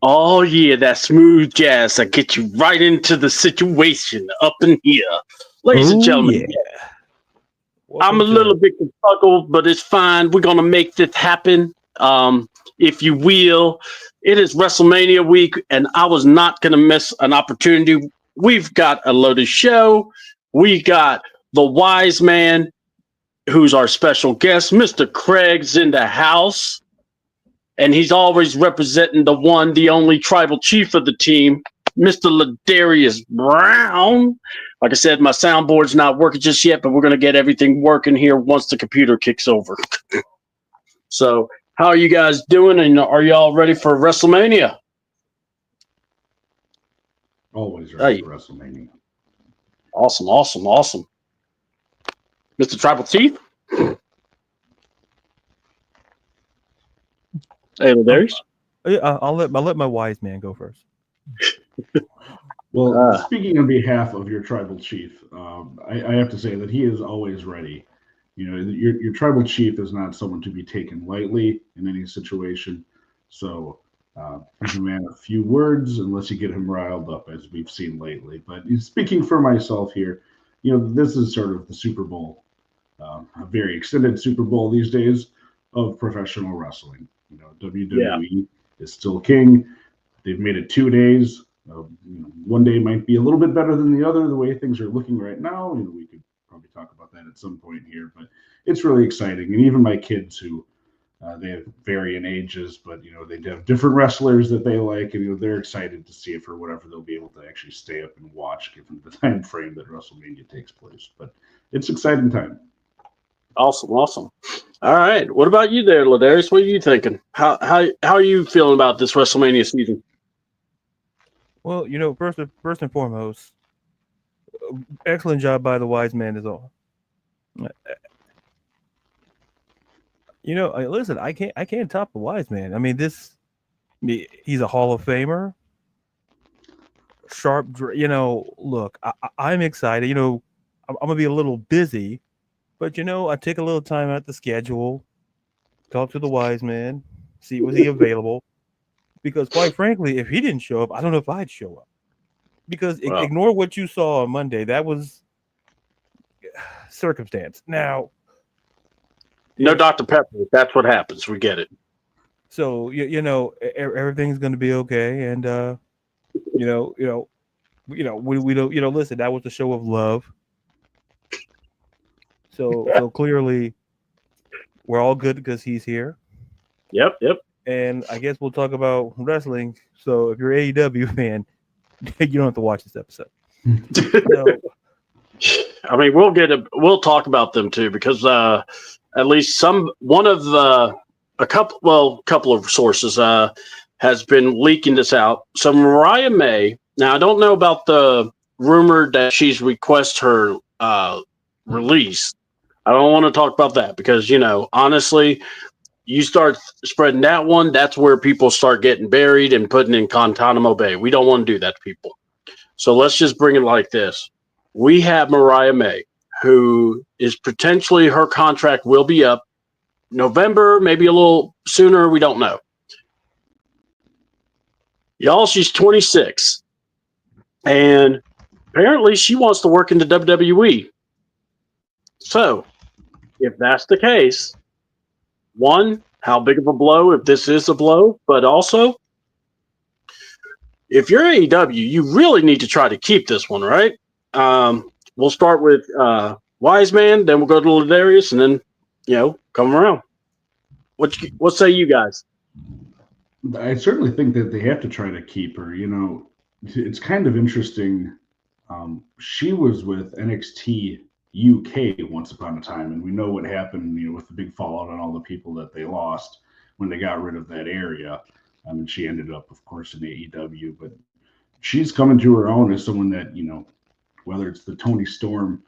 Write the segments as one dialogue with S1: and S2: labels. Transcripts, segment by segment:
S1: Oh, yeah, that smooth jazz that gets you right into the situation up in here. Ladies and
S2: Oh
S1: gentlemen,
S2: yeah.
S1: I'm a
S2: Welcome
S1: little
S2: to
S1: bit confused, but it's fine. We're going to make this happen, if you will. It is WrestleMania week, and I was not going to miss an opportunity. We've got a loaded show. We got the wise man, who's our special guest. Mr. Craig's in the house, and he's always representing the one, the only tribal chief of the team, Mr. Ladarius Brown. Like I said, my soundboard's not working just yet, but we're going to get everything working here once the computer kicks over. So, how are you guys doing? And are y'all ready for WrestleMania?
S3: Always ready
S1: Hey,
S3: for WrestleMania.
S1: awesome, awesome, awesome. Mr. Tribal Chief? Hey, Ladarius.
S2: I'll let my wise man go first.
S3: Well, speaking on behalf of your tribal chief, I have to say that he is always ready. You know, your tribal chief is not someone to be taken lightly in any situation. So he's a man of few words unless you get him riled up, as we've seen lately. But speaking for myself here, you know, this is sort of the Super Bowl, a very extended Super Bowl these days of professional wrestling. You know,
S1: Yeah.
S3: WWE is still king. They've made it 2 days. One day might be a little bit better than the other, the way things are looking right now. You know, we could probably talk about that at some point here, but it's really exciting. And even my kids, who they have varying ages, but you know, they have different wrestlers that they like, and you know, they're excited to see it for whatever they'll be able to actually stay up and watch, given the time frame that WrestleMania takes place. But it's exciting time.
S1: Awesome, awesome. All right. What about you there, Ladarius? What are you thinking? How are you feeling about this WrestleMania season?
S2: Well, you know, first and foremost, excellent job by the wise man is all. You know, listen, I can't top the wise man. I mean, he's a Hall of Famer. Sharp, you know. Look, I'm excited. You know, I'm gonna be a little busy, but you know, I take a little time out the schedule, talk to the wise man, see was he available. Because quite frankly, if he didn't show up, I don't know if I'd show up. Because
S1: Well,
S2: ignore what you saw on Monday. That was circumstance. Now,
S1: no Dr. Pepper. That's what happens. We get it.
S2: so you know everything's going to be okay, and we don't listen. That was a show of love. So clearly we're all good because he's here,
S1: Yep, yep.
S2: and I guess we'll talk about wrestling. So if you're an AEW fan, you don't have to watch this episode. So,
S1: I mean, we'll talk about them too, because at least a couple of sources has been leaking this out. So Mariah May. Now I don't know about the rumor that she's request her release. I don't want to talk about that because, you know, honestly, you start spreading that one, that's where people start getting buried and putting in Guantanamo Bay. We don't want to do that to people. So let's just bring it like this. We have Mariah May, who is potentially, her contract will be up November, maybe a little sooner. We don't know. Y'all, she's 26. And apparently she wants to work in the WWE. So if that's the case, one, how big of a blow if this is a blow, but also if you're AEW, you really need to try to keep this one, right? We'll start with Wise Man, then we'll go to Ladarius, and then, you know, come around. What say you guys?
S3: I certainly think that they have to try to keep her. You know, it's kind of interesting. She was with NXT UK once upon a time, and we know what happened, you know, with the big fallout on all the people that they lost when they got rid of that area. And she ended up, of course, in AEW, but she's coming to her own as someone that, you know, whether it's the Tony Storm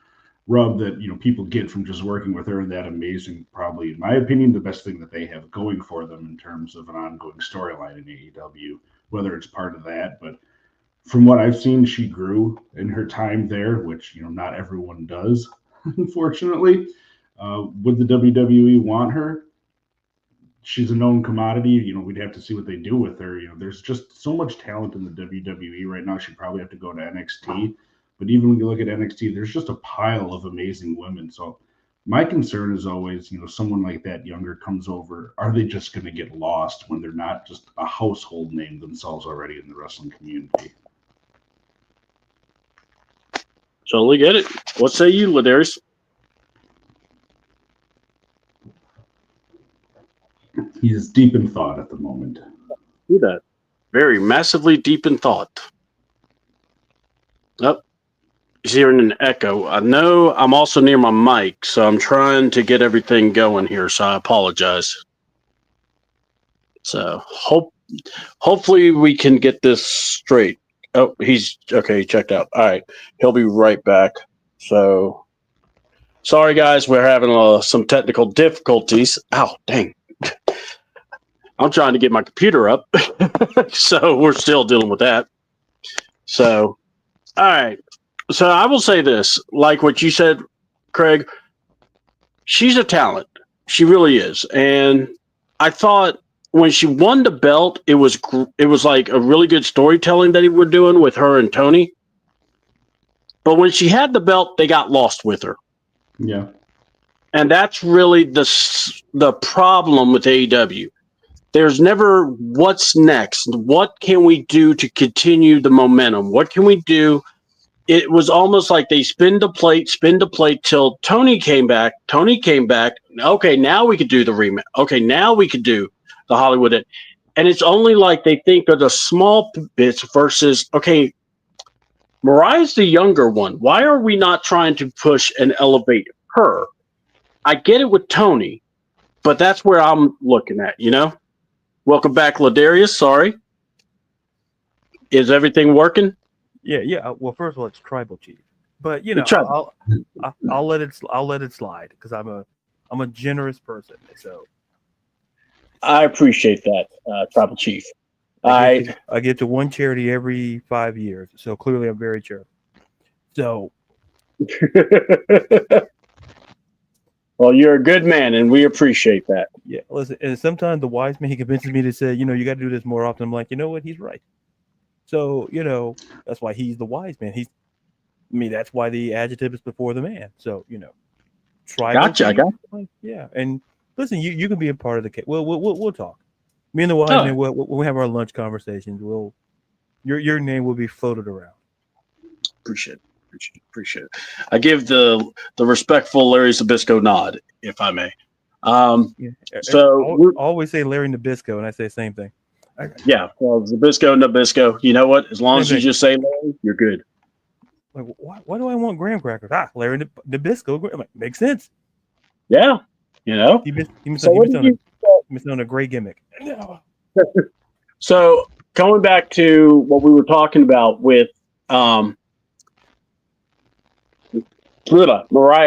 S3: rub that, you know, people get from just working with her, and that amazing, probably, in my opinion, the best thing that they have going for them in terms of an ongoing storyline in AEW, whether it's part of that. But from what I've seen, she grew in her time there, which, you know, not everyone does, unfortunately. Would the WWE want her? she's a known commodity. You know, we'd have to see what they do with her. You know, there's just so much talent in the WWE right now. She'd probably have to go to NXT. But even when you look at NXT, there's just a pile of amazing women. So my concern is always, you know, someone like that younger comes over. Are they just going to get lost when they're not just a household name themselves already in the wrestling community?
S1: Totally get it. What say you, Ladarius?
S3: He's deep in thought at the moment.
S1: Do that. Very massively deep in thought. Oh, he's hearing an echo. I know I'm also near my mic, so I'm trying to get everything going here, so I apologize. So hopefully we can get this straight. Oh, he's okay. He checked out. All right. He'll be right back. So sorry, guys. We're having some technical difficulties. Ow, dang. I'm trying to get my computer up. So we're still dealing with that. So, all right. So I will say this, like what you said, Kraig, she's a talent. She really is. And I thought when she won the belt, it was like a really good storytelling that they were doing with her and Tony. But when she had the belt, they got lost with her.
S3: Yeah.
S1: And that's really the problem with AEW. There's never what's next. What can we do to continue the momentum? What can we do? It was almost like they spin the plate till Tony came back. Okay, now we could do the rematch. Okay, now we could do the Hollywood. And it's only like they think of the small bits versus, okay, Mariah's the younger one. Why are we not trying to push and elevate her? I get it with Tony, but that's where I'm looking at, you know? Welcome back, Ladarius. Sorry. Is everything working?
S2: Yeah. Well, first of all, it's tribal chief, but you know, I'll let it slide because I'm a generous person. So
S1: I appreciate that, tribal chief.
S2: I get to one charity every 5 years, so clearly I'm very charitable. So,
S1: well, you're a good man, and we appreciate that.
S2: Yeah, listen, and sometimes the wise man, he convinces me to say, you know, you got to do this more often. I'm like, you know what? He's right. So, you know, that's why he's the wise man. That's why the adjective is before the man. So, you know,
S1: Gotcha.
S2: Yeah, and listen, you can be a part of the case. We'll talk. Me and the wise man, we'll have our lunch conversations. Your name will be floated around.
S1: Appreciate it. I give the respectful Larry Zbyszko nod, if I may. So
S2: always say Larry Nabisco, and I say the same thing.
S1: Yeah, well, Nabisco. You know what? As long as you just say Larry, you're good.
S2: Like, why do I want graham crackers? Larry Nabisco. I'm like, makes sense.
S1: Yeah, you know.
S2: He missed on a great gimmick.
S1: So going back to what we were talking about with Mariah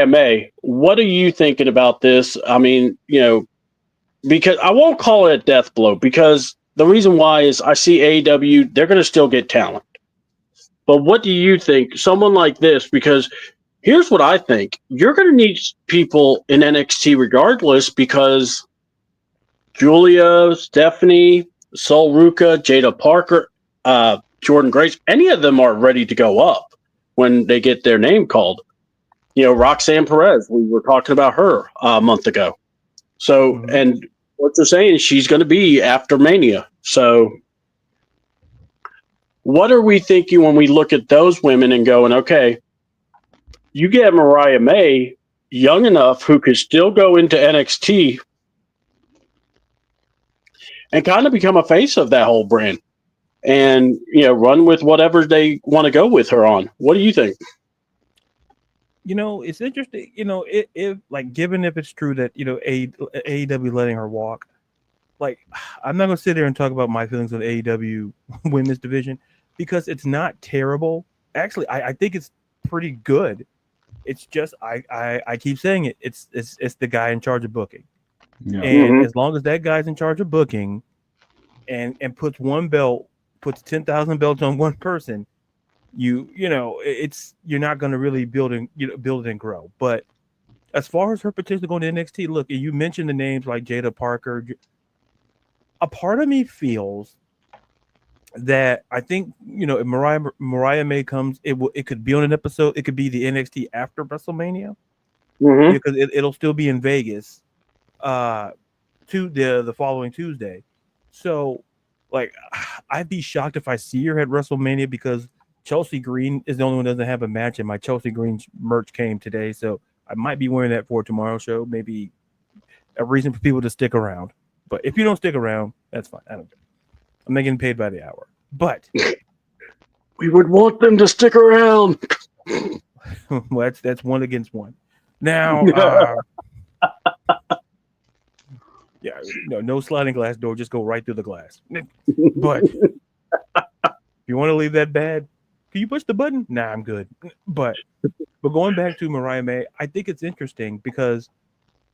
S1: May, what are you thinking about this? I mean, you know, because I won't call it a death blow, because the reason why is I see AEW, they're going to still get talent. But what do you think? Someone like this, because here's what I think. You're going to need people in NXT regardless, because Julia, Stephanie, Sol Ruka, Jada Parker, Jordan Grace, any of them are ready to go up when they get their name called. You know, Roxanne Perez, we were talking about her a month ago. So, and what they're saying, she's going to be after Mania. So, what are we thinking when we look at those women and going, okay, you get Mariah May, young enough, who could still go into NXT and kind of become a face of that whole brand and, you know, run with whatever they want to go with her on. What do you think?
S2: You know, it's interesting, you know, if like, given if it's true that, you know, AEW letting her walk, like, I'm not going to sit there and talk about my feelings on AEW women's division, because it's not terrible. Actually, I think it's pretty good. It's just, I keep saying it. It's the guy in charge of booking. Yeah. And as long as that guy's in charge of booking and puts 10,000 belts on one person, you know, you're not going to really build it and grow. But as far as her potential going to NXT, look, you mentioned the names like Jada Parker, a part of me feels that I think if Mariah May comes, it could be on an episode. It could be the NXT after WrestleMania because it'll still be in Vegas, to the following Tuesday. So, like, I'd be shocked if I see her at WrestleMania because Chelsea Green is the only one that doesn't have a match, and my Chelsea Green merch came today, so I might be wearing that for tomorrow's show. Maybe a reason for people to stick around. But if you don't stick around, that's fine. I don't care. I'm not getting paid by the hour. But
S1: we would want them to stick around.
S2: well, that's one against one. Now, yeah, no sliding glass door. Just go right through the glass. But if you want to leave that bad, can you push the button? Nah, I'm good. But going back to Mariah May, I think it's interesting because,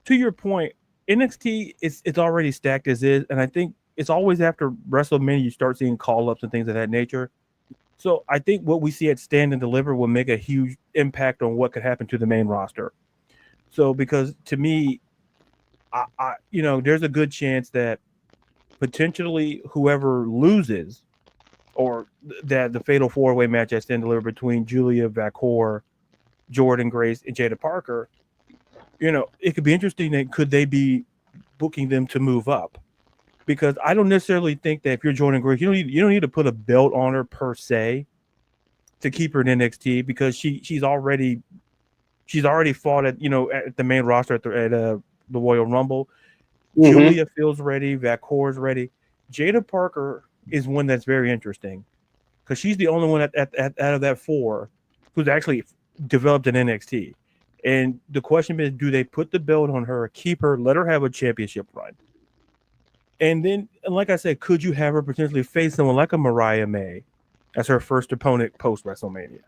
S2: to your point, NXT it's already stacked as is, and I think it's always after WrestleMania you start seeing call-ups and things of that nature. So I think what we see at Stand and Deliver will make a huge impact on what could happen to the main roster. So because to me, I there's a good chance that potentially whoever loses, or that the fatal four-way match at Stand and Deliver between Julia Vacor, Jordan Grace, and Jada Parker, it could be interesting that could they be booking them to move up? Because I don't necessarily think that if you're Jordan Grace, you don't need to put a belt on her per se to keep her in NXT because she's already fought at at the main roster at the Royal Rumble. Julia feels ready, Vacor's ready. Jada Parker is one that's very interesting because she's the only one out of that four who's actually developed an NXT. And the question is, do they put the belt on her, keep her, let her have a championship run? And then, like I said, could you have her potentially face someone like a Mariah May as her first opponent post WrestleMania?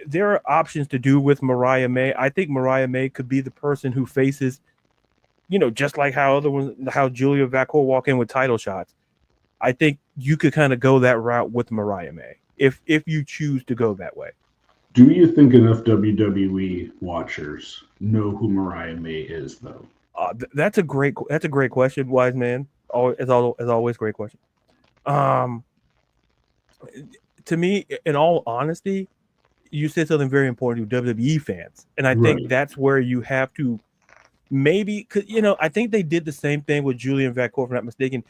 S2: There are options to do with Mariah May. I think Mariah May could be the person who faces, just like how Julia Vacor walk in with title shots. I think you could kind of go that route with Mariah May if you choose to go that way.
S3: Do you think enough WWE watchers know who Mariah May is, though?
S2: That's a great question, wise man. As always, great question. To me, in all honesty, you said something very important to WWE fans, and I think that's where you have to maybe, cause I think they did the same thing with Julian Vacor, if I'm not mistaken.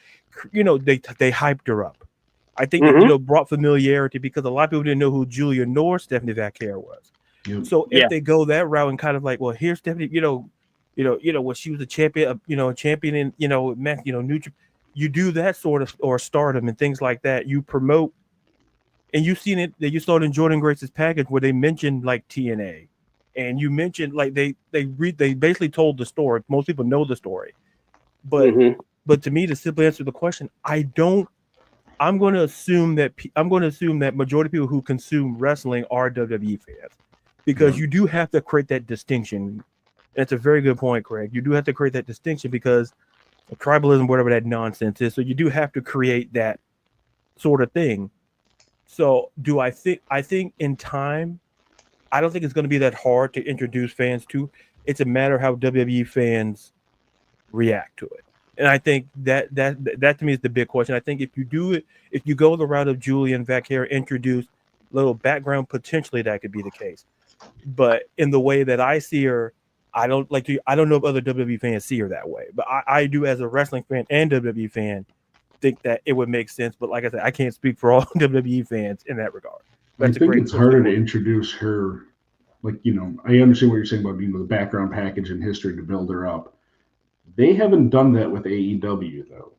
S2: They hyped her up. I think brought familiarity because a lot of people didn't know who Julia nor Stephanie Vacor was. Yep. So if they go that route and kind of like, well, here's Stephanie, when she was a champion, a champion in, you do that sort of, or stardom and things like that. You promote, and you've seen it that you saw it in Jordan Grace's package where they mentioned like TNA, and you mentioned like they basically told the story. Most people know the story, but to me, to simply answer the question, I'm going to assume that majority of people who consume wrestling are WWE fans, because you do have to create that distinction. That's a very good point, Craig. You do have to create that distinction because of tribalism, whatever that nonsense is. So you do have to create that sort of thing. So I think in time, I don't think it's going to be that hard to introduce fans to. It's a matter of how WWE fans react to it. And I think that to me is the big question. I think if you do it, if you go the route of Julian Vacor, introduce little background, potentially that could be the case. But in the way that I see her, I don't know if other WWE fans see her that way. But I do, as a wrestling fan and WWE fan, think that it would make sense. But like I said, I can't speak for all WWE fans in that regard.
S3: That's I think it's harder to introduce her. Like, I understand what you're saying about the background package and history to build her up. They haven't done that with AEW, though.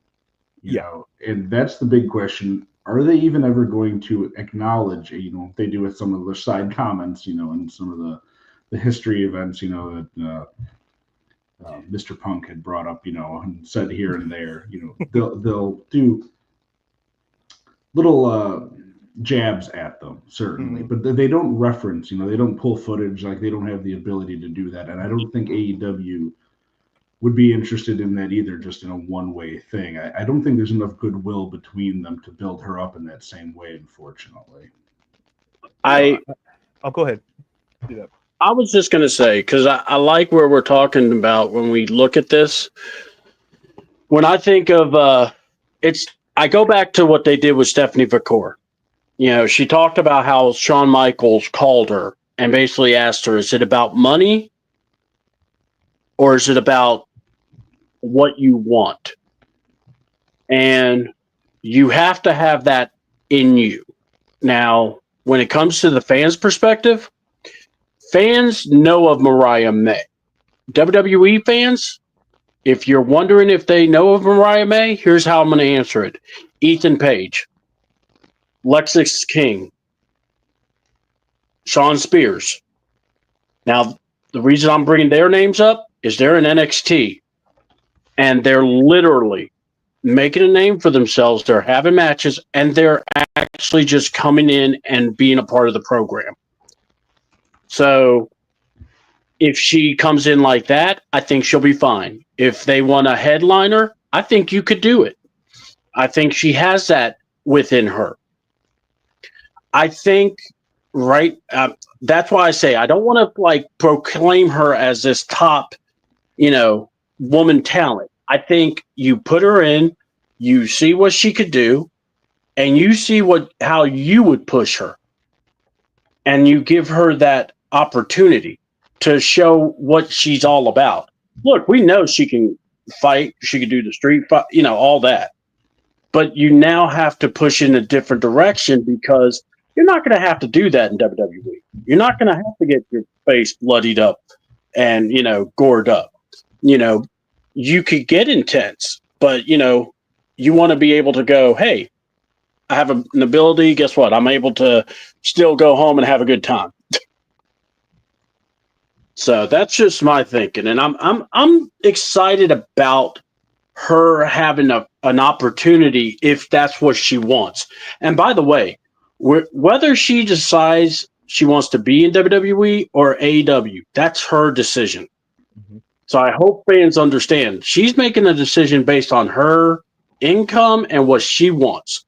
S3: You know, and that's the big question. Are they even ever going to acknowledge, they do with some of their side comments, and some of the history events, that Mr. Punk had brought up, and said here and there, they'll do little jabs at them, certainly, but they don't reference, they don't pull footage, like they don't have the ability to do that. And I don't think AEW would be interested in that either, just in a one-way thing. I don't think there's enough goodwill between them to build her up in that same way, unfortunately.
S2: I'll go ahead.
S1: Yeah. I was just going to say, because I like where we're talking about when we look at this. when I think of I go back to what they did with Stephanie McCourt. You know, she talked about how Shawn Michaels called her and basically asked her, is it about money or is it about what you want? And you have to have that in you. Now, when it comes to the fans' perspective, fans know of Mariah May. WWE fans, if you're wondering if they know of Mariah May, here's how I'm going to answer it. Ethan Page, Lexis King, Shawn Spears. Now, the reason I'm bringing their names up is they're in NXT, and they're literally making a name for themselves. They're having matches, and they're actually just coming in and being a part of the program. So if she comes in like that, I think she'll be fine. If they want a headliner, I think you could do it. I think she has that within her. I think, right, that's why I say I don't want to like proclaim her as this top, woman talent. I think you put her in, you see what she could do, and you see how you would push her, and you give her that opportunity to show what she's all about. Look, we know she can fight, she can do the street fight, all that. But you now have to push in a different direction because you're not going to have to do that in WWE. You're not going to have to get your face bloodied up and, gored up. You could get intense, but, you want to be able to go, hey, I have an ability. Guess what? I'm able to still go home and have a good time. So that's just my thinking, and I'm excited about her having an opportunity if that's what she wants. And by the way, whether she decides she wants to be in WWE or AEW, that's her decision. Mm-hmm. So I hope fans understand she's making a decision based on her income and what she wants.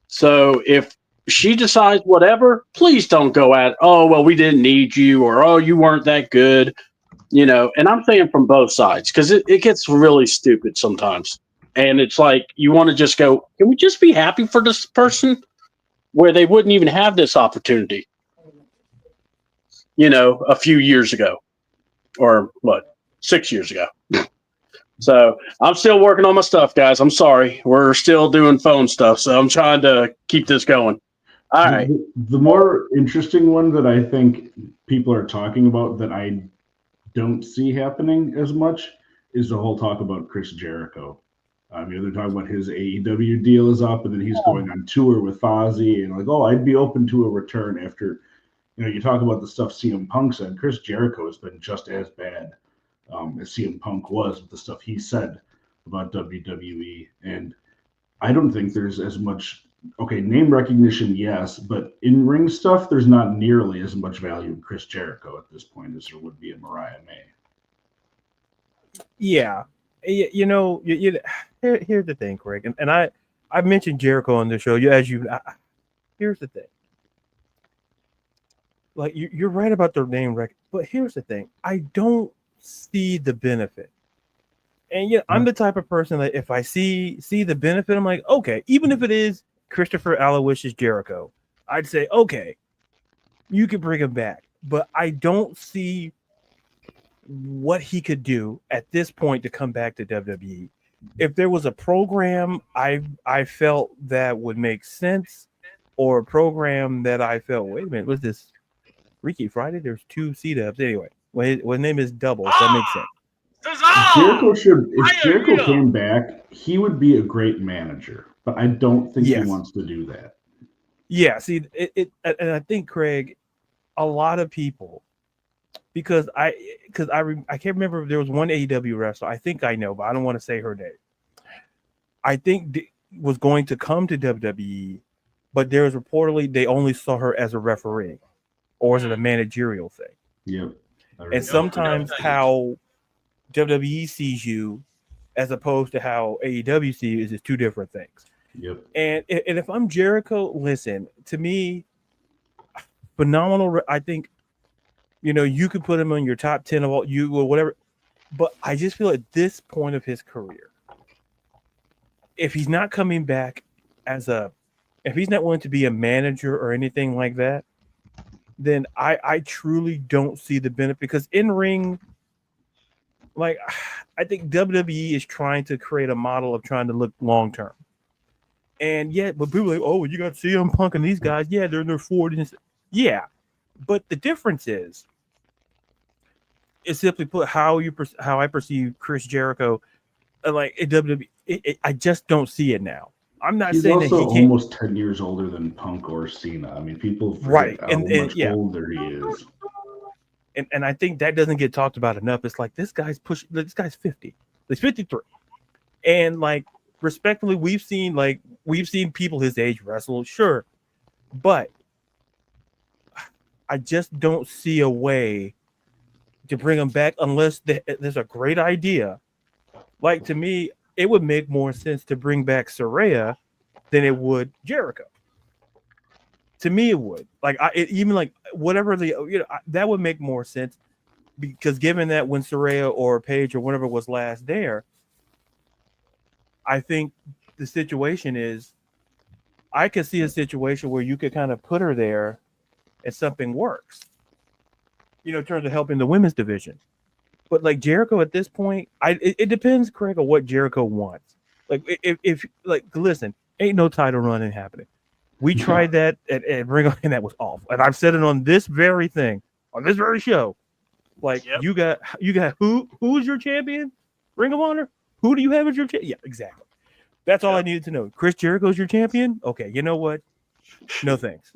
S1: So if she decides whatever, please don't go at, oh, well, we didn't need you, or, oh, you weren't that good, and I'm saying from both sides, because it gets really stupid sometimes. And it's like, you want to just go, can we just be happy for this person where they wouldn't even have this opportunity, a few years ago, or 6 years ago. So I'm still working on my stuff, guys. I'm sorry. We're still doing phone stuff, so I'm trying to keep this going. All right.
S3: The more interesting one that I think people are talking about that I don't see happening as much is the whole talk about Chris Jericho. They're talking about his AEW deal is up, and then he's going on tour with Fozzy, and like, oh, I'd be open to a return after, you talk about the stuff CM Punk said. Chris Jericho has been just as bad as CM Punk was with the stuff he said about WWE, and I don't think there's as much. Okay, name recognition, yes, but in ring stuff, there's not nearly as much value in Chris Jericho at this point as there would be in Mariah May.
S2: Yeah, here's the thing, Kraig, and I mentioned Jericho on the show. Here's the thing. Like you're right about the name rec, but here's the thing. I don't see the benefit. And I'm the type of person that if I see the benefit, I'm like, okay, even if it is Christopher Aloysius Jericho, I'd say, okay, you could bring him back. But I don't see what he could do at this point to come back to WWE. If there was a program I felt that would make sense, or a program that I felt, wait a minute, what's this? Freaky Friday? There's 2 CDoubles. Anyway, his name is Double, so that makes sense.
S3: If Jericho came back, he would be a great manager, but I don't think he wants to do that.
S2: Yeah, see, and I think, Kraig, a lot of people, because I can't remember if there was one AEW wrestler, I think I know, but I don't want to say her name. I think was going to come to WWE, but there was reportedly they only saw her as a referee, or is it a managerial thing?
S3: Yep.
S2: And sometimes how WWE sees you as opposed to how AEW sees you is 2 different things.
S3: Yep.
S2: And if I'm Jericho, listen, to me, phenomenal. I think, you could put him on your top 10 of all you or whatever. But I just feel at this point of his career, if he's not coming back if he's not willing to be a manager or anything like that, then I truly don't see the benefit, because in ring, like, I think WWE is trying to create a model of trying to look long term. And yet, but people are like, oh, you got CM Punk and these guys, yeah, they're in their 40s. Yeah, but the difference is simply put, how I perceive Chris Jericho, like at WWE. I just don't see it now. I'm not
S3: He's
S2: saying that
S3: also
S2: he can't.
S3: almost 10 years older than Punk or Cena. I mean, people forget
S2: Right,
S3: how much
S2: yeah.
S3: older he is.
S2: And I think that doesn't get talked about enough. It's like, this guy's 50. He's 53. And like, respectfully, we've seen people his age wrestle, sure. But I just don't see a way to bring him back unless there's a great idea. Like, to me, it would make more sense to bring back Saraya than it would Jericho. To me, it would. Like, even like whatever that would make more sense, because given that when Saraya or Paige or whatever was last there, I think the situation is, I could see a situation where you could kind of put her there and something works, in terms of helping the women's division. But like Jericho at this point, it depends, Craig, on what Jericho wants. Like, if like, listen, ain't no title running happening. We tried that at Ring of Honor, and that was awful. And I've said it on this very thing, on this very show. Like, you got who's your champion? Ring of Honor? Who do you have as your champion? Yeah, exactly. That's all I needed to know. Chris Jericho's your champion? Okay, you know what? No thanks.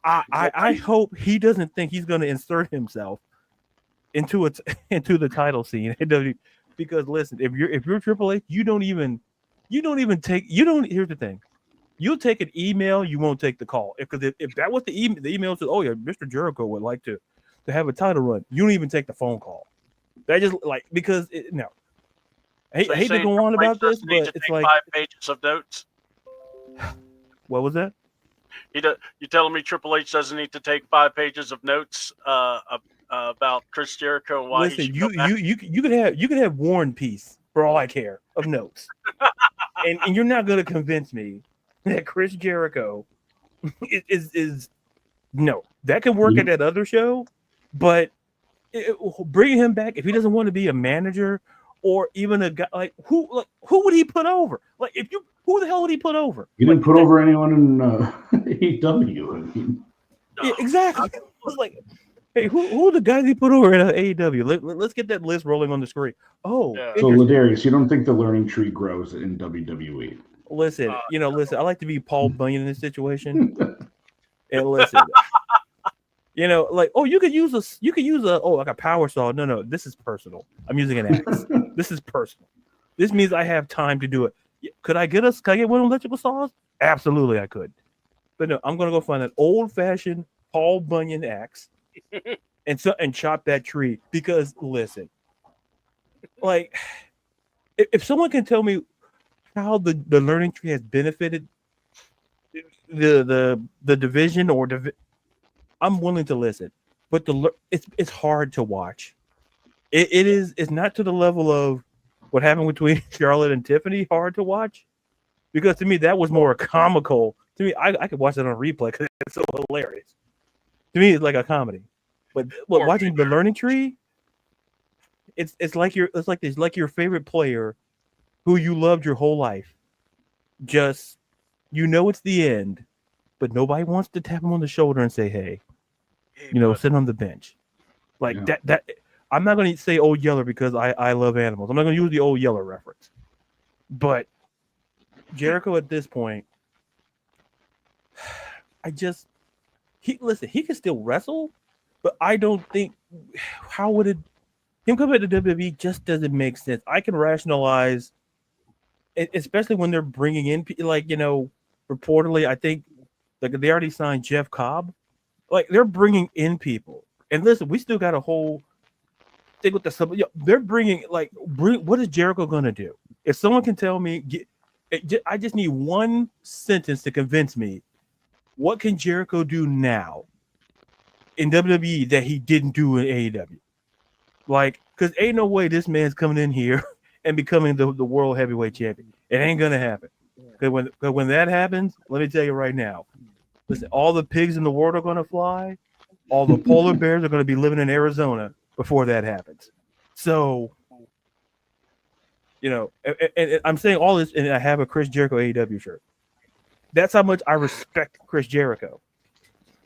S2: I hope he doesn't think he's going to insert himself into the title scene. Because listen, if you're Triple H, here's the thing. You'll take an email, you won't take the call. Because if that was the email says, oh yeah, Mr. Jericho would like to have a title run, you don't even take the phone call. That just like, because no. I hate to go on about this, but it's like
S1: 5 pages of notes.
S2: What was that?
S1: You telling me Triple H doesn't need to take 5 pages of notes about Chris Jericho and why?
S2: Listen, you could have War and Peace for all I care of notes, and you're not going to convince me that Chris Jericho is no, that can work at that other show, but bringing him back, if he doesn't want to be a manager or even a guy, like who would he put over? Like, who the hell would he put over?
S3: He didn't put over anyone in AEW. I mean,
S2: yeah, exactly. It was like, hey, who are the guys he put over in AEW? Let's get that list rolling on the screen. Oh,
S1: yeah.
S3: So Ladarius, you don't think the learning tree grows in WWE?
S2: Listen, listen. I like to be Paul Bunyan in this situation, and listen, like, oh, you could use like a power saw. No, this is personal. I'm using an axe. This is personal. This means I have time to do it. Could I get one electrical saws? Absolutely, I could. But no, I'm gonna go find an old-fashioned Paul Bunyan axe and chop that tree. Because listen, like, if someone can tell me how the learning tree has benefited the division I'm willing to listen. But it's hard to watch. It's not to the level of what happened between Charlotte and Tiffany hard to watch, because to me that was more comical. To me, I could watch that on replay because it's so hilarious. To me, it's like a comedy. But watching the learning tree, it's like your favorite player who you loved your whole life. Just, it's the end, but nobody wants to tap him on the shoulder and say, hey, sit on the bench. Like that. I'm not going to say Old Yeller because I love animals. I'm not going to use the Old Yeller reference. But Jericho at this point, he can still wrestle, but I don't think, how would him coming to WWE just doesn't make sense. I can rationalize, especially when they're bringing in, like, reportedly, I think like they already signed Jeff Cobb. Like, they're bringing in people. And listen, we still got a whole thing with they're bringing, what is Jericho going to do? If someone can tell me, I just need one sentence to convince me, what can Jericho do now in WWE that he didn't do in AEW? Like, because ain't no way this man's coming in here and becoming the world heavyweight champion. It ain't gonna happen. Because when that happens, let me tell you right now. Listen, all the pigs in the world are gonna fly. All the polar bears are gonna be living in Arizona before that happens. So, and I'm saying all this, and I have a Chris Jericho AEW shirt. That's how much I respect Chris Jericho.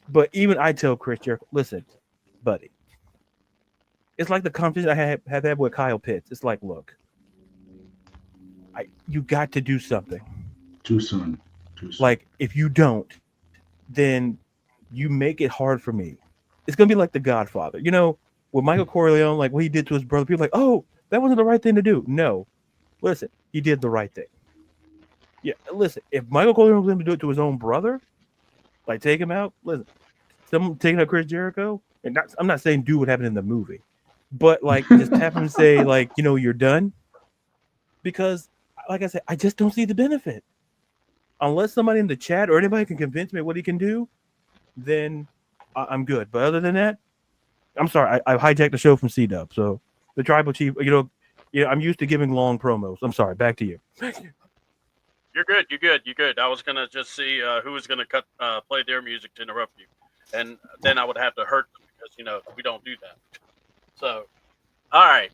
S2: But even I tell Chris Jericho, listen, buddy. It's like the conversation I have had with Kyle Pitts. It's like, look, you got to do something.
S3: Too soon.
S2: Like, if you don't, then you make it hard for me. It's gonna be like The Godfather. With Michael Corleone, like what he did to his brother, people are like, oh, that wasn't the right thing to do. No. Listen, he did the right thing. Yeah, listen, if Michael Corleone was going to do it to his own brother, like take him out, listen, someone taking out Chris Jericho, and I'm not saying do what happened in the movie, but like just have him say, like, you're done. Because, like I said, I just don't see the benefit. Unless somebody in the chat or anybody can convince me what he can do, then I'm good. But other than that, I'm sorry, I hijacked the show from CDouble. So the tribal chief, I'm used to giving long promos. I'm sorry, back to you.
S1: You're good. I was gonna just see who was gonna play their music to interrupt you, and then I would have to hurt them because we don't do that. So, all right,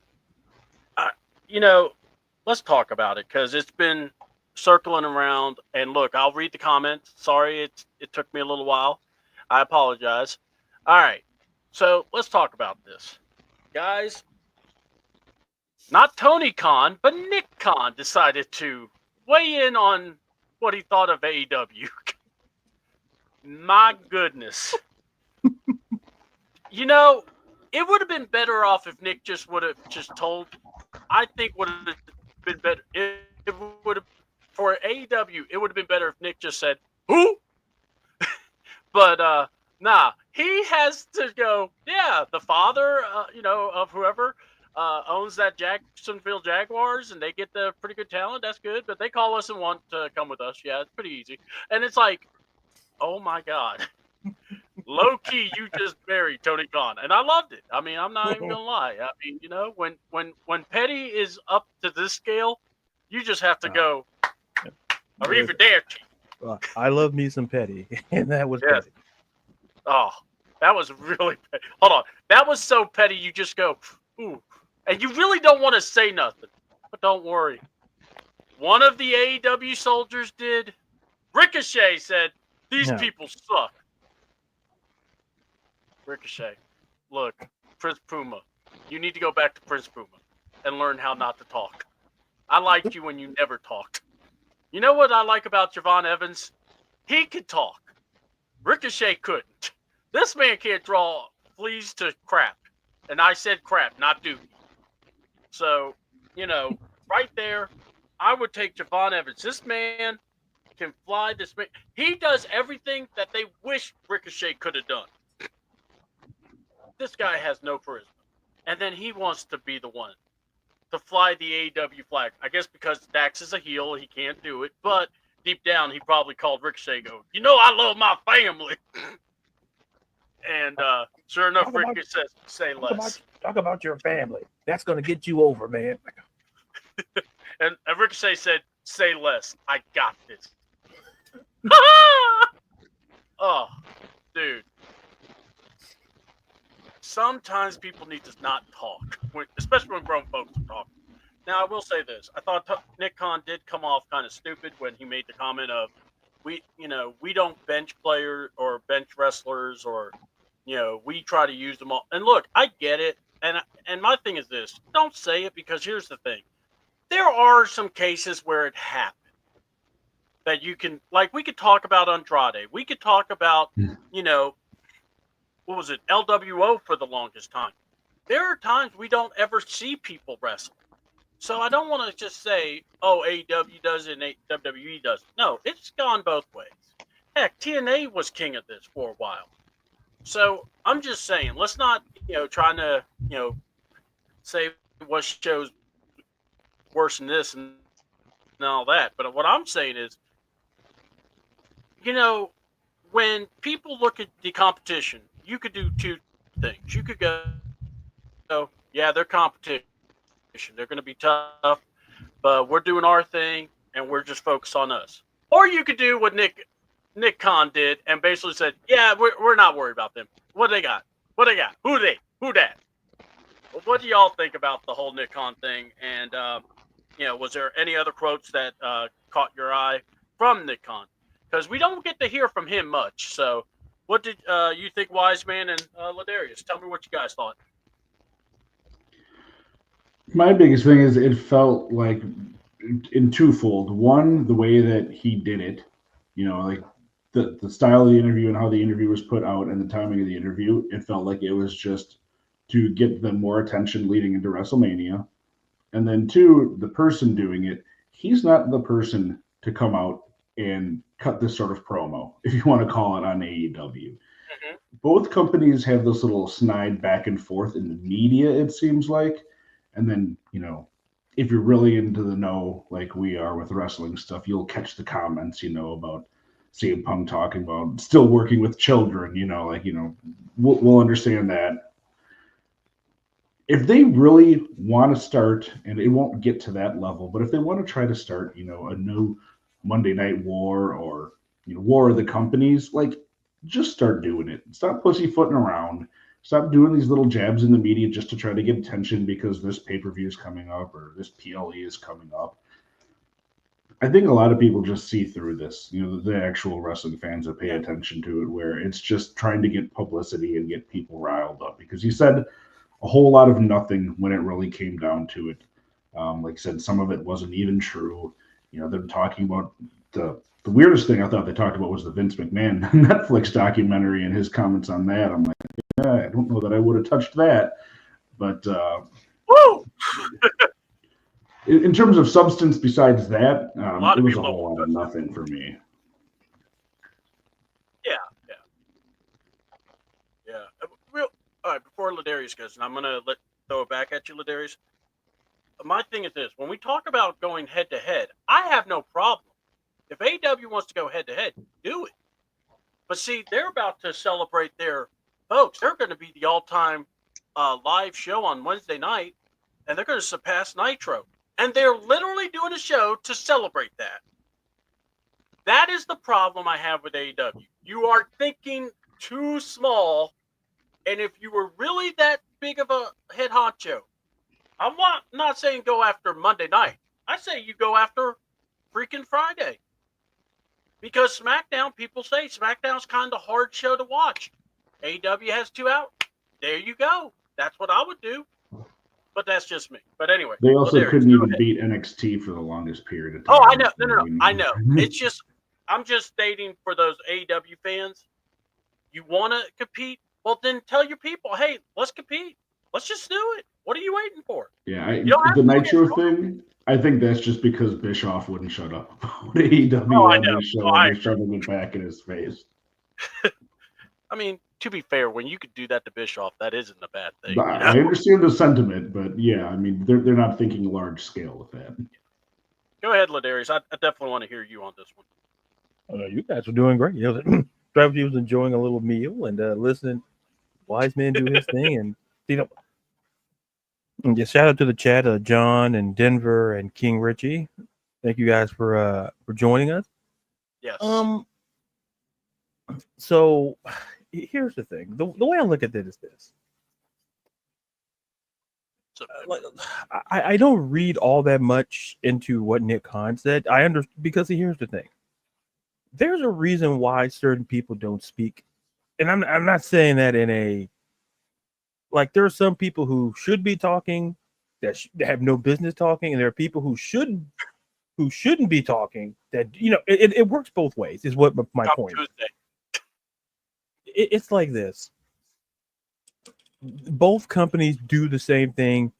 S1: let's talk about it because it's been circling around. And look, I'll read the comments. Sorry, it took me a little while. I apologize. All right, so let's talk about this, guys. Not Tony Khan, but Nick Khan decided to weigh in on what he thought of AEW. My goodness. It would have been better off if Nick just would have just told. I think would have been better. It would have, for AEW, it would have been better if Nick just said, who? But, nah, he has to go, yeah, the father, of whoever owns that Jacksonville Jaguars, and they get the pretty good talent. That's good, but they call us and want to come with us. Yeah, it's pretty easy. And it's like, oh my God, low key, you just married Tony Khan, and I loved it. I mean, I'm not even gonna lie. I mean, when Petty is up to this scale, you just have to go. Arrivederci.
S2: I love me some Petty, and that was
S1: yes.
S2: Petty.
S1: Oh, that was really petty. Hold on, that was so petty. You just go, ooh. And you really don't want to say nothing. But don't worry. One of the AEW soldiers did. Ricochet said, these people suck. Ricochet, look, Prince Puma, you need to go back to Prince Puma and learn how not to talk. I liked you when you never talked. You know what I like about Javon Evans? He could talk. Ricochet couldn't. This man can't draw fleas to crap. And I said crap, not dookie. So, right there, I would take Javon Evans. This man can fly. This man, he does everything that they wish Ricochet could have done. This guy has no charisma. And then he wants to be the one to fly the AEW flag. I guess because Dax is a heel, he can't do it. But deep down, he probably called Ricochet and go, I love my family. And sure enough, Ricochet says, say less.
S2: Talk about your family. That's going to get you over, man.
S1: and Ricochet said, say less. I got this. Oh, dude. Sometimes people need to not talk, especially when grown folks are talking. Now, I will say this. I thought Nick Khan did come off kind of stupid when he made the comment of, we don't bench players or bench wrestlers or, we try to use them all. And look, I get it. And my thing is this. Don't say it because here's the thing. There are some cases where it happened that you can, like we could talk about Andrade. We could talk about, what was it, LWO for the longest time. There are times we don't ever see people wrestle. So I don't want to just say, oh, AEW does it and WWE does it. No, it's gone both ways. Heck, TNA was king of this for a while. So I'm just saying, let's not, trying to, say what shows worse than this and all that. But what I'm saying is, when people look at the competition, you could do two things. You could go, yeah, they're competition. They're going to be tough, but we're doing our thing, and we're just focused on us. Or you could do what Nick Khan did and basically said, yeah, we're not worried about them. What they got? What they got? Who they? Who that? Well, what do y'all think about the whole Nick Khan thing? And, was there any other quotes that caught your eye from Nick Khan? Because we don't get to hear from him much. So what did you think, Wiseman and Ladarius? Tell me what you guys thought.
S3: My biggest thing is it felt like in twofold. One, the way that he did it, like the style of the interview and how the interview was put out and the timing of the interview, it felt like it was just to get them more attention leading into WrestleMania. And then two, the person doing it, he's not the person to come out and cut this sort of promo, if you want to call it, on AEW.
S1: Mm-hmm.
S3: Both companies have this little snide back and forth in the media, it seems like. And then, if you're really into the know, like we are with wrestling stuff, you'll catch the comments, about CM Punk talking about still working with children, we'll understand that. If they really want to start, and it won't get to that level, but if they want to try to start, a new Monday Night War or, War of the Companies, just start doing it. Stop pussyfooting around. Stop doing these little jabs in the media just to try to get attention because this pay-per-view is coming up or this PLE is coming up. I think a lot of people just see through this, the actual wrestling fans that pay attention to it, where it's just trying to get publicity and get people riled up. Because you said a whole lot of nothing when it really came down to it. Like I said, some of it wasn't even true. They're talking about the weirdest thing I thought they talked about was the Vince McMahon Netflix documentary and his comments on that. I'm like, I don't know that I would have touched that. But
S1: Woo!
S3: in terms of substance besides that, it was a whole lot of nothing for me.
S1: Yeah. All right, before Ladarius goes, and I'm going to throw it back at you, Ladarius. My thing is this. When we talk about going head-to-head, I have no problem. If AEW wants to go head-to-head, do it. But see, they're about to celebrate their folks. They're going to be the all-time live show on Wednesday night, and they're going to surpass Nitro. And they're literally doing a show to celebrate that. That is the problem I have with AEW. You are thinking too small, and if you were really that big of a head honcho, I'm not saying go after Monday night. I say you go after freaking Friday. Because SmackDown, people say SmackDown's kind of hard show to watch. AEW has 2 out. There you go. That's what I would do. But that's just me. But anyway.
S3: They also couldn't even beat NXT for the longest period of time.
S1: Oh, I know. No. I know. It's just, I'm just stating for those AEW fans, you want to compete? Well, then tell your people, hey, let's compete. Let's just do it. What are you waiting for?
S3: Yeah, the Nitro thing, I think that's just because Bischoff wouldn't shut up. AEW on his show and they shoving it back in his face.
S1: I mean, to be fair, when you could do that to Bischoff, that isn't a bad thing.
S3: I understand the sentiment, but yeah, I mean, they're not thinking large scale with that.
S1: Go ahead, Ladarius. I definitely want to hear you on this one.
S2: You guys were doing great. Travis was enjoying a little meal and listening. Wise man do his thing, and and just shout out to the chat, John and Denver and King Richie. Thank you guys for joining us.
S1: Yes.
S2: So here's the thing. The way I look at it is this. I don't read all that much into what Nick Khan said. I understand because here's the thing. There's a reason why certain people don't speak. And I'm not saying that in a like there are some people who should be talking that have no business talking, and there are people who shouldn't be talking that it works both ways is what my point is. It's like this. Both companies do the same thing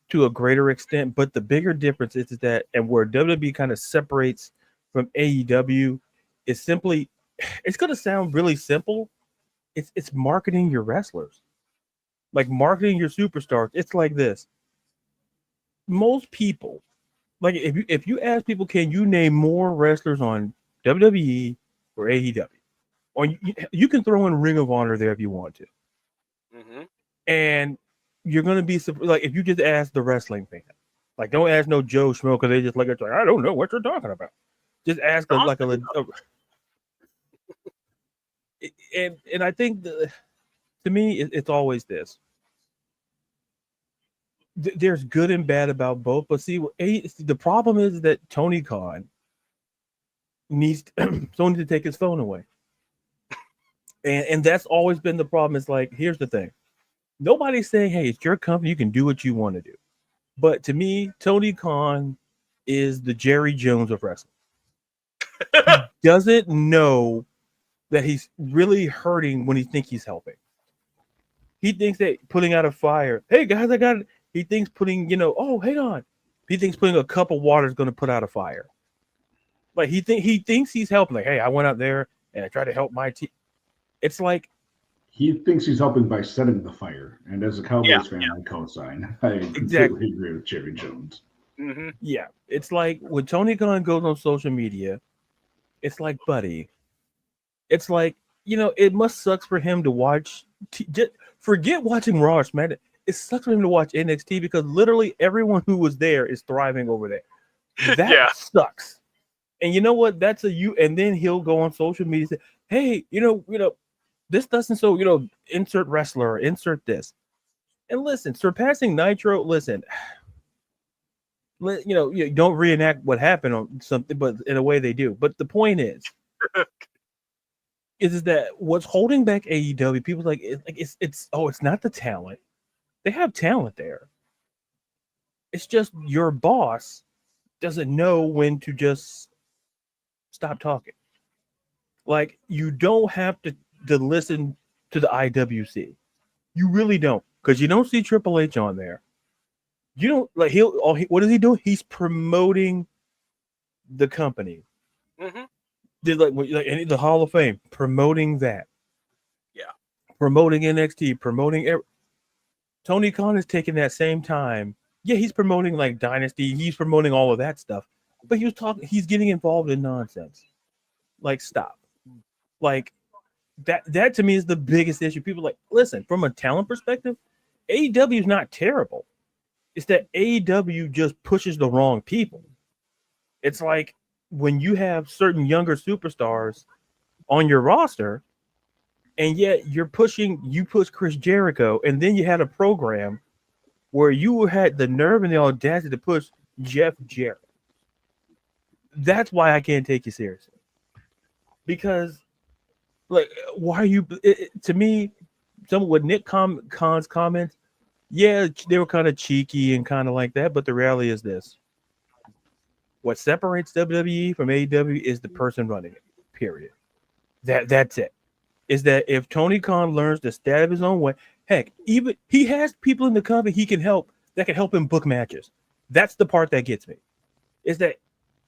S2: to a greater extent, but the bigger difference is that, and where WWE kind of separates from AEW, is simply, it's going to sound really simple. It's marketing your wrestlers, like marketing your superstars. It's like this. Most people, like if you ask people, can you name more wrestlers on WWE or AEW? Or you can throw in Ring of Honor there if you want to.
S1: Mm-hmm.
S2: And you're going to be like, if you just ask the wrestling fan, Like, don't ask no Joe Schmo because they just like it's like I don't know what you're talking about. Just ask them like a and I think to me it's always this. There's good and bad about both, but see, the problem is that Tony Khan needs someone to take his phone away, and that's always been the problem. It's like, here's the thing: nobody's saying, "Hey, it's your company; you can do what you want to do." But to me, Tony Khan is the Jerry Jones of wrestling. He doesn't know that he's really hurting when he thinks he's helping. He thinks that putting out a fire, hey guys, I got it. He thinks putting, oh, hang on. He thinks putting a cup of water is going to put out a fire. Like he thinks he's helping. Like, hey, I went out there and I tried to help my team. It's like
S3: he thinks he's helping by setting the fire. And as a Cowboys fan, I co-sign. I completely agree with Jerry Jones.
S4: Mm-hmm.
S2: Yeah, it's like when Tony Khan goes on social media, it's like, buddy, it's like, it must sucks for him to watch. Just forget watching Raw or SmackDown. It sucks for him to watch NXT because literally everyone who was there is thriving over there. That sucks. And you know what? That's and then he'll go on social media and say, hey, this doesn't so, insert wrestler or insert this. And listen, surpassing Nitro, listen, you don't reenact what happened on something, but in a way they do. But the point is that what's holding back AEW, people like it's not the talent. They have talent there. It's just your boss doesn't know when to just stop talking. Like, you don't have to listen to the IWC. You really don't, because you don't see Triple H on there. You don't like what is he doing? He's promoting the company.
S4: Mm-hmm.
S2: Did like the Hall of Fame, promoting that.
S4: Yeah.
S2: Promoting NXT, promoting Tony Khan is taking that same time. Yeah, he's promoting like Dynasty. He's promoting all of that stuff. But he's getting involved in nonsense. Like, stop. Like, that to me is the biggest issue. People like, listen, from a talent perspective, AEW is not terrible. It's that AEW just pushes the wrong people. It's like when you have certain younger superstars on your roster, and yet you push Chris Jericho, and then you had a program where you had the nerve and the audacity to push Jeff Jarrett. That's why I can't take you seriously. Because, like, why are you? To me, some with Nick Khan's comments, yeah, they were kind of cheeky and kind of like that. But the reality is this: what separates WWE from AEW is the person running it. Period. That's it. Is that if Tony Khan learns to stay out of his own way, heck, even he has people in the company he can help that can help him book matches. That's the part that gets me. Is that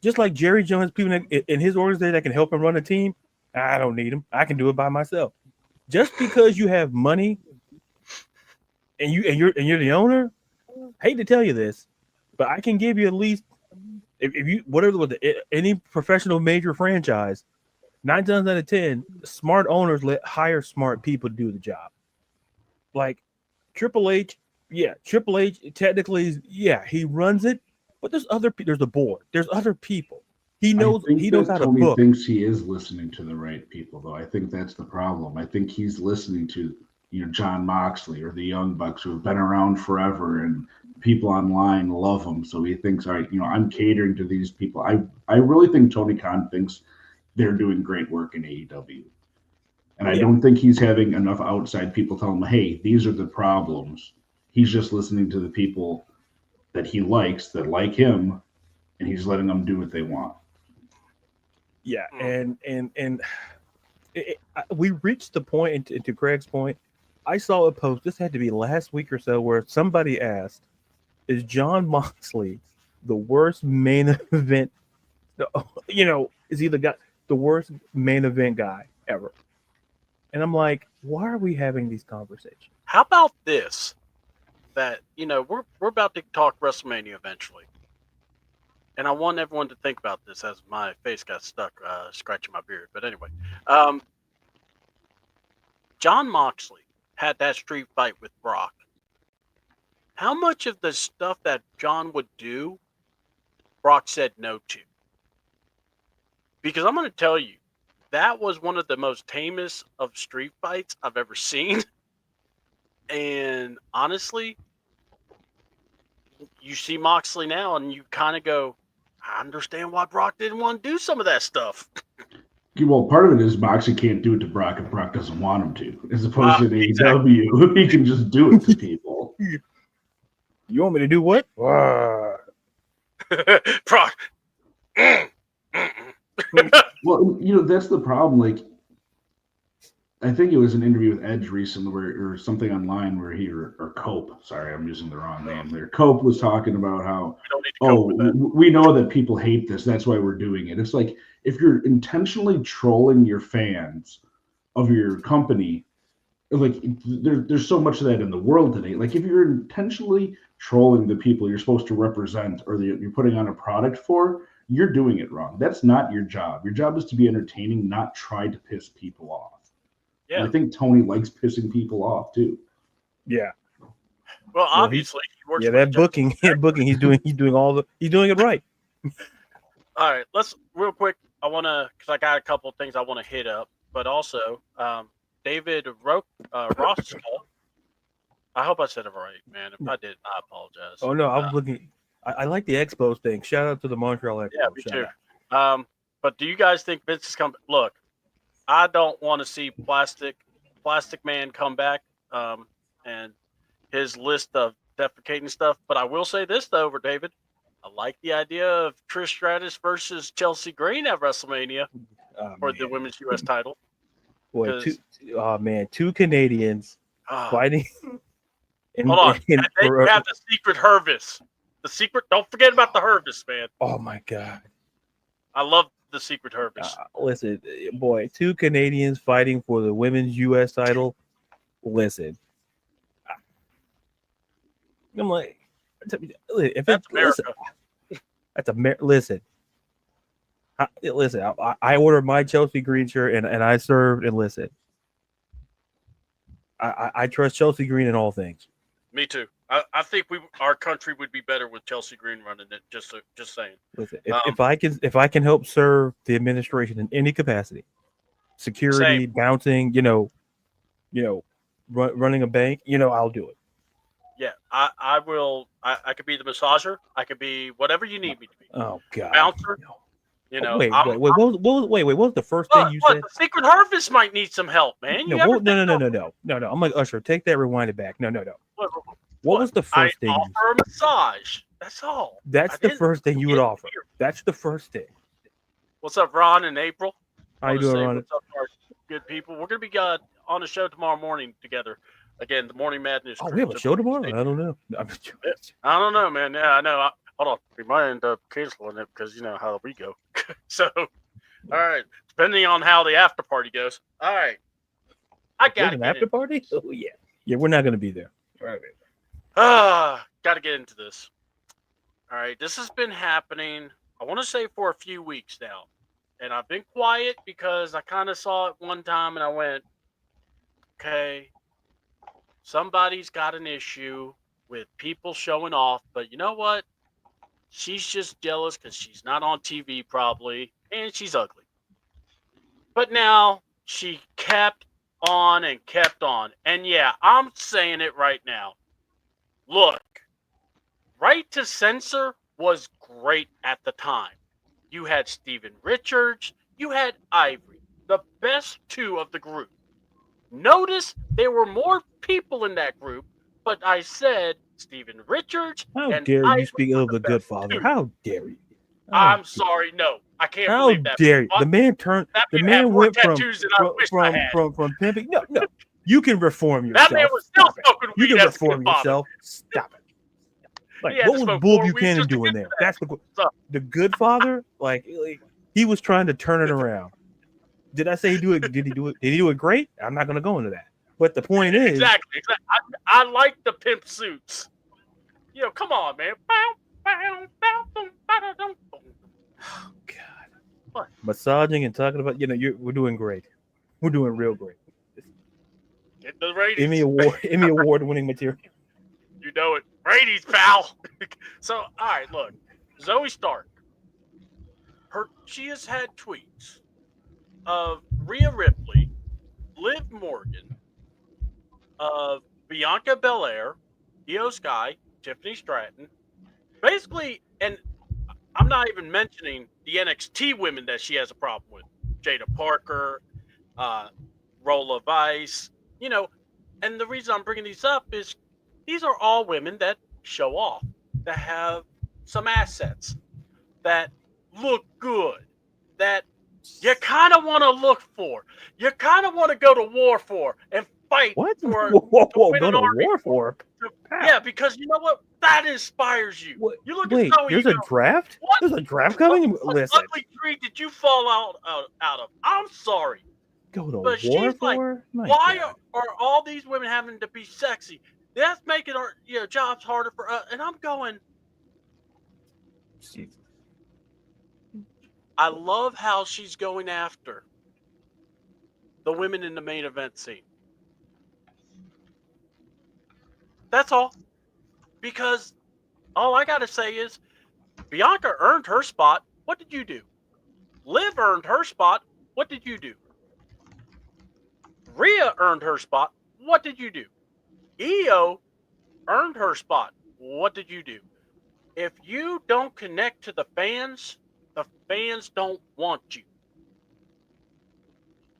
S2: just like Jerry Jones, people in his organization that can help him run a team? I don't need him. I can do it by myself. Just because you have money and you're the owner, hate to tell you this, but I can give you at least if you whatever with any professional major franchise, 9 times out of 10, smart owners hire smart people to do the job. Like Triple H, technically, he runs it, but there's a board. There's other people. He knows how to book.
S3: Tony thinks he is listening to the right people, though. I think that's the problem. I think he's listening to John Moxley or the Young Bucks, who have been around forever, and people online love them. So he thinks, all right, I'm catering to these people. I really think Tony Khan thinks they're doing great work in AEW. And I don't think he's having enough outside people tell him, hey, these are the problems. He's just listening to the people that he likes, that like him, and he's letting them do what they want.
S2: Yeah, and we reached the point, and to Craig's point, I saw a post, this had to be last week or so, where somebody asked, is John Moxley the worst main event, is he the worst main event guy ever? And I'm like, why are we having these conversations?
S4: How about this? That, we're about to talk WrestleMania eventually. And I want everyone to think about this as my face got stuck scratching my beard. But anyway, John Moxley had that street fight with Brock. how much of the stuff that John would do, Brock said no to? Because I'm going to tell you, that was one of the most tamest of street fights I've ever seen. And honestly, you see Moxley now and you kind of go, I understand why Brock didn't want to do some of that stuff.
S3: Well, part of it is Moxley can't do it to Brock if Brock doesn't want him to. As opposed to
S4: exactly.
S3: AEW, he can just do it to people.
S2: You want me to do what?
S4: Brock.
S3: Well, that's the problem. Like, I think it was an interview with Edge recently, or something online where or Cope. Sorry, I'm using the wrong name there. Cope was talking about how, we know that people hate this. That's why we're doing it. It's like, if you're intentionally trolling your fans of your company, like there's so much of that in the world today. Like, if you're intentionally trolling the people you're supposed to represent or you're putting on a product for, you're doing it wrong. That's not your job. Your job is to be entertaining, not try to piss people off. Yeah. And I think Tony likes pissing people off too.
S2: Yeah.
S4: Well, obviously, he works.
S2: Yeah, that booking. He's doing it right.
S4: All right, let's real quick. I want to, because I got a couple of things I want to hit up, but also David Roscoe. I hope I said it right, man. If I did, I apologize.
S2: Oh no, I'm looking. I like the Expos thing. Shout out to the Montreal Expos.
S4: Yeah, me too. But do you guys think Vince is coming? Look, I don't want to see Plastic Man come back and his list of defecating stuff. But I will say this, though, over David. I like the idea of Trish Stratus versus Chelsea Green at WrestleMania for the Women's U.S. title.
S2: Boy, two Canadians fighting.
S4: Hold on. And then you have the secret Hervis. Don't forget about the Hervis, man.
S2: Oh, my God.
S4: I love the secret Hervis.
S2: Listen, boy, two Canadians fighting for the women's U.S. title. Listen. I'm like, if
S4: that's America.
S2: That's listen. Listen, I ordered my Chelsea Green shirt and I served, and listen. I trust Chelsea Green in all things.
S4: Me too. I think our country would be better with Chelsea Green running it. Just saying.
S2: Listen, if I can help serve the administration in any capacity, security, bouncing, running a bank, I'll do it.
S4: Yeah, I will. I could be the massager. I could be whatever you need me to be.
S2: Oh God,
S4: bouncer. Wait.
S2: What was the first thing you said?
S4: The secret Hervis might need some help, man.
S2: No. I'm like, Usher, take that, rewind it back. No. What was the first thing?
S4: I offer a massage. That's all.
S2: That's the first thing you would offer. That's the first thing.
S4: What's up, Ron and April?
S2: How you doing, Ron?
S4: What's up, our good people? We're gonna be on the show tomorrow morning together. Again, the Morning Madness.
S2: Oh, we have a show tomorrow? I don't know.
S4: I don't know, man. Yeah, I know. Hold on. We might end up canceling it because you know how we go. So, all right. Depending on how the after party goes. All right. I got
S2: an after party? Oh, yeah. Yeah, we're not going to be there. All right.
S4: Got to get into this. All right. This has been happening, I want to say, for a few weeks now. And I've been quiet because I kind of saw it one time and I went, okay, somebody's got an issue with people showing off, but you know what? She's just jealous because she's not on TV probably, and she's ugly. But now she kept on and kept on. And yeah, I'm saying it right now. Look, Right to Censor was great at the time. You had Steven Richards, you had Ivory, the best two of the group. Notice there were more people in that group, but I said Steven Richards.
S2: How dare you speak of the Good Father? How dare you?
S4: I'm sorry, no, I can't believe that.
S2: How dare you? The man turned. The man went from pimping. No, you can reform yourself.
S4: That man was still smoking weed.
S2: You can reform yourself. Stop it. Like, what was Bull Buchanan doing there? That's the Good Father. Like he was trying to turn it around. Did I say he do it? Did he do it? Did he do it great? I'm not going to go into that. But the point is,
S4: exactly. I like the pimp suits. Come on, man. Oh
S2: God. What? Massaging and talking about, we're doing great. We're doing real great.
S4: Get the ratings.
S2: Emmy Award winning material.
S4: You know it. ladies, pal. So, all right, look, Zoe Stark. She has had tweets of Rhea Ripley, Liv Morgan, of Bianca Belair, Io Sky, Tiffany Stratton, basically, and I'm not even mentioning the NXT women that she has a problem with. Jada Parker, Rolla Vice, and the reason I'm bringing these up is these are all women that show off, that have some assets, that look good, that you kind of want to look for, you kind of want to go to war for, and fight
S2: What?
S4: for.
S2: Whoa, go to war for?
S4: Yeah, because you know what? That inspires you.
S2: What?
S4: You look
S2: Wait,
S4: at Zoe.
S2: there's a draft?
S4: What?
S2: There's a draft coming?
S4: What
S2: Listen.
S4: ugly tree did you fall out of? I'm sorry.
S2: Go to
S4: But
S2: war
S4: she's like,
S2: for? My
S4: why
S2: God.
S4: are all these women having to be sexy? That's making our jobs harder for us. And I'm going,
S2: Jeez.
S4: I love how she's going after the women in the main event scene. That's all. Because all I got to say is Bianca earned her spot. What did you do? Liv earned her spot. What did you do? Rhea earned her spot. What did you do? Io earned her spot. What did you do? If you don't connect to the fans don't want you.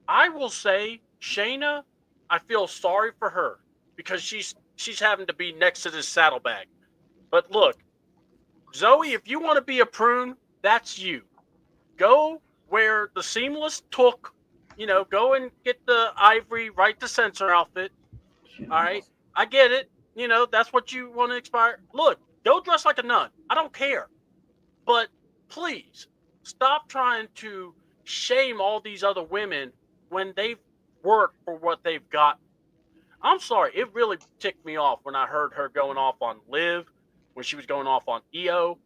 S4: I will say, Shayna, I feel sorry for her because she's having to be next to this saddlebag. But look, Zoe, if you want to be a prune, that's you. Go where the seamless took, go and get the ivory, right to censor outfit. All right. I get it. That's what you want to inspire. Look, go dress like a nun. I don't care. But please stop trying to shame all these other women when they've worked for what they've got. I'm sorry. It really ticked me off when I heard her going off on Liv, when she was going off on Io,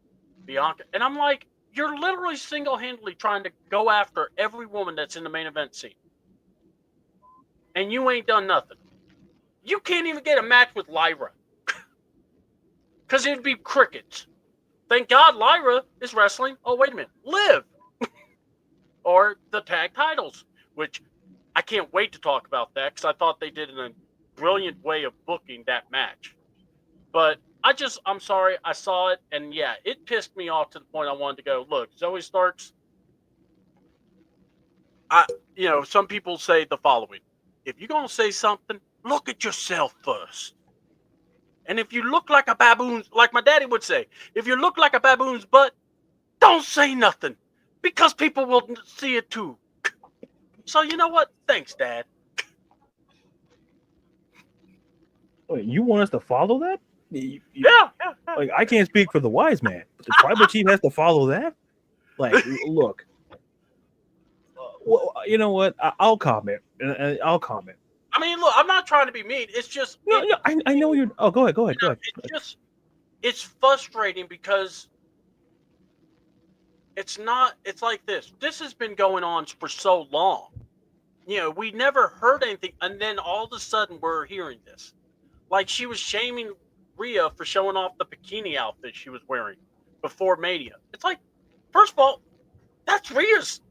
S4: Bianca. And I'm like, you're literally single-handedly trying to go after every woman that's in the main event scene. And you ain't done nothing. You can't even get a match with Lyra. Because it'd be crickets. Thank God Lyra is wrestling. Oh, wait a minute. Liv. Or the tag titles, which I can't wait to talk about that because I thought they did a brilliant way of booking that match. But I'm sorry. I saw it, and yeah, it pissed me off to the point I wanted to go, look, Zoe Starks, some people say the following. If you're going to say something, look at yourself first. And if you look like a baboon, like my daddy would say, if you look like a baboon's butt, don't say nothing because people will see it too. So you know what? Thanks, Dad.
S2: Wait, you want us to follow that?
S4: Yeah.
S2: Like, I can't speak for the wise man, but the tribal chief has to follow that? Like, look. Well, you know what? I'll comment. I'll comment.
S4: I mean, look, I'm not trying to be mean. It's just...
S2: No, I know you're... Oh, go ahead.
S4: It's frustrating because it's like this. This has been going on for so long. We never heard anything, and then all of a sudden we're hearing this. Like, she was shaming Rhea for showing off the bikini outfit she was wearing before Mania. It's like, first of all, that's Rhea's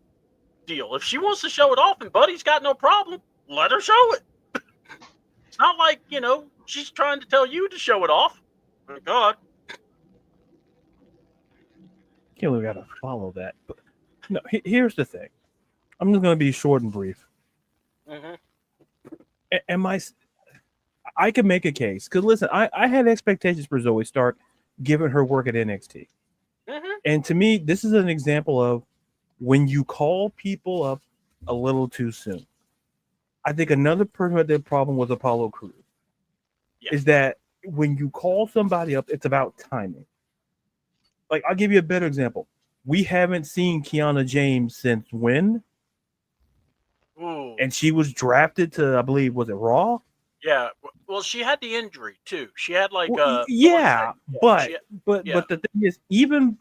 S4: deal. If she wants to show it off and Buddy's got no problem, let her show it. It's not like, she's trying to tell you to show it off. My God.
S2: Can't we gotta follow that? But no, here's the thing. I'm just gonna be short and brief. Mm-hmm. I can make a case because listen, I had expectations for Zoe Stark given her work at NXT, and to me, this is an example of when you call people up a little too soon. I think another person who had that problem was Apollo Crews. Yeah. Is that when you call somebody up, it's about timing. Like, I'll give you a better example. We haven't seen Kiana James since when?
S4: Ooh.
S2: And she was drafted to, I believe, was it Raw?
S4: Yeah. Well, she had the injury too. She had like
S2: but the thing is, even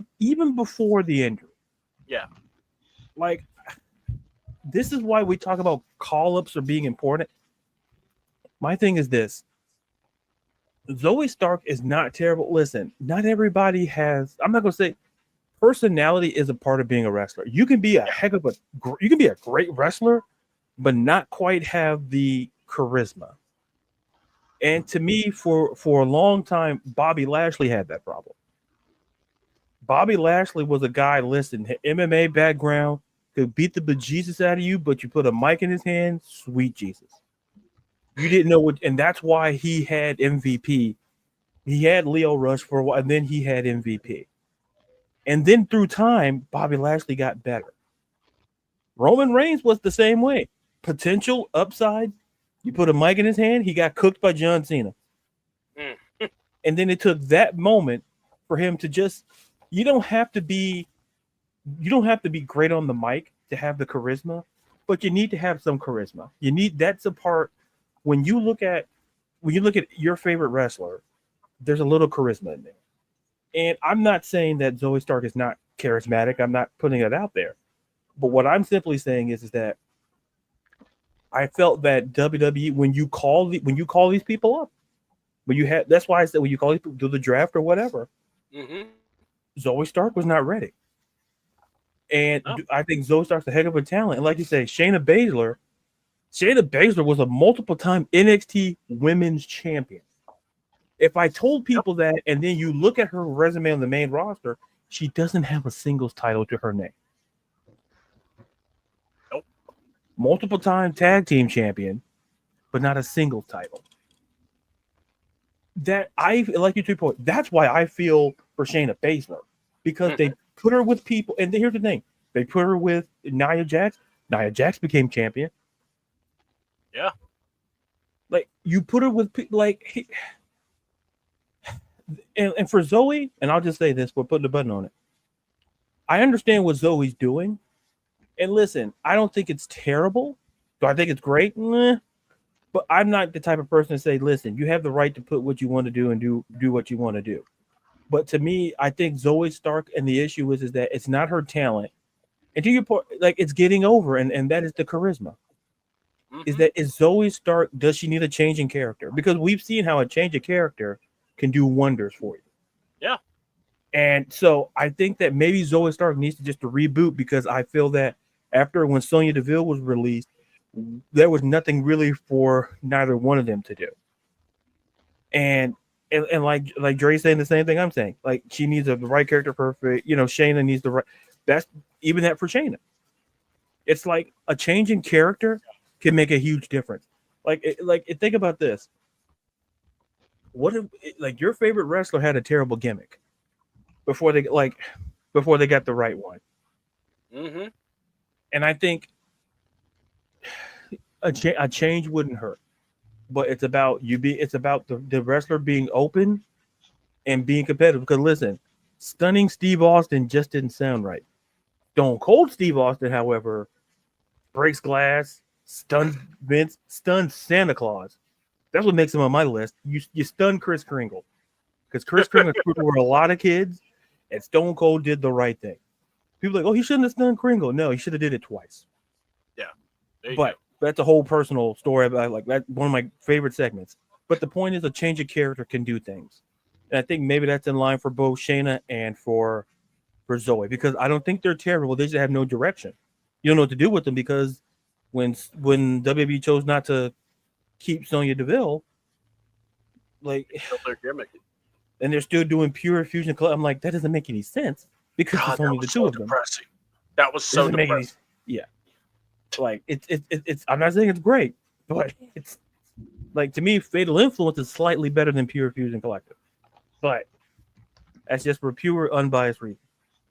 S2: before the injury, like, this is why we talk about call-ups or being important. My thing is this. Zoe Stark is not terrible. Listen, not everybody has. I'm not gonna say personality is a part of being a wrestler. You can be a heck of a. You can be a great wrestler, but not quite have the charisma. And to me, for a long time, Bobby Lashley had that problem. Bobby Lashley was a guy, listen, MMA background, could beat the bejesus out of you, but you put a mic in his hand, sweet Jesus. You didn't know what, and that's why he had MVP. He had Leo Rush for a while, and then he had MVP. And then through time, Bobby Lashley got better. Roman Reigns was the same way. Potential, upside. You put a mic in his hand, he got cooked by John Cena. And then it took that moment for him to just, you don't have to be great on the mic to have the charisma, but you need to have some charisma. That's a part when you look at your favorite wrestler, there's a little charisma in there. And I'm not saying that Zoe Stark is not charismatic. I'm not putting it out there. But what I'm simply saying is that I felt that WWE, when you call these people up, that's why I said when you call these people, do the draft or whatever, Zoe Stark was not ready. And I think Zoe Stark's a heck of a talent. And like you say, Shayna Baszler was a multiple-time NXT Women's Champion. If I told people that, and then you look at her resume on the main roster, she doesn't have a singles title to her name.
S4: Nope.
S2: Multiple-time tag team champion, but not a singles title. That I like you to point. That's why I feel for Shayna Baszler, because they put her with people. And here's the thing: they put her with Nia Jax. Nia Jax became champion.
S4: Yeah.
S2: Like you put her with people like. And for Zoe, and I'll just say this, we're putting a button on it. I understand what Zoe's doing. And listen, I don't think it's terrible. Do I think it's great? Nah. But I'm not the type of person to say, listen, you have the right to put what you want to do and do what you want to do. But to me, I think Zoe Stark, and the issue is that it's not her talent. And to your point, like it's getting over, and that is the charisma. Is Zoe Stark, does she need a change in character? Because we've seen how a change of character can do wonders for you.
S4: Yeah.
S2: And so I think that maybe Zoe Stark needs to just to reboot, because I feel that after when Sonya Deville was released, there was nothing really for neither one of them to do. And like Dre's saying the same thing I'm saying. Like she needs the right character for Shayna needs the right. That's even that for Shayna. It's like a change in character can make a huge difference. Think about this. What if your favorite wrestler had a terrible gimmick before they got the right one? And I think a change wouldn't hurt, but it's about the wrestler being open and being competitive. Because listen, stunning Steve Austin just didn't sound right. Stone Cold Steve Austin, however, breaks glass, stuns Vince, stuns Santa Claus. That's what makes him on my list. You stun Kris Kringle, because Kris Kringle screwed over a lot of kids, and Stone Cold did the right thing. People are like, oh, he shouldn't have stunned Kringle. No, he should have did it twice.
S4: Yeah,
S2: but that's a whole personal story about like that. One of my favorite segments. But the point is, a change of character can do things, and I think maybe that's in line for both Shayna and for Zoe, because I don't think they're terrible. They just have no direction. You don't know what to do with them, because when WWE chose not to keep Sonya Deville,
S4: their gimmick,
S2: and they're still doing pure fusion club. I'm like, that doesn't make any sense, because it's only the two of them.
S4: That was so depressing.
S2: It's I'm not saying it's great, but it's like, to me, Fatal Influence is slightly better than Pure Fusion Collective, but that's just for pure unbiased reason.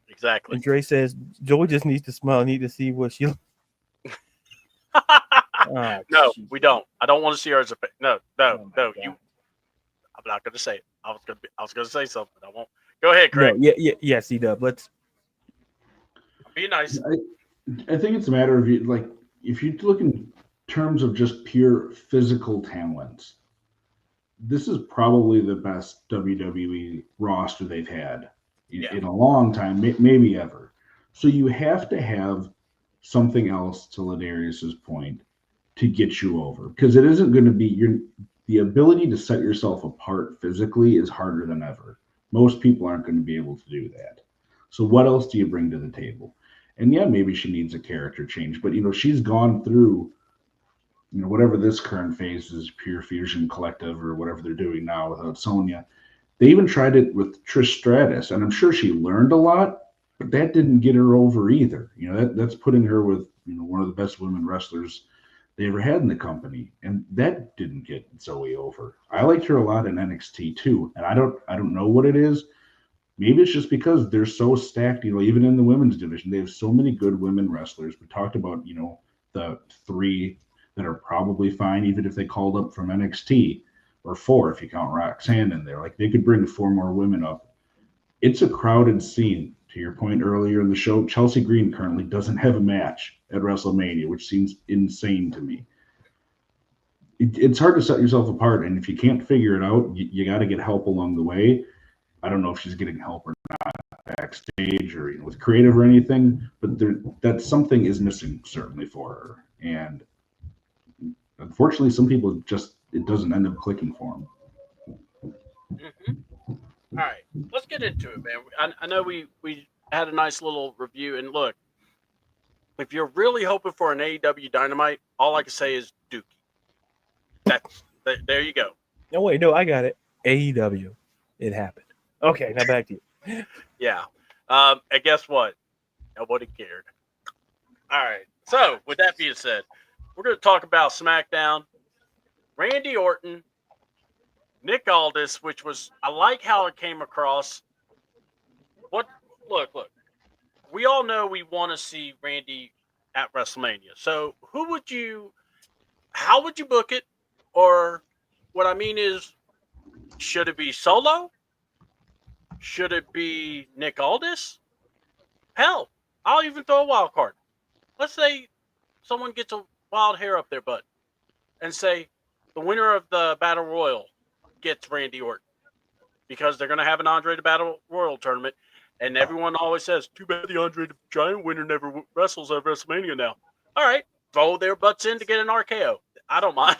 S4: Exactly.
S2: And Dre says Joey just needs to smile and need to see what she.
S4: No, we don't. I don't want to see her as a no.
S2: Oh
S4: You. I'm not going to say it. I was going to say something. I won't. Go ahead, Craig.
S2: No, yeah. CDouble. Let's
S4: be nice.
S3: I think it's a matter of if you look in terms of just pure physical talents, this is probably the best WWE roster they've had in a long time, maybe ever. So you have to have something else, to Ladarius's point, to get you over, because it isn't going to be the ability to set yourself apart physically is harder than ever. Most people aren't going to be able to do that. So what else do you bring to the table? And yeah, maybe she needs a character change, but she's gone through, whatever this current phase is, Pure Fusion Collective or whatever they're doing now without Sonya. They even tried it with Trish Stratus, and I'm sure she learned a lot, but that didn't get her over either. That's putting her with one of the best women wrestlers they ever had in the company, and that didn't get Zoe over. I liked her a lot in NXT too, and I don't know what it is. Maybe it's just because they're so stacked. Even in the women's division, they have so many good women wrestlers. We talked about the 3 that are probably fine, even if they called up from NXT, or 4 if you count Roxanne in there. Like, they could bring 4 more women up. It's a crowded scene. To your point earlier in the show, Chelsea Green currently doesn't have a match at WrestleMania, which seems insane to me. It's hard to set yourself apart, and if you can't figure it out, you got to get help along the way. I don't know if she's getting help or not backstage or with creative or anything, but that something is missing certainly for her. And unfortunately, some people it doesn't end up clicking for them.
S4: Mm-hmm. All right, let's get into it, man. I know we had a nice little review, and look, if you're really hoping for an AEW Dynamite, all I can say is Dookie. There you go.
S2: No, wait, no, I got it. AEW. It happened. Okay, now back to you.
S4: Yeah. And guess what? Nobody cared. All right. So, with that being said, we're going to talk about SmackDown. Randy Orton, Nick Aldis, which was, I like how it came across. Look. We all know we want to see Randy at WrestleMania. So, how would you book it? Or what I mean is, should it be Solo? Should it be Nick Aldis? Hell, I'll even throw a wild card. Let's say someone gets a wild hair up their butt and say the winner of the Battle Royal gets Randy Orton, because they're going to have an Andre the Battle Royal tournament, and everyone always says, too bad the Andre the Giant winner never wrestles at WrestleMania now. All right, throw their butts in to get an RKO. I don't mind.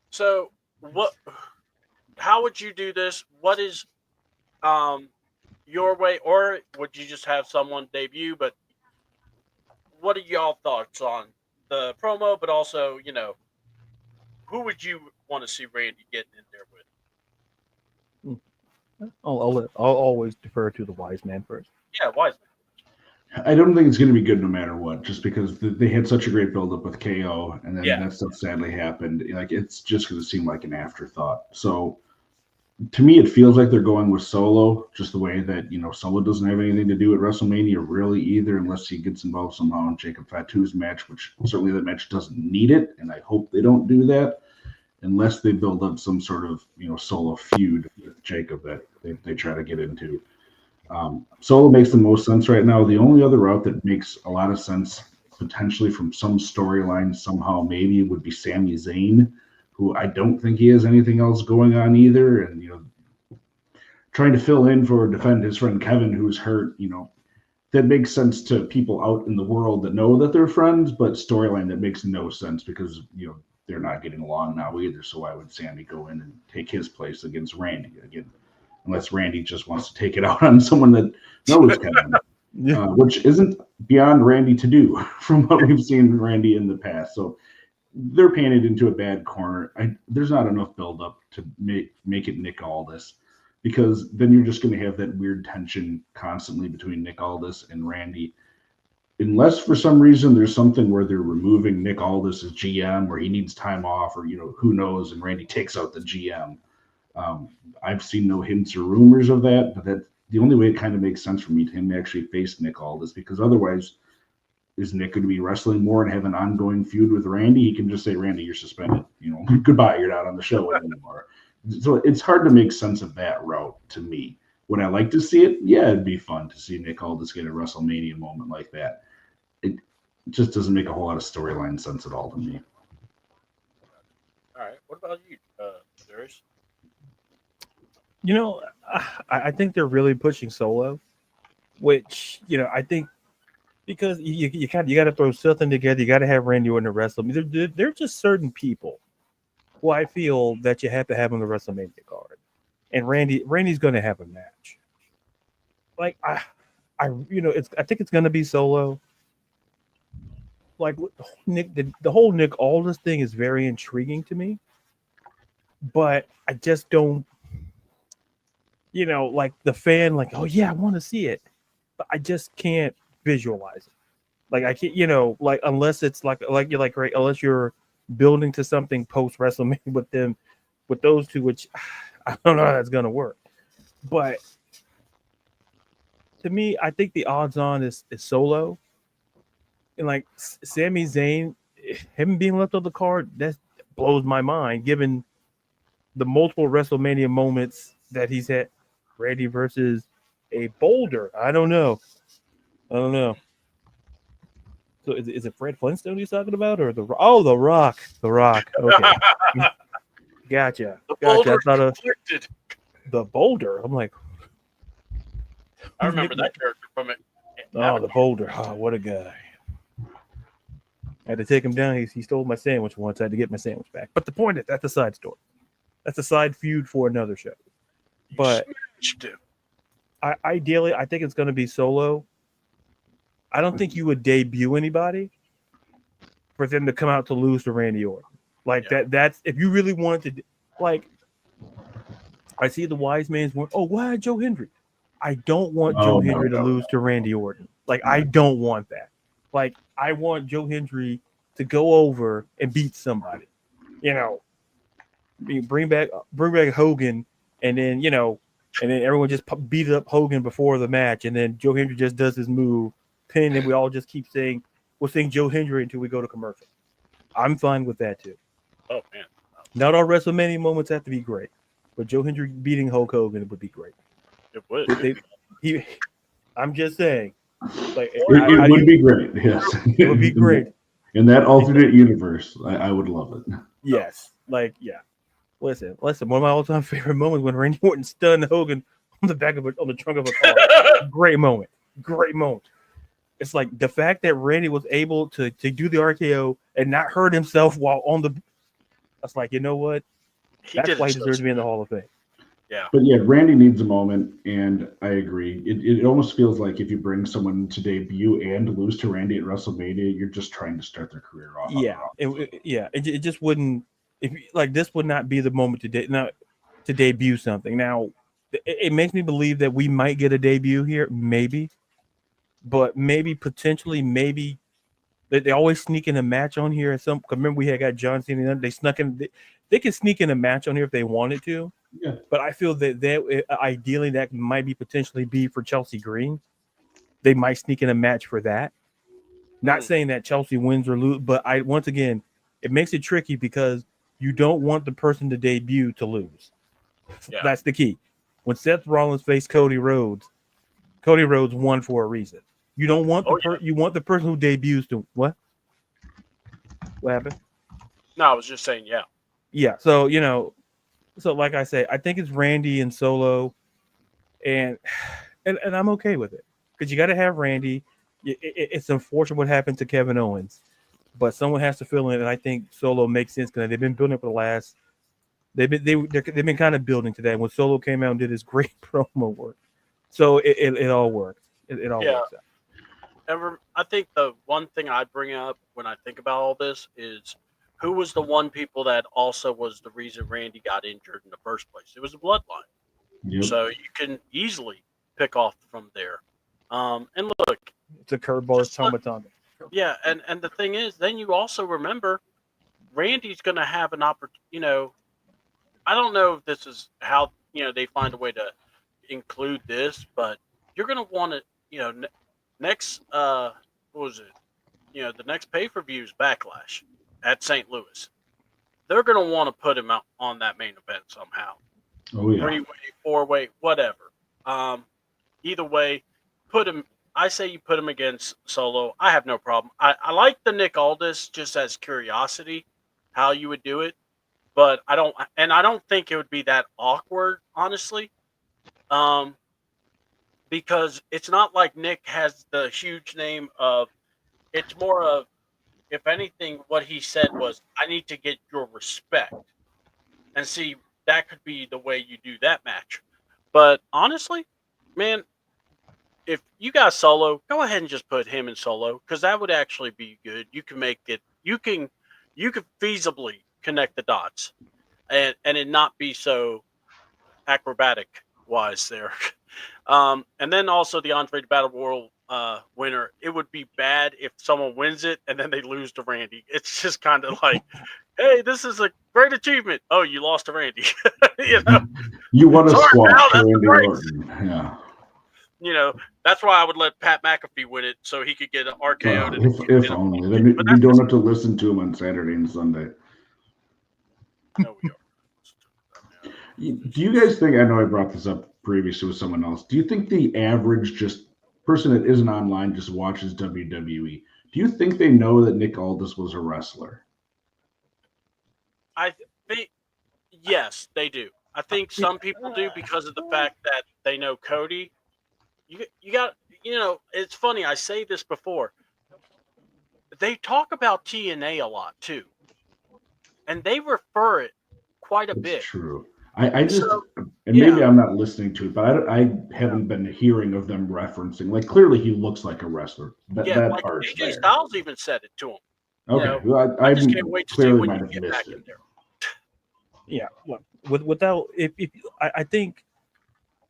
S4: So, how would you do this? What is your way, or would you just have someone debut? But what are y'all thoughts on the promo? But also, who would you want to see Randy getting in there with?
S2: I'll always defer to the wise man first.
S4: Yeah, wise man.
S3: I don't think it's going to be good no matter what, just because they had such a great build-up with KO, and then that stuff sadly happened. Like, it's just going to seem like an afterthought. So, to me, it feels like they're going with Solo, just the way that, Solo doesn't have anything to do at WrestleMania really either, unless he gets involved somehow in Jacob Fatu's match, which certainly that match doesn't need it, and I hope they don't do that, unless they build up some sort of, Solo feud with Jacob that they try to get into. Solo makes the most sense right now. The only other route that makes a lot of sense, potentially from some storyline somehow maybe, would be Sami Zayn, who I don't think he has anything else going on either. And, trying to fill in for defend his friend Kevin, who's hurt, that makes sense to people out in the world that know that they're friends, but storyline that makes no sense because, they're not getting along now either. So why would Sami go in and take his place against Randy again? Unless Randy just wants to take it out on someone that knows Kevin, which isn't beyond Randy to do from what we've seen Randy in the past. So they're painted into a bad corner. There's not enough build-up to make it Nick Aldis, because then you're just going to have that weird tension constantly between Nick Aldis and Randy. Unless for some reason there's something where they're removing Nick Aldis as GM, or he needs time off, or who knows, and Randy takes out the GM. I've seen no hints or rumors of that, but that's the only way it kind of makes sense for me to him to actually face Nick Aldis, because otherwise, is Nick going to be wrestling more and have an ongoing feud with Randy? He can just say, Randy, you're suspended. Goodbye, you're not on the show anymore. So it's hard to make sense of that route to me. Would I like to see it? Yeah, it'd be fun to see Nick Aldis get a WrestleMania moment like that. It just doesn't make a whole lot of storyline sense at all to me.
S4: All right. What about you, Darius?
S2: I think they're really pushing Solo, which, I think because you got to throw something together. You got to have Randy Orton to wrestle. They're just certain people who I feel that you have to have on the WrestleMania card, and Randy's going to have a match. Like I think it's going to be Solo. Like Nick, the whole Nick Aldis thing is very intriguing to me, but I just don't, like the fan, like, oh yeah, I want to see it, but I just can't visualize it. Like I can't, like unless it's like you're like, right, unless you're building to something post WrestleMania with them, with those two, which I don't know how that's gonna work. But to me, I think the odds on is Solo, and like Sami Zayn, him being left on the card, that blows my mind given the multiple WrestleMania moments that he's had. Randy versus a Boulder. I don't know. So is it Fred Flintstone he's talking about, or the Rock? The Rock. Okay, gotcha.
S4: The
S2: I
S4: Boulder
S2: thought
S4: conflicted.
S2: the Boulder. I'm like,
S4: I remember that character from it.
S2: oh, the Boulder. Oh, what a guy. I had to take him down. He stole my sandwich once. I had to get my sandwich back. But the point is, that's a side story. That's a side feud for another show. But ideally, I think it's going to be Solo. I don't think you would debut anybody for them to come out to lose to Randy Orton. Like that's if you really wanted to. Like, I see the wise man's word. Oh, why Joe Hendry? I don't want Joe Hendry to lose to Randy Orton. Like, I don't want that. Like, I want Joe Hendry to go over and beat somebody. Bring back Hogan, and then everyone just beat up Hogan before the match, and then Joe Hendry just does his move, pin, and we all just keep saying we'll sing Joe Hendry until we go to commercial. I'm fine with that too.
S4: Oh man,
S2: not all WrestleMania moments have to be great, but Joe Hendry beating Hulk Hogan would be great.
S4: It would.
S2: I'm just saying, like
S3: it would be great. Yes,
S2: it would be great
S3: in that alternate universe. I would love it.
S2: Yes, like yeah. Listen. One of my all-time favorite moments when Randy Orton stunned Hogan on the trunk of a car. Great moment. It's like the fact that Randy was able to do the RKO and not hurt himself while on the. That's like, you know what? That's why he deserves to be in the Hall of Fame.
S4: Yeah.
S3: But yeah, Randy needs a moment, and I agree. It almost feels like if you bring someone to debut and lose to Randy at WrestleMania, you're just trying to start their career off.
S2: Yeah, it just wouldn't. If like this would not be the moment to debut something. Now, it makes me believe that we might get a debut here, maybe, but maybe potentially, maybe they always sneak in a match on here. Remember we had got John Cena. They snuck in. They can sneak in a match on here if they wanted to.
S3: Yeah.
S2: But I feel that ideally that might be potentially be for Chelsea Green. They might sneak in a match for that. Not saying that Chelsea wins or lose, but once again, it makes it tricky because you don't want the person to debut to lose. Yeah. That's the key. When Seth Rollins faced Cody Rhodes won for a reason. You don't want you want the person who debuts to what? What happened?
S4: No, I was just saying, yeah.
S2: Yeah. So so like I say, I think it's Randy and Solo, and I'm okay with it because you got to have Randy. It's unfortunate what happened to Kevin Owens. But someone has to fill in, and I think Solo makes sense because they've been building up for the last. They've been kind of building to that. When Solo came out and did his great promo work, so it all worked. It all works out.
S4: I think the one thing I bring up when I think about all this is who was the one people that also was the reason Randy got injured in the first place. It was the bloodline. Yep. So you can easily pick off from there. And look,
S2: it's a curveball. It's Tomatonga.
S4: Yeah, and the thing is, then you also remember Randy's going to have an opportunity. I don't know if this is how they find a way to include this, but you're going to want to next what was it? The next pay-per-view is Backlash at St. Louis. They're going to want to put him out on that main event somehow.
S3: Oh yeah,
S4: 3-way, 4-way, whatever. Either way, put him. I say you put him against Solo. I have no problem. I like the Nick Aldis just as curiosity, how you would do it, but I don't think it would be that awkward, honestly, because it's not like Nick has the huge name of. It's more of, if anything, what he said was, "I need to get your respect." and see that could be the way you do that match. But honestly, man, if you got Solo, go ahead and just put him in Solo because that would actually be good. You can make it. You could feasibly connect the dots, and it not be so acrobatic wise there. And then also the Andre the Battle Royal winner. It would be bad if someone wins it and then they lose to Randy. It's just kind of like, hey, this is a great achievement. Oh, you lost to Randy. You know,
S3: You want to
S4: Sorry,
S3: squash
S4: pal, that's
S3: Randy
S4: the race.
S3: Orton. Yeah.
S4: You know, that's why I would let Pat McAfee win it so he could get an RKO'd.
S3: If only. Then we don't have to listen to him on Saturday and Sunday.
S4: No, we are.
S3: Do you guys think, I know I brought this up previously with someone else, do you think the average just person that isn't online just watches WWE? Do you think they know that Nick Aldis was a wrestler?
S4: I think, yes, they do. I think some people do because of the fact that they know Cody. You got, it's funny. I say this before. They talk about TNA a lot too, and they refer it quite a bit.
S3: It's true. I just, and maybe I'm not listening to it, but I haven't been hearing of them referencing. Like, clearly he looks like a wrestler. That
S4: like
S3: part's
S4: AJ
S3: there.
S4: Styles even said it to him.
S3: Okay.
S4: Well, I just can't wait to see when you get back in there.
S2: Yeah, without I think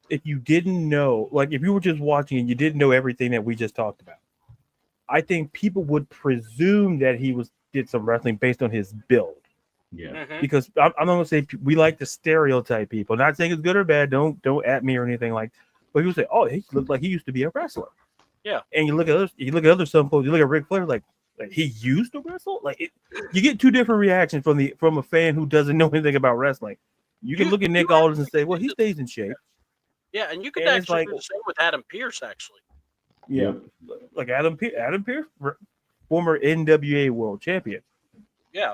S2: if you didn't know, like if you were just watching and you didn't know everything that we just talked about, I think people would presume that he did some wrestling based on his build.
S3: Yeah.
S2: Because I'm not gonna say we like to stereotype people. Not saying it's good or bad. Don't at me or anything like. But people say, "Oh, he looked like he used to be a wrestler."
S4: Yeah.
S2: And you look at other some folks. You look at Ric Flair, like he used to wrestle. Like you get two different reactions from a fan who doesn't know anything about wrestling. You can look at Nick Aldis and say, "Well, he stays in shape."
S4: Yeah, and you could actually do the same with Adam Pearce, actually.
S2: Yeah, like Adam Pearce, former NWA World Champion.
S4: Yeah.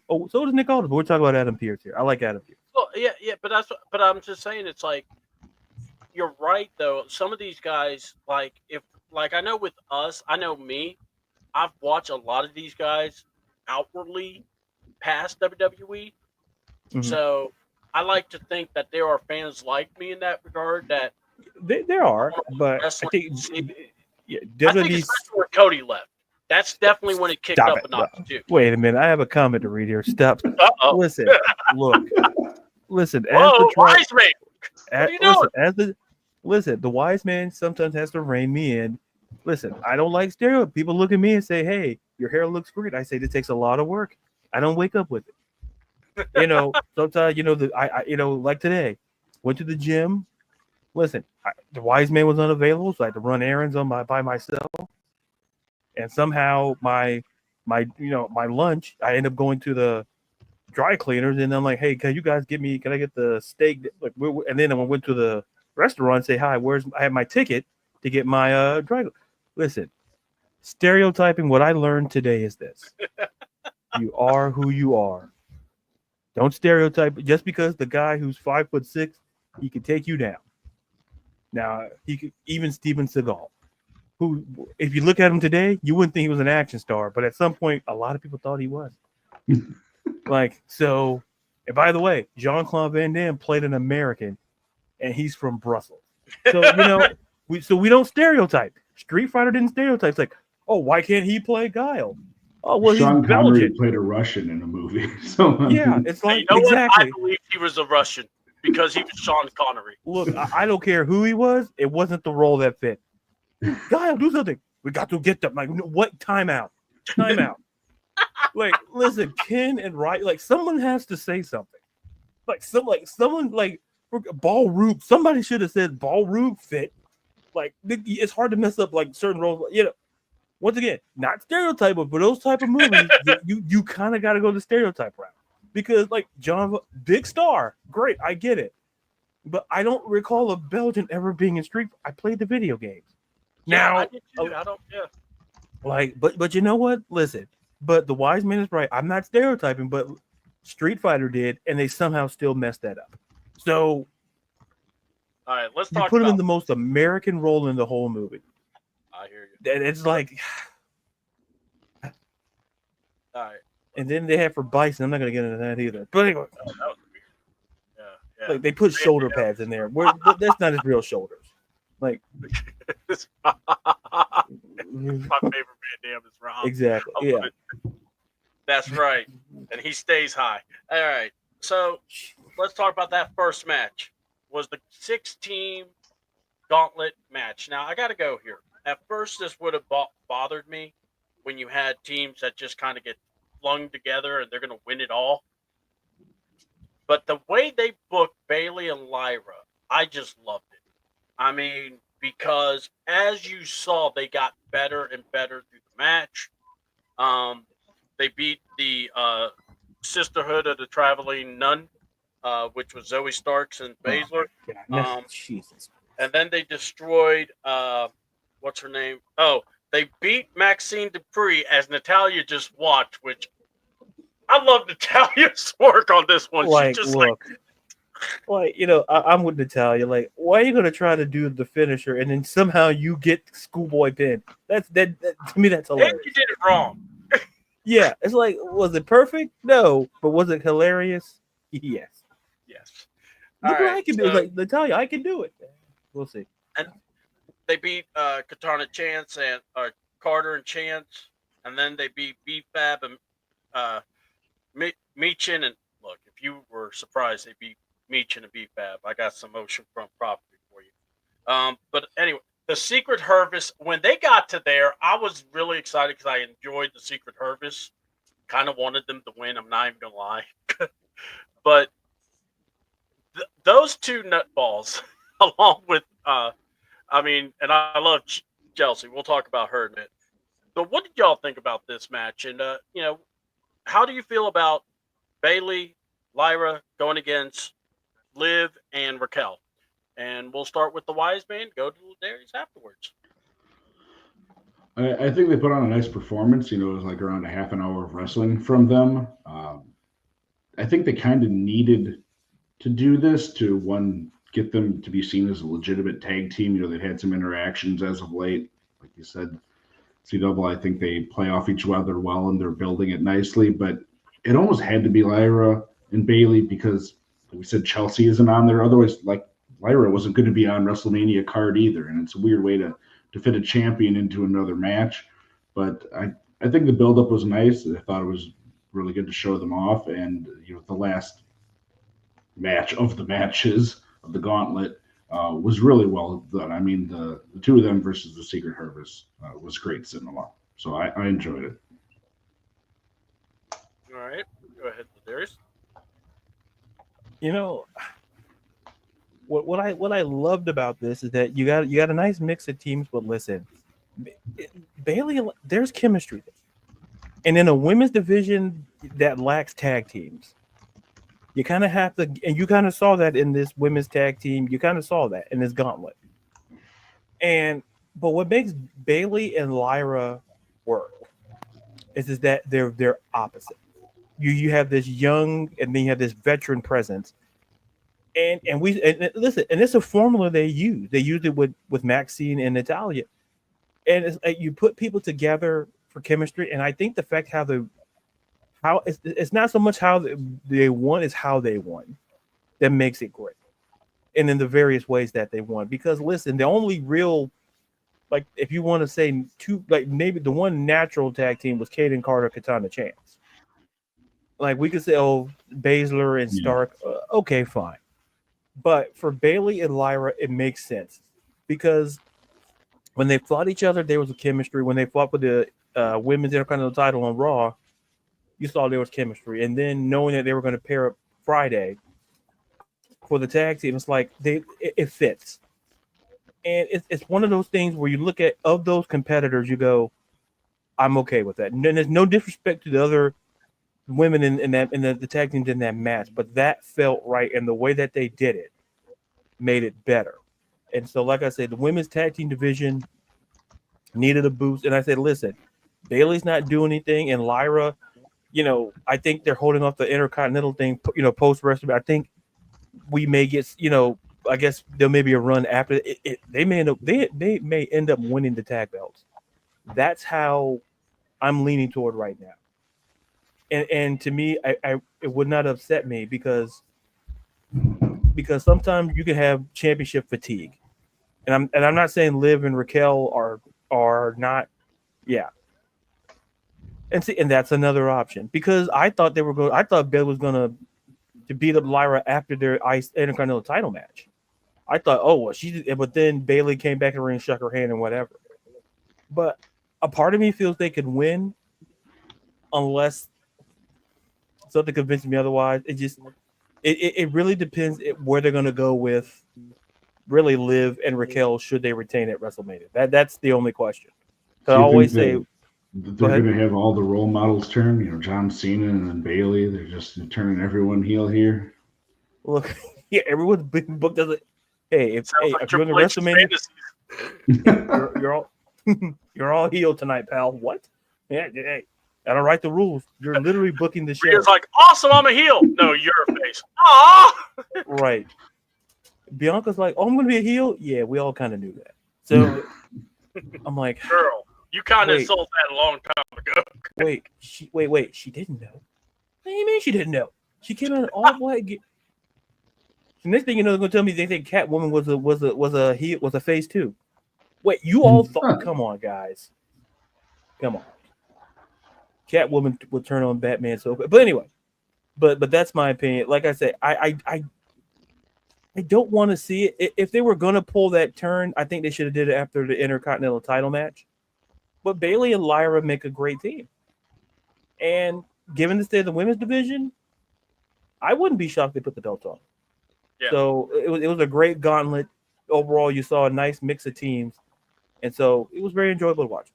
S2: Oh, so does Nick Aldis, but we're talking about Adam Pearce here. I like Adam Pearce.
S4: Well, yeah, but I'm just saying, it's like you're right though. Some of these guys, like I know with us, I know me, I've watched a lot of these guys outwardly past WWE, so I like to think that there are fans like me in that regard. That
S2: there are, but I think
S4: especially when Cody left. That's definitely when it kicked up a notch too.
S2: Wait a minute, I have a comment to read here. Stop. Listen, look. Listen.
S4: Whoa, wise man.
S2: The wise man sometimes has to rein me in. Listen, I don't like stereotypes. People look at me and say, "Hey, your hair looks great." I say this takes a lot of work. I don't wake up with it. Sometimes like today, went to the gym. Listen, the wise man was unavailable, so I had to run errands by myself. And somehow my lunch, I end up going to the dry cleaners, and I'm like, "Hey, can I get the steak?" Like, and then I went to the restaurant and say, "Hi, I have my ticket to get my dry." Listen, stereotyping. What I learned today is this: you are who you are. Don't stereotype just because the guy who's 5'6", he can take you down. Now he could, even Steven Seagal, who, if you look at him today, you wouldn't think he was an action star, but at some point, a lot of people thought he was. So, and by the way, Jean-Claude Van Damme played an American, and he's from Brussels. So, we don't stereotype. Street Fighter didn't stereotype. It's like, oh, why can't he play Guile? Oh, well,
S3: Sean
S2: he's
S3: Connery
S2: Belgian.
S3: Played a Russian in a movie. So
S2: yeah, it's like,
S4: what? I believe he was a Russian because he was Sean Connery.
S2: Look, I don't care who he was. It wasn't the role that fit. Guile, do something. We got to get them. Like, what? Timeout. Like, listen, Ken and Wright. Like, someone has to say something. Someone Ballroom. Somebody should have said Ballroom fit. Like, it's hard to mess up like certain roles. Once again, not stereotype, but for those type of movies, you kind of got to go the stereotype route because, like, John, big star, great, I get it, but I don't recall a Belgian ever being in Street. I played the video games. Now,
S4: I did too. I don't. Yeah.
S2: Like, but you know what? Listen, but the wise man is right. I'm not stereotyping, but Street Fighter did, and they somehow still messed that up. So,
S4: all right, let's
S2: you
S4: talk.
S2: Put him in the most American role in the whole movie.
S4: I hear you.
S2: And it's like,
S4: all right.
S2: And then they have for Bison. I'm not gonna get into that either. But anyway,
S4: Oh, that was weird. Yeah.
S2: like they put shoulder pads in there. That's not his real shoulders. Like
S4: My favorite Van Dam is Rom.
S2: exactly.
S4: I
S2: Yeah.
S4: love it. That's right. And he stays high. All right. So let's talk about that first match. Was the 6-team gauntlet match. Now I got to go here. At first, this would have bothered me when you had teams that just kind of get flung together and they're going to win it all. But the way they booked Bailey and Lyra, I just loved it. I mean, because as you saw, they got better and better through the match. They beat the Sisterhood of the Traveling Nun, which was Zoe Starks and Baszler.
S2: Jesus.
S4: And then they destroyed, what's her name? Oh, they beat Maxine Dupree as Natalia just watched, which I love Natalia's work on this one.
S2: Like,
S4: She's just
S2: look, like you know, I'm with Natalia. Like, why are you gonna try to do the finisher and then somehow you get schoolboy pin? That to me, that's hilarious.
S4: and you did it wrong.
S2: Yeah, it's like, was it perfect? No, but was it hilarious? Yes.
S4: Yes.
S2: Look
S4: All
S2: what I
S4: right,
S2: can do.
S4: so-
S2: Like Natalia, I can do it. We'll see.
S4: They beat Katana Chance and Carter and Chance, and then they beat B-Fab and Meechin. And look, if you were surprised they beat Meechin and B-Fab, I got some ocean front property for you. But anyway, the Secret Harvest, when they got to there, I was really excited because I enjoyed the Secret Harvest. Kind of wanted them to win. I'm not even gonna lie, but those two nutballs, along with I mean, and I love Chelsea. We'll talk about her in a minute. But what did y'all think about this match? And you know, how do you feel about Bailey, Lyra going against Liv and Raquel? And we'll start with the wise man. Go to Darius afterwards.
S3: I think they put on a nice performance. You know, it was like around a half an hour of wrestling from them. I think they kind of needed to do this to get them to be seen as a legitimate tag team. You know, they've had some interactions as of late. Like you said, CDouble, I think they play off each other well and they're building it nicely. But it almost had to be Lyra and Bailey because, like we said, Chelsea isn't on there. Otherwise, like Lyra wasn't going to be on WrestleMania card either. And it's a weird way to fit a champion into another match. But I think the buildup was nice. I thought it was really good to show them off. And, you know, the last match of the matches of the gauntlet was really well done. I mean, the two of them versus the Secret Harvest was great cinema. So I enjoyed it.
S4: All right, go ahead, Darius.
S2: You know, what I loved about this is that you got a nice mix of teams. But listen, Bailey, there's chemistry there. And in a women's division that lacks tag teams, you kind of have to, and you kind of saw that in this women's tag team. You kind of saw that in this gauntlet. But what makes Bailey and Lyra work is that they're opposite. You have this young, and then you have this veteran presence. And listen, and it's a formula they use. They used it with Maxine and Natalia. And it's like you put people together for chemistry. And I think the fact how it's not so much how they won, it's how they won that makes it great. And in the various ways that they won. Because listen, the only real, like, if you want to say two, like maybe the one natural tag team was Kaden Carter, Katana Chance. Like we could say, oh, Baszler and Stark. Okay, fine. But for Bailey and Lyra, it makes sense because when they fought each other, there was a chemistry. When they fought with the women's Intercontinental title on Raw, you saw there was chemistry. And then knowing that they were going to pair up Friday for the tag team, it's like it fits. And it's one of those things where you look at of those competitors, you go, I'm okay with that. And there's no disrespect to the other women in the tag teams in that match, but that felt right, and the way that they did it made it better. And so, like I said, the women's tag team division needed a boost. And I said, listen, Bailey's not doing anything, and Lyra, you know, I think they're holding off the Intercontinental thing, you know, post WrestleMania. I think we may get, you know, I guess there may be a run after it. They may end up winning the tag belts. That's how I'm leaning toward right now. and to me, it would not upset me because sometimes you can have championship fatigue, and I'm not saying Liv and Raquel are not, yeah. And that's another option because I thought Bayley was gonna to beat up Lyra after their Intercontinental title match. I thought, oh well, but then Bayley came back in the ring, shook her hand, and whatever. But a part of me feels they could win unless something convinces me otherwise. It really depends where they're gonna go with really Liv and Raquel should they retain at WrestleMania. That's the only question. I always say
S3: that they're going to have all the role models turn. You know, John Cena and then Bayley. They're just turning everyone heel here.
S2: Look, yeah, everyone's been booked as a. Hey, if you're in the WrestleMania, you're all heel tonight, pal. What? Yeah, hey, I don't write the rules. You're literally booking the show.
S4: It's like, awesome, I'm a heel. No, you're a face. Aww.
S2: Right. Bianca's like, oh, I'm going to be a heel. Yeah, we all kind of knew that. So I'm like,
S4: girl, you kind of sold that a long time ago.
S2: Wait, she didn't know. What do you mean she didn't know? She came out all white. The next thing you know, they're going to tell me they think Catwoman was a face too. Wait, you all thought? Come on, guys. Come on. Catwoman would turn on Batman so quick. But anyway, but that's my opinion. Like I said, I don't want to see it. If they were going to pull that turn, I think they should have did it after the Intercontinental title match. But Bayley and Lyra make a great team. And given the state of the women's division, I wouldn't be shocked if they put the belt on. Yeah. So it was a great gauntlet. Overall, you saw a nice mix of teams. And so it was very enjoyable to watch.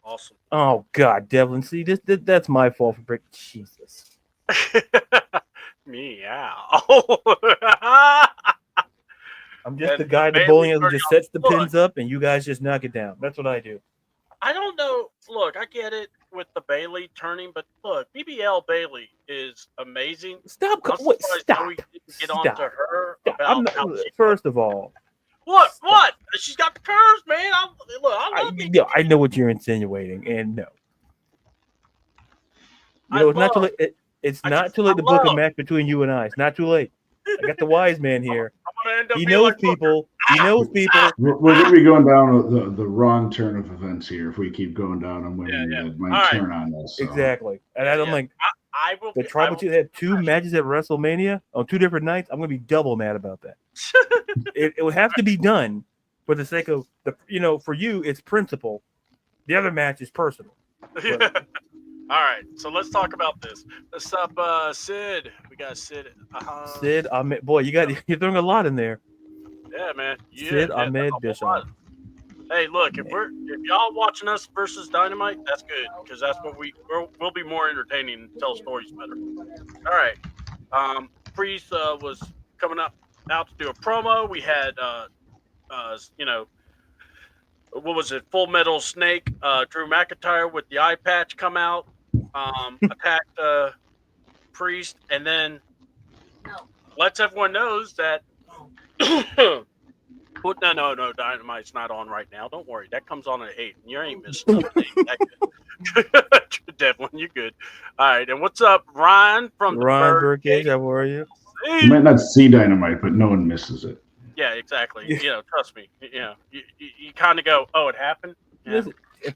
S4: Awesome.
S2: Oh, God, Devlin. See, that's my fault for breaking. Jesus.
S4: Meow.
S2: I'm just the guy at the bowling alley who just sets the pins up and you guys just knock it down. That's what I do.
S4: I don't know. Look, I get it with the Bayley turning, but look, BBL Bayley is amazing.
S2: Stop.
S4: Get on to her about
S2: first of all.
S4: What? She's got the curves, man.
S2: I know what you're insinuating, and no. It's not too late to book a match between you and I. It's not too late. I got the wise man here. He knows people. We're
S3: going to be going down the wrong turn of events here if we keep going down and winning. It might turn on us. So.
S2: Exactly. And I'm like, the Tribal Chief had 2 matches at WrestleMania on 2 different nights. I'm going to be double mad about that. It would have to be done for the sake of for you, it's principle. The other match is personal. But,
S4: all right, so let's talk about this. What's up, Sid? We got Sid.
S2: Sid Ahmed, boy, you're throwing a lot in there.
S4: Yeah, man.
S2: Sid Ahmed Bischoff.
S4: Hey, look, if y'all watching us versus Dynamite, that's good because that's what we'll be more entertaining and tell stories better. All right, Priest was coming out to do a promo. We had what was it? Full Metal Snake, Drew McIntyre with the eye patch come out, attacked Priest, and then lets everyone knows that. No, Dynamite's not on right now. Don't worry, that comes on at 8. You ain't missing nothing. Devlin, you're good. All right, and what's up, Ryan from
S2: Ryan Birdcage? How are you?
S3: You might not see Dynamite, but no one misses it.
S4: Yeah, exactly. Trust me. You kind of go, oh, it happened. Yeah.
S2: Listen,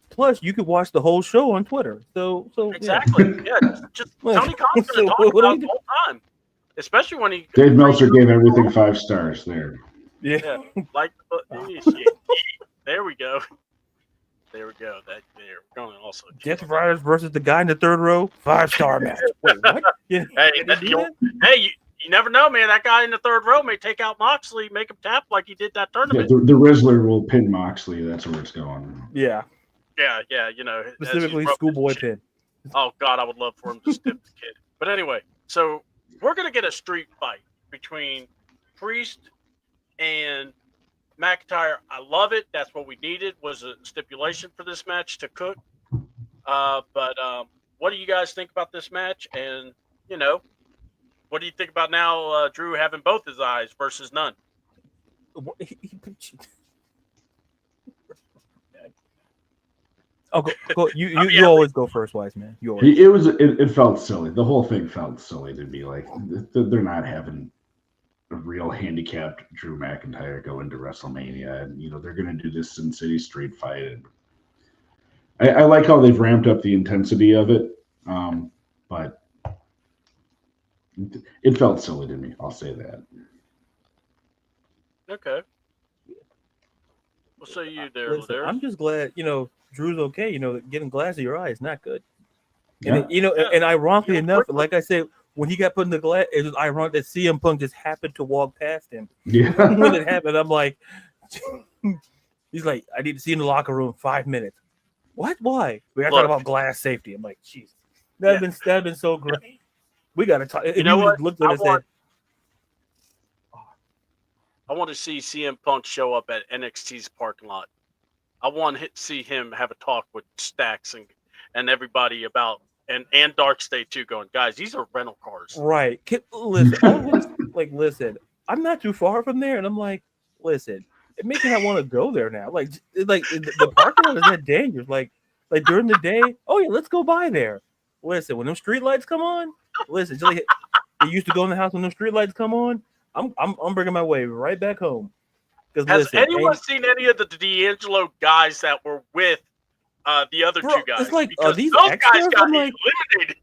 S2: plus, you could watch the whole show on Twitter. So
S4: exactly. Yeah, just Tony Khan's going to talk about it the whole time, especially when he.
S3: Dave Meltzer gave everything 5 stars there.
S2: Yeah.
S4: Like shit. There we go. We're going to also.
S2: Death Riders versus the guy in the 3rd row. 5-star match. Wait, what? Yeah.
S4: Hey, you never know, man. That guy in the 3rd row may take out Moxley, make him tap like he did that tournament.
S3: Yeah, the Rizzler will pin Moxley. That's where it's going.
S2: Yeah.
S4: Yeah.
S2: Specifically, schoolboy pin.
S4: Oh, God, I would love for him to stiff the kid. But anyway, so we're going to get a street fight between Priest and McIntyre. I love it. That's what we needed, was a stipulation for this match to cook. But what do you guys think about this match? And, what do you think about now Drew having both his eyes versus none?
S2: Oh, go. You always go first, wise man. You always.
S3: It felt silly. The whole thing felt silly to me. Like they're not having a real handicapped Drew McIntyre go into WrestleMania, and they're going to do this Sin City Street fight. And I like how they've ramped up the intensity of it, but it felt silly to me. I'll say that.
S4: Okay. What say you there,
S2: Listen, I'm just glad Drew's okay. Getting glass in your eye is not good.
S3: Yeah.
S2: And and ironically enough, like I said, when he got put in the glass, it was ironic that CM Punk just happened to walk past him.
S3: Yeah.
S2: When it happened, I'm like, he's like, I need to see you in the locker room 5 minutes. What? Why? We got to talk about glass safety. I'm like, jeez, that'd been so great. We got to talk.
S4: You know what?
S2: Looked at us
S4: I want to see CM Punk show up at NXT's parking lot. I want to see him have a talk with Stacks and everybody about and Dark State too. Going, guys, these are rental cars.
S2: Right. Listen, I'm not too far from there, and I'm like, listen, it makes me not want to go there now. Like the parking lot is that dangerous. Like during the day, oh yeah, let's go by there. Listen, when them street lights come on, listen, just like they used to go in the house when them street lights come on. I'm bringing my way right back home.
S4: Has anyone seen any of the D'Angelo guys that were with the other two guys?
S2: It's like,
S4: because
S2: these
S4: those
S2: extras?
S4: guys got
S2: I'm like,
S4: eliminated.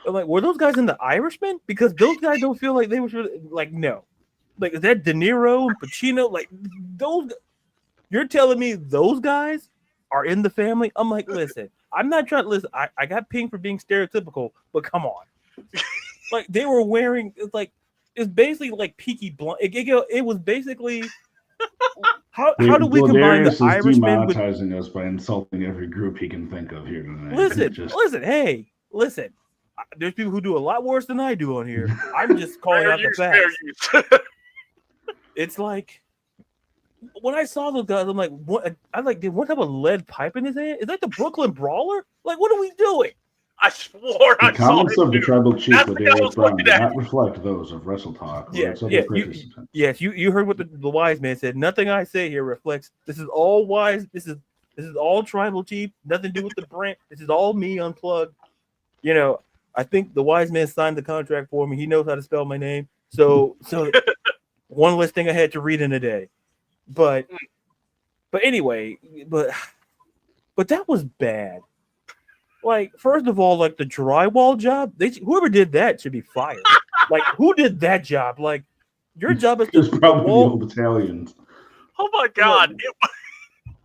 S2: I'm like, were those guys in the Irishman? Because those guys don't feel like they were like, no. Like, is that De Niro and Pacino? Like, those, you're telling me those guys are in the family? I'm like, listen, I'm not trying to listen. I got pinged for being stereotypical, but come on. Like, they were wearing, it's basically like Peaky Blind. It was basically how do we combine the Irishman with
S3: demonetizing us by insulting every group he can think of here tonight?
S2: Listen. There's people who do a lot worse than I do on here. I'm just calling out the facts. It's like when I saw those guys, I'm like, what? Did one have a lead pipe in his hand? Is that the Brooklyn Brawler? Like, what are we doing?
S4: I swore
S3: the
S4: I saw
S3: comments of the tribal chief
S4: That's
S3: with
S4: what I
S3: Eric
S4: was
S3: Brown
S4: looking
S3: do
S4: at.
S3: not reflect those of Wrestle Talk.
S2: Yes, you heard what the wise man said. Nothing I say here reflects. This is all wise. This is all tribal chief. Nothing to do with the brand. This is all me unplugged. I think the wise man signed the contract for me. He knows how to spell my name. So one less thing I had to read in a day. But anyway, but that was bad. Like, first of all, like the drywall job, whoever did that should be fired. Like, who did that job? Like, your job is to
S3: It's probably the old Italians.
S4: Oh my God!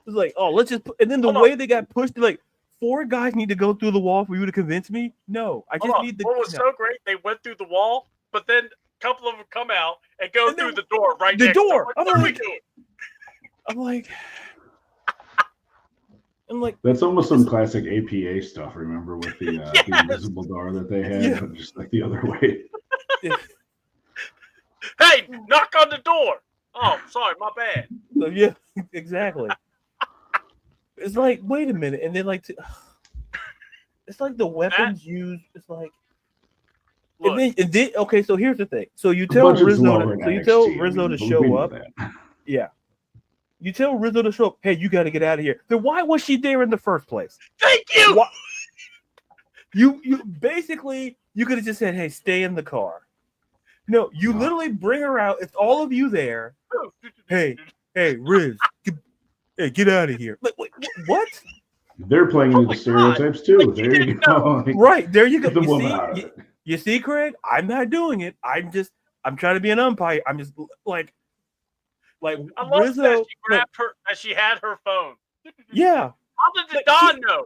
S2: It's like, oh, let's just. And then the way they got pushed, like 4 guys need to go through the wall for you to convince me. No, I just need the.
S4: What was so great? They went through the wall, but then a couple of them come out and go through the door right
S2: the
S4: next
S2: door.
S4: What are we doing?
S2: I'm like,
S3: that's almost some classic APA stuff. Remember with the invisible door that they had, but just like the other way.
S4: Hey, knock on the door. Oh, sorry, my bad.
S2: So, yeah, exactly. It's like, wait a minute, and then it's like the weapons used. It's like, and then okay. So here's the thing. So you tell Rizzo to show up. Yeah. You tell Rizzo to show up. Hey, you got to get out of here. Then why was she there in the first place?
S4: Thank you.
S2: Why? You basically you could have just said, "Hey, stay in the car." No, you literally bring her out. It's all of you there. Hey, Riz, get out of here. Like, wait, what?
S3: They're playing into the stereotypes too. Like, there you go.
S2: Right there, you go. You see, Craig, I'm not doing it. I'm trying to be an umpire. I'm just like
S4: I love
S2: Rizzo,
S4: that she grabbed her as she had her phone.
S2: Yeah.
S4: How did the Don know?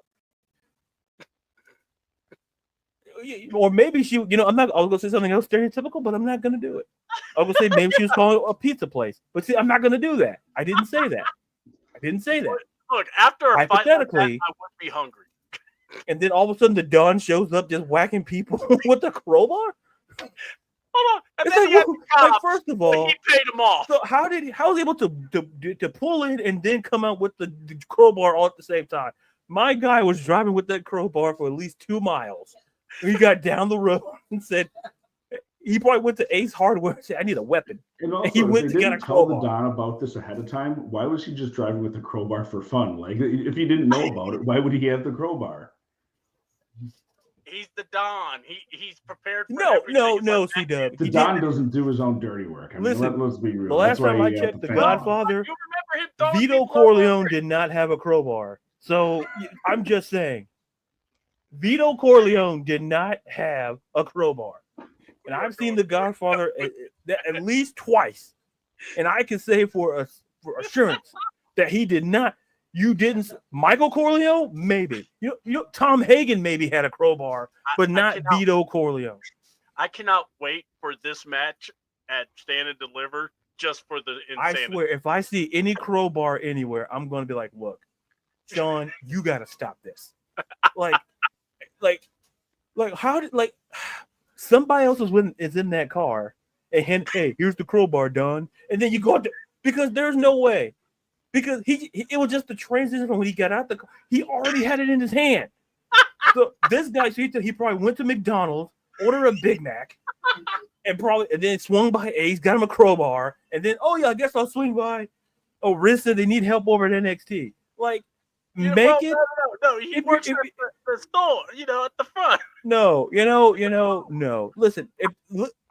S2: Or maybe she, I was gonna say something else stereotypical, but I'm not gonna do it. I was gonna say maybe she was calling a pizza place, but see, I'm not gonna do that. I didn't say that.
S4: Look, after a fight like that, I would be hungry.
S2: And then all of a sudden, the Don shows up just whacking people with a crowbar.
S4: Hold on. And then he had the cops,
S2: first of all,
S4: he paid them off.
S2: So how was he able to pull in and then come out with the crowbar all at the same time? My guy was driving with that crowbar for at least 2 miles. He got down the road and said, He probably went to Ace Hardware and said, "I need a weapon."
S3: And also,
S2: he went
S3: if
S2: to
S3: they
S2: get a
S3: didn't tell the
S2: crowbar.
S3: Don about this ahead of time, why was he just driving with the crowbar for fun? Like, if he didn't know about it, why would he have the crowbar?
S4: He's the Don. He's prepared for
S2: No,
S4: everything.
S2: C-Dub.
S3: The Don doesn't do his own dirty work. I mean,
S2: Listen,
S3: let's be real.
S2: The last
S3: That's why
S2: time I
S3: he
S2: checked, The
S3: had fan club.
S2: Godfather,
S4: You remember him throwing
S2: Vito
S4: people over?
S2: Corleone did not have a crowbar. So I'm just saying, Vito Corleone did not have a crowbar. And I've seen The Godfather at least twice. And I can say for assurance that he did not. You didn't. Michael Corleone, maybe. You know, Tom Hagen maybe had a crowbar, but not Vito Corleone.
S4: I cannot wait for this match at Stand and Deliver just for the insanity.
S2: I swear, if I see any crowbar anywhere, I'm going to be like, look, Sean, you got to stop this. like, how did, somebody else is in that car and hey, here's the crowbar, Don. And then you go out there, because there's no way. Because it was just the transition from when he got out the car. He already had it in his hand. So this guy, he probably went to McDonald's, ordered a Big Mac, and then swung by Ace, got him a crowbar, and then, oh yeah, I guess I'll swing by. Oh, Riz said they need help over at NXT. Like,
S4: No. He works at the store, at the front.
S2: No. Listen,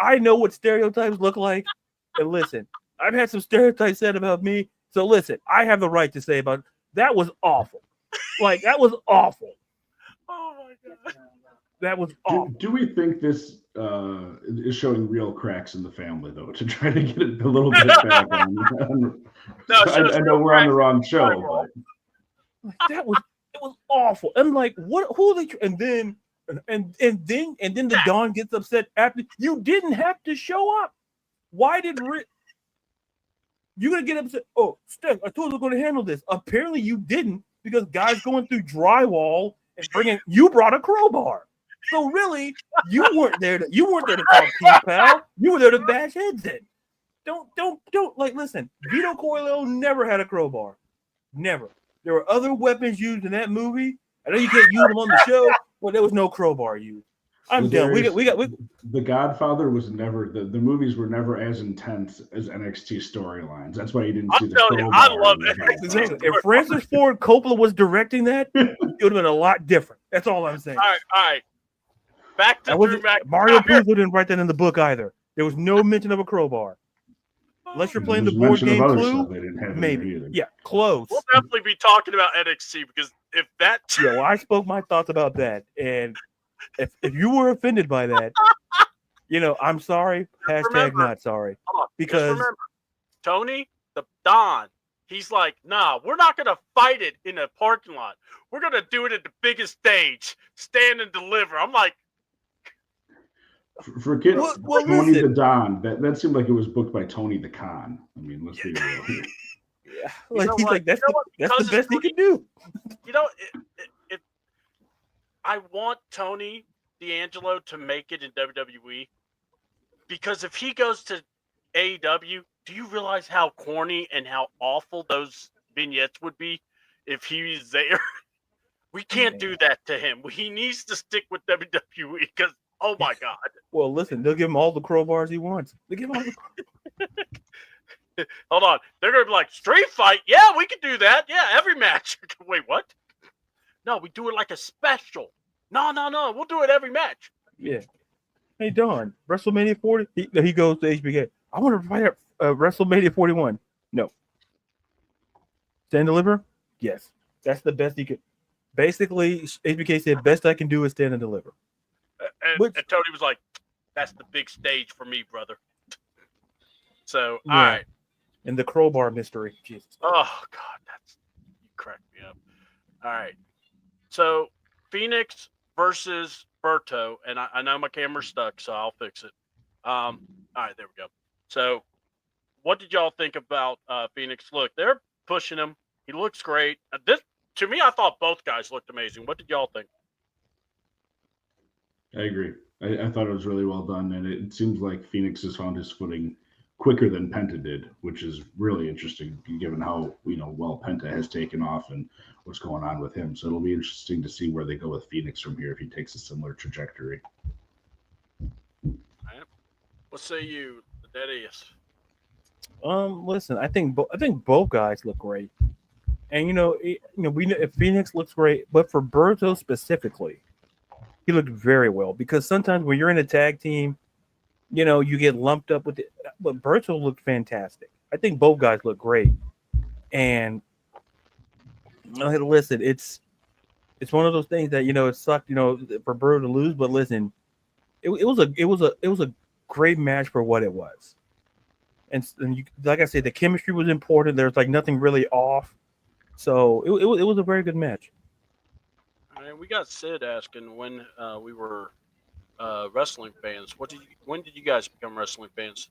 S2: I know what stereotypes look like, and listen, I've had some stereotypes said about me. So listen, I have the right to say about it. That was awful. That was awful.
S4: Oh my god.
S2: That was awful.
S3: Do we think this is showing real cracks in the family, though, to try to get it a little bit back on? I know we're on the wrong show, but
S2: it was awful. I'm like, what? Who are they? And then the Don gets upset after you didn't have to show up. Why did you're gonna get upset? Oh, Steph, I told you we're gonna handle this. Apparently, you didn't, because guys going through drywall and you brought a crowbar. So really, you weren't there to talk peace, pal. You were there to bash heads in. Don't listen. Vito Corleone never had a crowbar. Never. There were other weapons used in that movie. I know you can't use them on the show, but there was no crowbar used. I'm done.
S3: The Godfather was never the movies were never as intense as NXT storylines. That's why you didn't see the crowbar.
S4: I love it.
S2: If Francis Ford Coppola was directing that, it would have been a lot different. That's all I'm saying.
S4: All right. Back to
S2: Mario Puzo didn't write that in the book either. There was no mention of a crowbar. Unless you're playing the board game Clue, maybe. Yeah, close.
S4: We'll definitely be talking about NXT, because if that...
S2: Yeah, well, I spoke my thoughts about that. And if you were offended by that, I'm sorry. Hashtag not sorry. Because
S4: remember, Tony, the Don, he's like, nah, we're not going to fight it in a parking lot. We're going to do it at the biggest stage. Stand and Deliver. I'm like...
S3: Forget Tony the Don. That seemed like it was booked by Tony the Con. I mean, let's be real here.
S2: Yeah, that's the best he can do.
S4: I want Tony D'Angelo to make it in WWE, because if he goes to AEW, do you realize how corny and how awful those vignettes would be if he's there? We can't do that to him. He needs to stick with WWE, because oh my god.
S2: Well, listen, they'll give him all the crowbars he wants. They give him all the
S4: Hold on. They're going to be like, street fight? Yeah, we can do that. Yeah, every match. Wait, what? No, we do it like a special. No. We'll do it every match.
S2: Yeah. Hey, Don, WrestleMania 40? He goes to HBK. I want to fight at WrestleMania 41. No. Stand Deliver? Yes. That's the best he could. Basically, HBK said, best I can do is stand and deliver.
S4: And Tony was like, that's the big stage for me, brother. So, all right.
S2: And the crowbar mystery. Jesus.
S4: Oh, God. You cracked me up. All right. So, Phoenix versus Berto. And I know my camera's stuck, so I'll fix it. All right, there we go. So, what did y'all think about Phoenix? Look, they're pushing him. He looks great. To me, I thought both guys looked amazing. What did y'all think?
S3: I agree. I thought it was really well done, and it seems like Phoenix has found his footing quicker than Penta did, which is really interesting given how well Penta has taken off and what's going on with him. So it'll be interesting to see where they go with Phoenix from here if he takes a similar trajectory.
S4: What say you, the Deadiest?
S2: Listen, I think both guys look great, and we know if Phoenix looks great, but for Berto specifically, he looked very well because sometimes when you're in a tag team, you get lumped up with it. But Berto looked fantastic. I think both guys look great, and listen, it's one of those things that it sucked, for Berto to lose. But listen, it was a great match for what it was. And like I said, the chemistry was important. There's like nothing really off, so it was a very good match.
S4: I mean, we got Sid asking when we were wrestling fans. When did you guys become wrestling fans?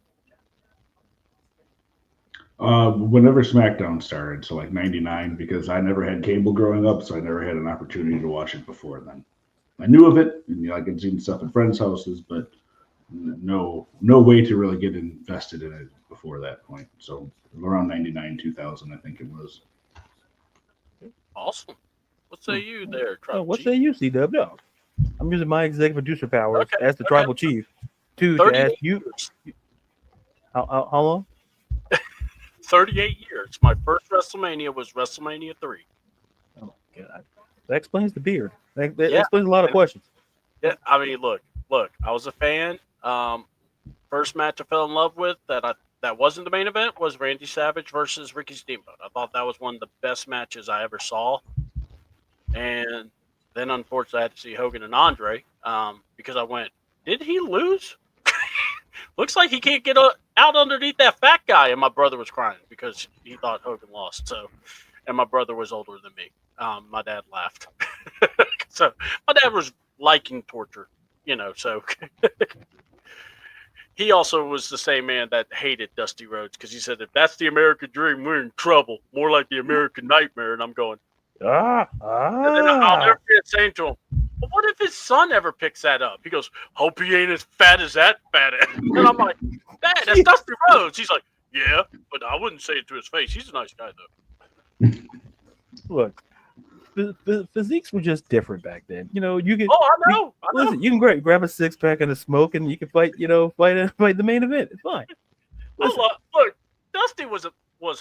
S3: Whenever Smackdown started, so like '99, because I never had cable growing up, so I never had an opportunity to watch it before then. I knew of it, and I could see stuff at friends' houses, but no way to really get invested in it before that point. So around 99, 2000, I think it was.
S4: Awesome. What say you there, Tribal
S2: What
S4: Chief?
S2: say you, CDouble? No, I'm using my executive producer powers as the
S4: okay.
S2: tribal chief to
S4: 38
S2: ask you. How long?
S4: 38 years. My first WrestleMania was WrestleMania 3.
S2: Oh my God, that explains the beard. That
S4: Yeah.
S2: explains a lot of questions.
S4: Yeah, I mean, look. I was a fan. First match I fell in love with that wasn't the main event was Randy Savage versus Ricky Steamboat. I thought that was one of the best matches I ever saw. And then, unfortunately, I had to see Hogan and Andre because I went, did he lose? Looks like he can't get out underneath that fat guy. And my brother was crying because he thought Hogan lost. And my brother was older than me. My dad laughed. So my dad was liking torture, so he also was the same man that hated Dusty Rhodes because he said, if that's the American dream, we're in trouble. More like the American nightmare. And I'm going, And then I'll never forget saying to him, well, what if his son ever picks that up? He goes, hope he ain't as fat as that fat ass. And I'm like, Dad, that's Dusty Rhodes. He's like, yeah, but I wouldn't say it to his face. He's a nice guy, though.
S2: Look, the physiques were just different back then. You can.
S4: Oh, I know.
S2: Listen, you can grab a 6-pack and a smoke, and you can fight. Fight the main event. It's fine. Listen,
S4: Look, Dusty was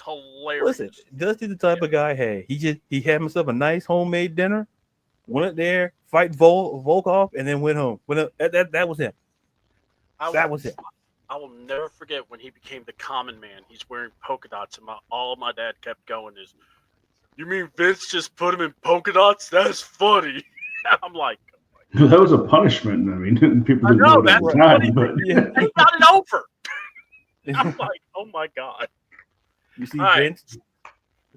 S4: hilarious.
S2: Listen, Dusty's the type of guy. Hey, he had himself a nice homemade dinner, went there, fight Volkov, and then went home. That was him. That was it.
S4: I will never forget when he became the common man. He's wearing polka dots, and all my dad kept going is, you mean Vince just put him in polka dots? That's funny. I'm like,
S3: that was a punishment. I mean, people didn't know that at the time, but
S4: he got it over. I'm like, oh my God.
S2: You see,
S4: All
S2: Vince?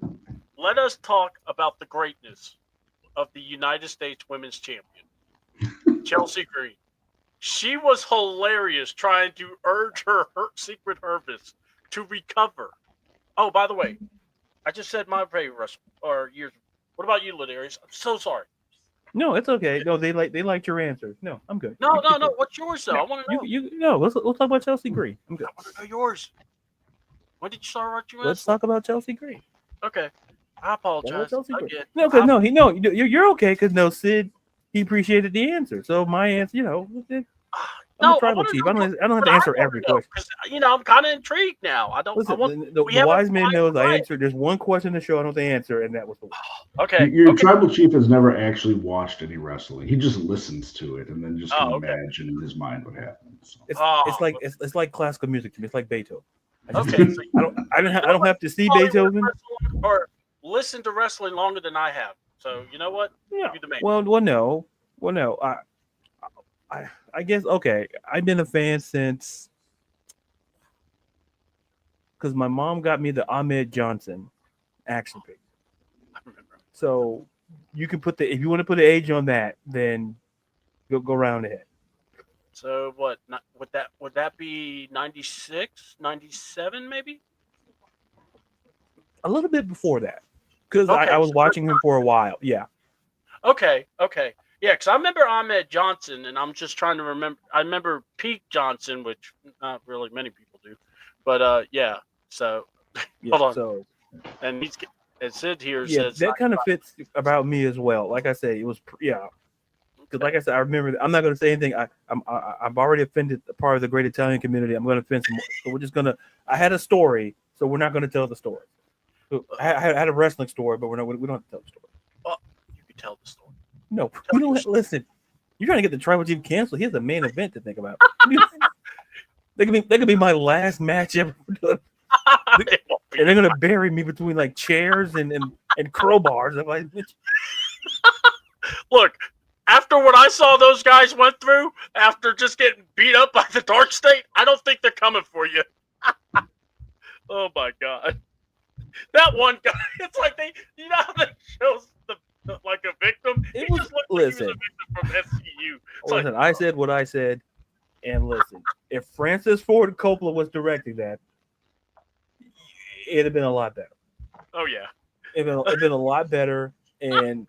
S4: Right. Let us talk about the greatness of the United States Women's Champion, Chelsea Green. She was hilarious trying to urge her secret herpes to recover. Oh, by the way, I just said my favorite years. What about you, Ladarius? I'm so sorry.
S2: No, it's okay. No, they liked your answer. No, I'm good.
S4: No. What's yours though? I want to know.
S2: Let's talk about Chelsea Green. I'm good.
S4: I want to know yours. When did you start watching wrestling?
S2: Let's talk about Chelsea Green.
S4: Okay, I apologize.
S2: No, you're okay because Sid, he appreciated the answer. So my answer, I'm a tribal chief. I don't have to answer every question.
S4: I'm kind of intrigued now. I don't.
S2: Listen, the wise man knows I answered. There's one question in the show I don't have to answer, and that was the one.
S4: Okay.
S3: Your tribal chief has never actually watched any wrestling. He just listens to it and then just can imagine in his mind what happens. So.
S2: It's like classical music to me. It's like Beethoven.
S4: Okay. So
S2: I don't have to see Beethoven
S4: or listen to wrestling longer than I have. So you know what?
S2: Yeah. Well, no. I guess okay. I've been a fan since because my mom got me the Ahmed Johnson action figure.
S4: I remember.
S2: So you can if you want to put an age on that, then go round ahead.
S4: So what? Would that be 96, 97 maybe?
S2: A little bit before that, because I was watching him for a while. Yeah.
S4: Okay. Yeah, because I remember Ahmed Johnson, and I'm just trying to remember. I remember Pete Johnson, which not really many people do, but yeah. So hold on.
S2: So,
S4: and Sid here
S2: yeah,
S4: says
S2: that kind of fits about me as well. Like I say, it was because because like I said, I remember. I'm not going to say anything. I've already offended a part of the great Italian community. I'm going to offend some more. So we're just going to. I had a story, so we're not going to tell the story. So I had a wrestling story, but we don't have to tell the story.
S4: Well, you can tell the story.
S2: No, we don't. Listen, you're trying to get the Tribal Chief canceled. Here's the main event to think about. That could be my last match ever done. And they're gonna bury me between like chairs and crowbars. I'm like,
S4: look, after what I saw those guys went through, after just getting beat up by the Dark State, I don't think they're coming for you. Oh my God, that one guy! It's like you know how they show like a victim.
S2: It
S4: he
S2: was
S4: just looked
S2: listen.
S4: Like he was a victim from SCU. It's
S2: Listen,
S4: like,
S2: I said what I said, and listen, if Francis Ford Coppola was directing that, it'd have been a lot better.
S4: oh yeah,
S2: It'd been a lot better, and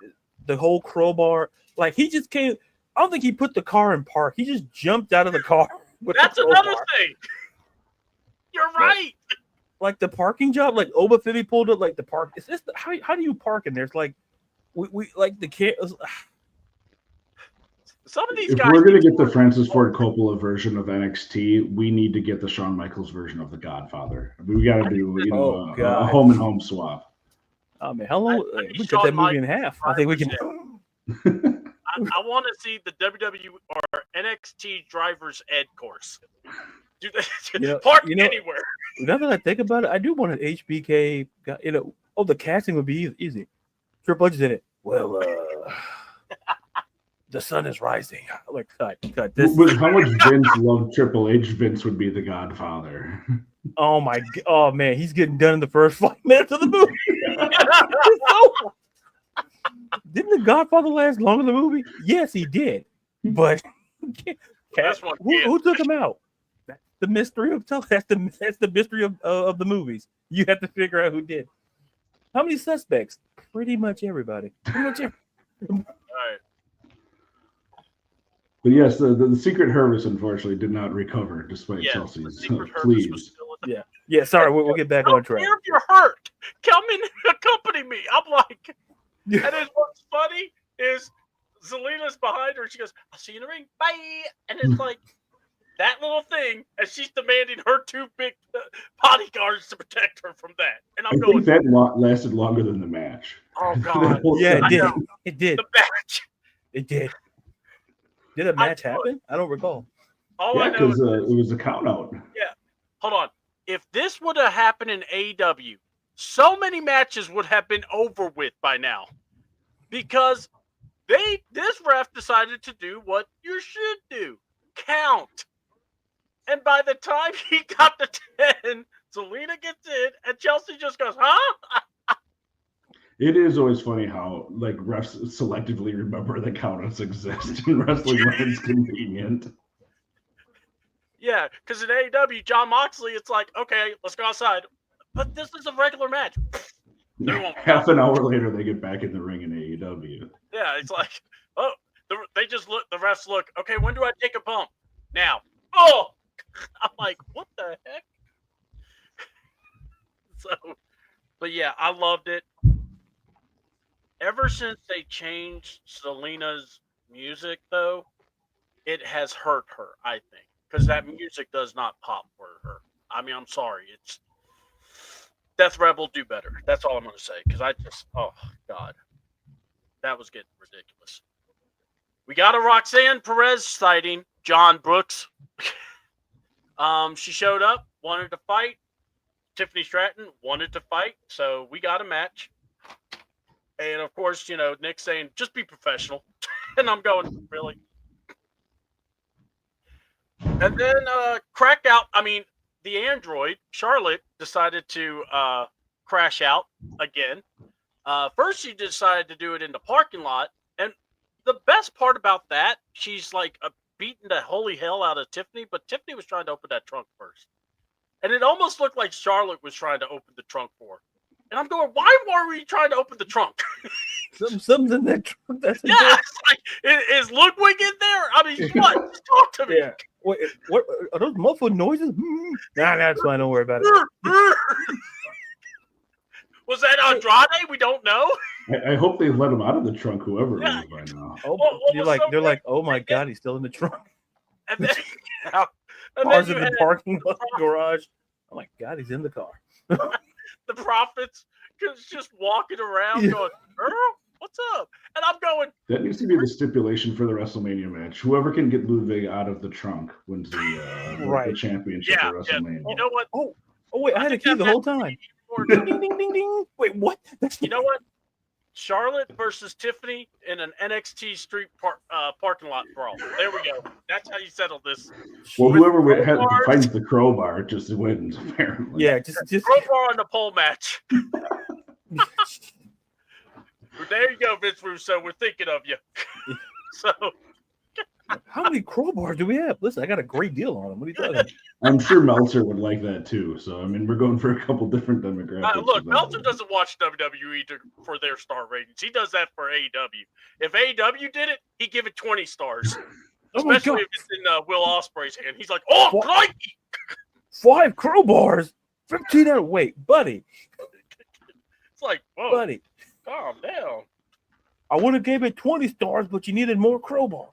S2: the whole crowbar, like he just came. I don't think he put the car in park. He just jumped out of the car.
S4: That's another thing. You're right.
S2: Like the parking job, like Oba Fibi pulled up, like the park. It's just how do you park in there? It's like we like the kid.
S4: Some of these
S3: If
S4: guys.
S3: we're gonna get the Francis Ford Coppola version of NXT, we need to get the Shawn Michaels version of The Godfather. We got to do a home and home swap.
S2: Oh man, how long?
S4: I think
S2: We
S4: Shawn
S2: cut that movie in
S4: Michaels
S2: half. I think we can.
S4: I want to see the WWE or NXT driver's ed course. Do they park anywhere?
S2: Now that I think about it, I do want an HBK. The casting would be easy. Triple H did it. Well, the sun is rising. Like cut. This.
S3: With how much Vince loved Triple H, Vince would be the Godfather.
S2: Oh my! Oh man, he's getting done in the first 5 minutes of the movie. Didn't the Godfather last longer than the movie? Yes, he did. But who took him out? That's the mystery of that's the mystery of the movies. You have to figure out who did. How many suspects? Pretty much everybody.
S4: All right.
S3: But yes, the Secret Hervis unfortunately did not recover despite Chelsea's pleas.
S2: Yeah. Sorry, we'll get back on track.
S4: If you're hurt, come in and accompany me. I'm like, and then what's funny is Zelina's behind her. She goes, "I'll see you in the ring. Bye." And it's like that little thing, and she's demanding her 2 big bodyguards to protect her from that. And
S3: I think that lasted longer than the match.
S4: Oh God!
S2: Yeah, it did. It did.
S4: The match.
S2: It did. Did a match happen? I don't recall.
S3: I know because it was a count out.
S4: Yeah. Hold on. If this would have happened in AEW, so many matches would have been over with by now. Because this ref decided to do what you should do. Count. And by the time he got to 10, Zelina gets in and Chelsea just goes, huh?
S3: It is always funny how like refs selectively remember that countouts exist in wrestling when it's convenient.
S4: Yeah, because in AEW, John Moxley, it's like, okay, let's go outside. But this is a regular match.
S3: Half an hour later, they get back in the ring in AEW.
S4: Yeah, it's like, oh, they just look, the refs look, okay, when do I take a bump? Now. Oh! I'm like, what the heck? So, but yeah, I loved it. Ever since they changed Zelina's music, though, it has hurt her, I think. Because that music does not pop for her. I mean, I'm sorry. It's Death Rebel do better. That's all I'm going to say. Because oh, God. That was getting ridiculous. We got a Roxanne Perez sighting. John Brooks. She showed up, wanted to fight. Tiffany Stratton wanted to fight. So we got a match. And, of course, Nick saying, just be professional. And I'm going, really? And then cracked out. I mean, the android, Charlotte, decided to crash out again. First, she decided to do it in the parking lot. And the best part about that, she's like beating the holy hell out of Tiffany. But Tiffany was trying to open that trunk first. And it almost looked like Charlotte was trying to open the trunk for her. And I'm going, why were you trying to open the trunk?
S2: Something's in that trunk. That's
S4: it's like, is Ludwig in there? I mean, what? Just talk to me.
S2: Yeah. What are those muffled noises? Nah, that's fine. Don't worry about it.
S4: Was that Andrade? We don't know.
S3: I hope they've let him out of the trunk, whoever it
S4: Yeah.
S3: is by now.
S2: Oh,
S4: What was so
S2: they're
S4: great?
S2: like, oh my god, he's still in the trunk.
S4: And then, and
S2: Cars
S4: then
S2: in
S4: you
S2: the
S4: had
S2: parking lot, garage. Oh my god, he's in the car.
S4: the prophets just walking around
S2: Yeah.
S4: going, "Girl, what's up?" And I'm going,
S3: That needs to be the stipulation for the WrestleMania match. Whoever can get Ludwig out of the trunk wins the
S2: Right.
S3: championship
S4: Yeah,
S3: for
S4: yeah.
S3: WrestleMania.
S4: You know what?
S2: Oh wait, I had a
S4: think
S2: key
S4: that
S2: the whole
S4: match would
S2: time.
S4: be
S2: Ding ding ding ding ding. Wait, what?
S4: You know what? Charlotte versus Tiffany in an NXT street parking lot brawl. There we go. That's how you settle this.
S3: Well,
S4: With
S3: whoever
S4: crowbars.
S3: finds the crowbar just wins, apparently.
S2: Yeah, just
S4: Crowbar on the pole match. There you go, Vince Russo. We're thinking of you. So
S2: How many crowbars do we have? Listen, I got a great deal on them. What are you talking about?
S3: I'm sure Meltzer would like that too. So, I mean, we're going for a couple different demographics.
S4: look,
S3: with that
S4: Meltzer
S3: one.
S4: doesn't watch WWE for their star ratings. He does that for AEW. If AEW did it, he'd give it 20 stars.
S2: Oh my
S4: Especially
S2: god,
S4: if it's in Will Ospreay's hand. He's like, oh,
S2: What?
S4: crikey!
S2: 5 crowbars, 15 out. Wait, buddy,
S4: It's like, whoa,
S2: buddy.
S4: calm down.
S2: I would have gave it 20 stars, but you needed more crowbars.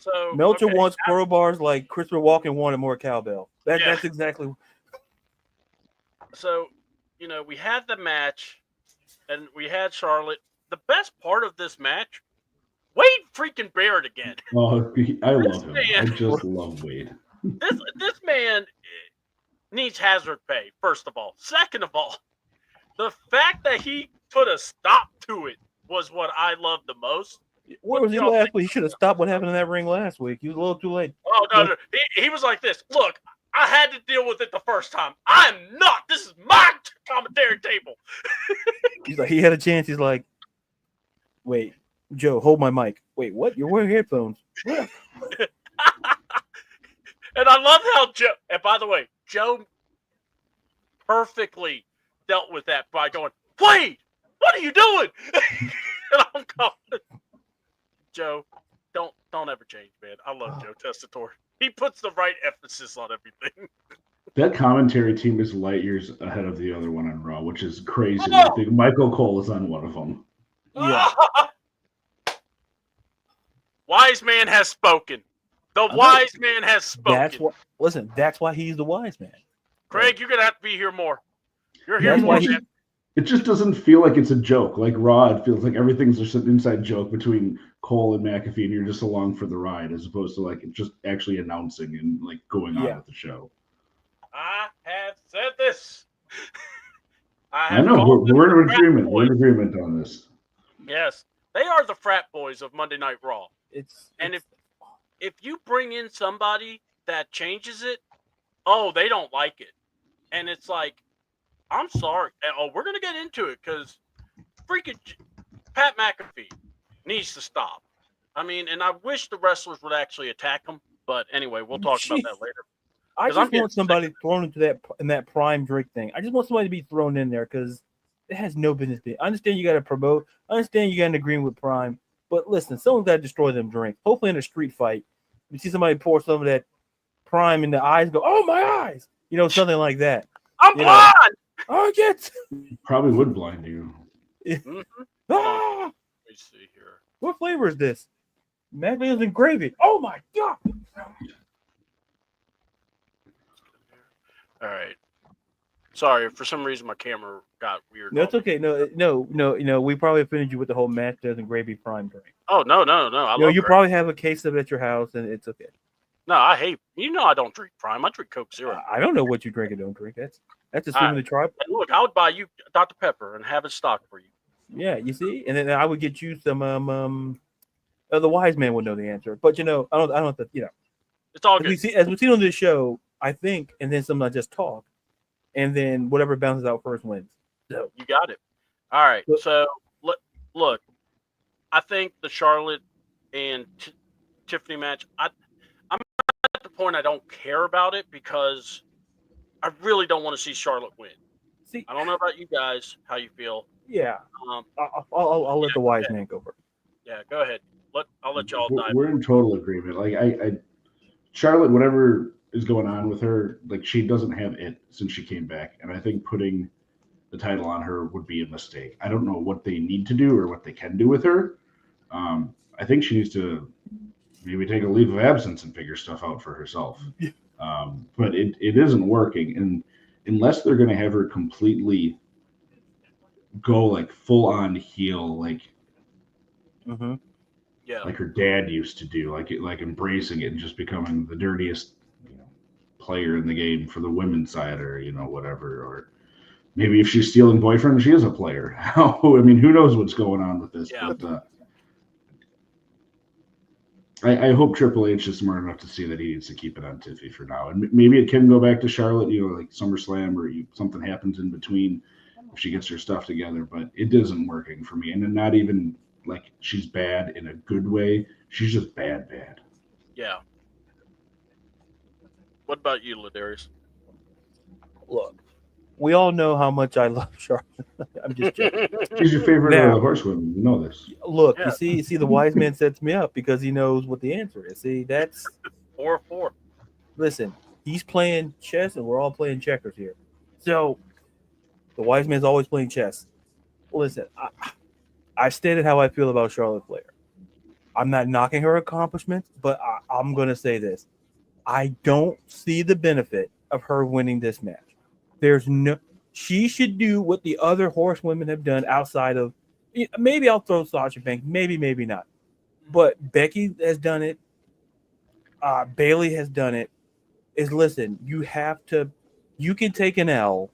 S4: So
S2: Meltzer
S4: okay,
S2: wants crowbars like Christopher Walken wanted more cowbell.
S4: Yeah.
S2: That's exactly.
S4: So, we had the match, and we had Charlotte. The best part of this match, Wade freaking Barrett again.
S3: Oh, I love him. I
S4: man.
S3: just love Wade.
S4: This man needs hazard pay, first of all. Second of all, the fact that he put a stop to it was what I loved the most.
S2: Where was he
S4: Y'all
S2: last week? He should have stopped what happened in that ring last week. He was a little too late.
S4: Oh, no. He was like this. Look, I had to deal with it the first time. I'm not. This is my commentary table.
S2: He's like, he had a chance. He's like, wait, Joe, hold my mic. Wait, what? You're wearing headphones. What?
S4: And I love how Joe, and by the way, Joe perfectly dealt with that by going, Wade, what are you doing? And I'm going, Joe, don't ever change, man. I love Joe Tessitore. He puts the right emphasis on everything.
S3: That commentary team is light years ahead of the other one on Raw, which is crazy.
S4: Oh!
S3: I think Michael Cole is on one of them.
S2: Yeah.
S4: Wise man has spoken. The
S2: know.
S4: wise man has spoken.
S2: That's what. Listen, that's why he's the wise man.
S4: Craig, you're gonna have to be here more. You're here
S2: That's
S4: more,
S2: why he-
S4: man.
S3: It just doesn't feel like it's a joke. Like Raw, it feels like everything's just an inside joke between Cole and McAfee, and you're just along for the ride, as opposed to like just actually announcing and like going on
S2: Yeah.
S3: with the show.
S4: I have said this.
S3: I know
S4: called them
S3: we're in
S4: the frat
S3: agreement. We're in
S4: boys.
S3: agreement on this.
S4: Yes, they are the frat boys of Monday Night Raw. And if you bring in somebody that changes it, oh, they don't like it. And it's like, I'm sorry. Oh, we're going to get into it because freaking Pat McAfee needs to stop. I mean, and I wish the wrestlers would actually attack him. But anyway, we'll talk about that later.
S2: I
S4: 'Cause I'm
S2: just
S4: getting
S2: want somebody thrown into that prime Drake thing. I just want somebody to be thrown in there because it has no business being. I understand you got to promote. I understand you got an agreement with Prime. But listen, someone's got to destroy them drinks. Hopefully in a street fight, you see somebody pour some of that Prime in the eyes, go, oh, my eyes. Something like that.
S4: I'm blind.
S2: Oh, get.
S3: Probably would blind you.
S4: Mm-hmm.
S2: Ah,
S4: Let me see here.
S2: what flavor is this? Mac Meals and gravy. Oh, my God.
S4: All right. Sorry, for some reason my camera got weird.
S2: No, it's okay. No. We probably offended you with the whole Mac Meals and gravy Prime drink.
S4: Oh, no. I love
S2: You
S4: Prime.
S2: probably have a case of it at your house, and it's okay.
S4: No, I hate. I don't drink Prime. I drink Coke Zero.
S2: I don't know what you drink or don't drink. That's assuming the tribe.
S4: And look, I would buy you Dr. Pepper and have it stocked for you.
S2: Yeah, you see, and then I would get you some. The wise man would know the answer, but I don't.
S4: It's all
S2: As
S4: good.
S2: we see on this show, I think, and then sometimes just talk, and then whatever bounces out first wins. So
S4: You got it. All right. So look, I think the Charlotte and Tiffany match. I'm at the point I don't care about it because I really don't want to see Charlotte win.
S2: see,
S4: I don't know about you guys, how you feel.
S2: yeah,
S4: Um,
S2: I'll let the wise man go first.
S4: yeah, go ahead. I'll let y'all dive.
S3: We're in total agreement. Like I Charlotte, whatever is going on with her, like she doesn't have it since she came back, and I think putting the title on her would be a mistake. I don't know what they need to do or what they can do with her. I think she needs to maybe take a leave of absence and figure stuff out for herself. But it isn't working. And unless they're going to have her completely go like full on heel, like like her dad used to do, like embracing it and just becoming the dirtiest player in the game for the women's side, or whatever. Or maybe if she's stealing boyfriend, she is a player. I mean, who knows what's going on with this?
S4: Yeah.
S3: But I hope Triple H is smart enough to see that he needs to keep it on Tiffy for now, and maybe it can go back to Charlotte, like SummerSlam, or something happens in between if she gets her stuff together. But it isn't working for me, and then not even like she's bad in a good way. She's just bad.
S4: Yeah. What about you, Ladarius?
S2: Look, we all know how much I love Charlotte. I'm just joking.
S3: She's your favorite
S2: Now,
S3: horsewoman. You know this.
S2: Look,
S4: Yeah.
S2: you see, the wise man sets me up because he knows what the answer is. See, that's
S4: 4-4.
S2: listen. He's playing chess, and we're all playing checkers here. So, the wise man's always playing chess. Listen, I stated how I feel about Charlotte Flair. I'm not knocking her accomplishments, but I'm going to say this. I don't see the benefit of her winning this match. She should do what the other horsewomen have done outside of, maybe I'll throw Sasha Banks, maybe not. But Becky has done it. Bayley has done it. Listen, you can take an L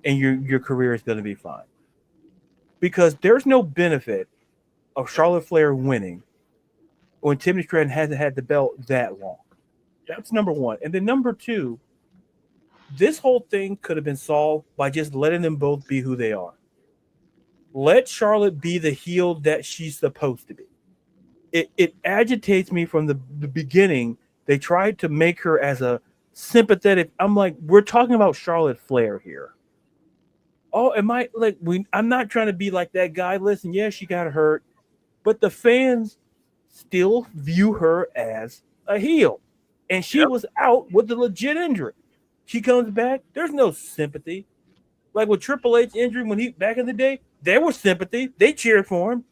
S2: and your career is going to be fine. Because there's no benefit of Charlotte Flair winning when Tiffany Stratton hasn't had the belt that long. That's number one. And then number two, this whole thing could have been solved by just letting them both be who they are. Let Charlotte be the heel that she's supposed to be. It agitates me from the beginning. They tried to make her as a sympathetic. I'm like, we're talking about Charlotte Flair here. Oh, I'm not trying to be like that guy. Listen, yeah, she got hurt, but the fans still view her as a heel. And she was out with a legit injury. She comes back, there's no sympathy. Like with Triple H injury when he back in the day, there was sympathy. They cheered for him.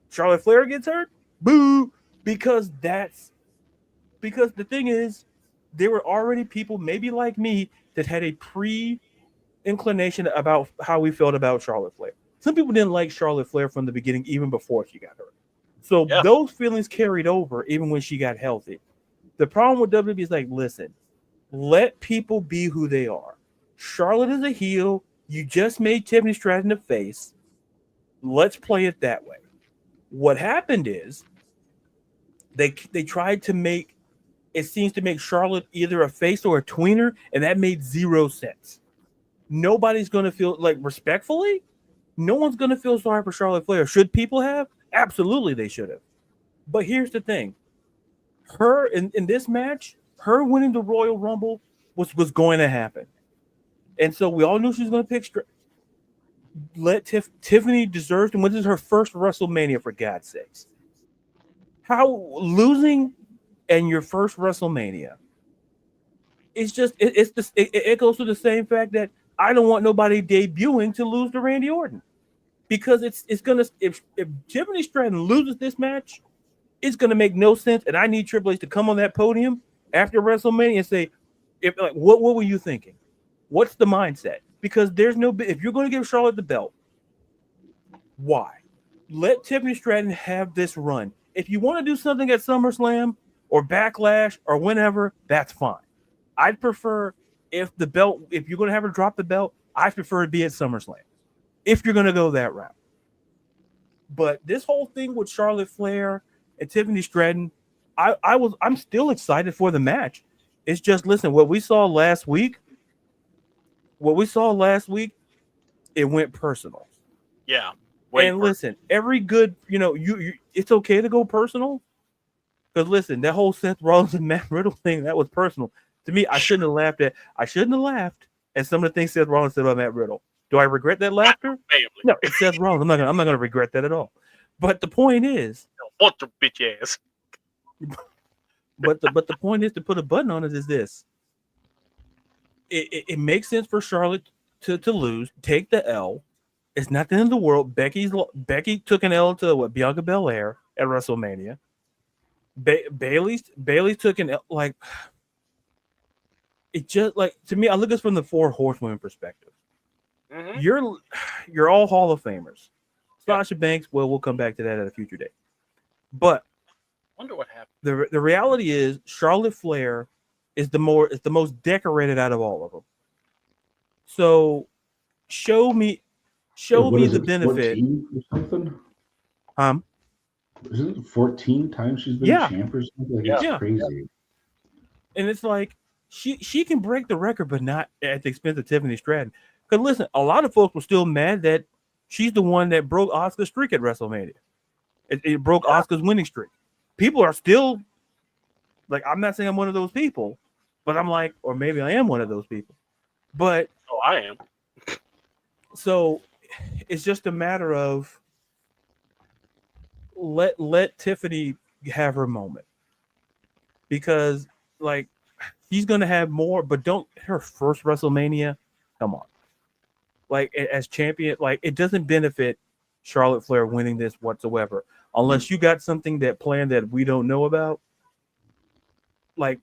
S2: Charlotte Flair gets hurt, boo. Because the thing is, there were already people, maybe like me, that had a pre-inclination about how we felt about Charlotte Flair. Some people didn't like Charlotte Flair from the beginning, even before she got hurt. So those feelings carried over even when she got healthy. The problem with WWE is like, listen, let people be who they are. Charlotte is a heel. You just made Tiffany Stratton a face. Let's play it that way. What happened is they tried to make Charlotte either a face or a tweener, and that made zero sense. Nobody's going to feel like, respectfully, no one's going to feel sorry for Charlotte Flair. Should people have? Absolutely, they should have. But here's the thing. Her in this match, her winning the Royal Rumble was going to happen. And so we all knew she was going to pick let Tiffany deserves to win. This is her first WrestleMania, for God's sakes. How losing in your first WrestleMania? It's just it goes to the same fact that I don't want nobody debuting to lose to Randy Orton, because it's gonna if Tiffany Stratton loses this match, it's gonna make no sense, and I need Triple H to come on that podium after WrestleMania and say, what were you thinking? What's the mindset? Because if you're going to give Charlotte the belt, why? Let Tiffany Stratton have this run. If you want to do something at SummerSlam or Backlash or whenever, that's fine. I'd prefer if you're going to have her drop the belt, I prefer it be at SummerSlam. If you're going to go that route. But this whole thing with Charlotte Flair and Tiffany Stratton, I'm still excited for the match. It's just, listen, what we saw last week, it went personal.
S4: Yeah.
S2: Listen, every good, it's okay to go personal. Because listen, that whole Seth Rollins and Matt Riddle thing, that was personal. To me, I shouldn't have laughed at some of the things Seth Rollins said about Matt Riddle. Do I regret that laughter? No, it's Seth Rollins. I'm not gonna regret that at all. But the point is,
S4: what your bitch ass.
S2: But the point is, to put a button on it, is this. It makes sense for Charlotte to lose, take the L. It's not the end of the world. Becky took an L to Bianca Belair at WrestleMania. Bailey took an L. Like, it just like, to me, I look at this from the 4 Horsewomen perspective.
S4: Mm-hmm.
S2: You're all Hall of Famers. Sasha Banks, well, we'll come back to that at a future date. But
S4: Wonder what happened.
S2: the reality is Charlotte Flair is the most decorated out of all of them. So show me the benefit.
S3: 14 or something? Isn't it 14 times she's been champ or something? Like, it's crazy.
S2: And it's like she can break the record, but not at the expense of Tiffany Stratton. Because listen, a lot of folks were still mad that she's the one that broke Asuka's streak at WrestleMania. It broke Asuka's winning streak. People are still like, I'm not saying I'm one of those people, but I'm like, or maybe I am one of those people. But
S4: I am.
S2: So it's just a matter of let Tiffany have her moment, because like she's gonna have more, but don't her first WrestleMania. Come on, like as champion, like it doesn't benefit Charlotte Flair winning this whatsoever, unless you got something that planned that we don't know about. Like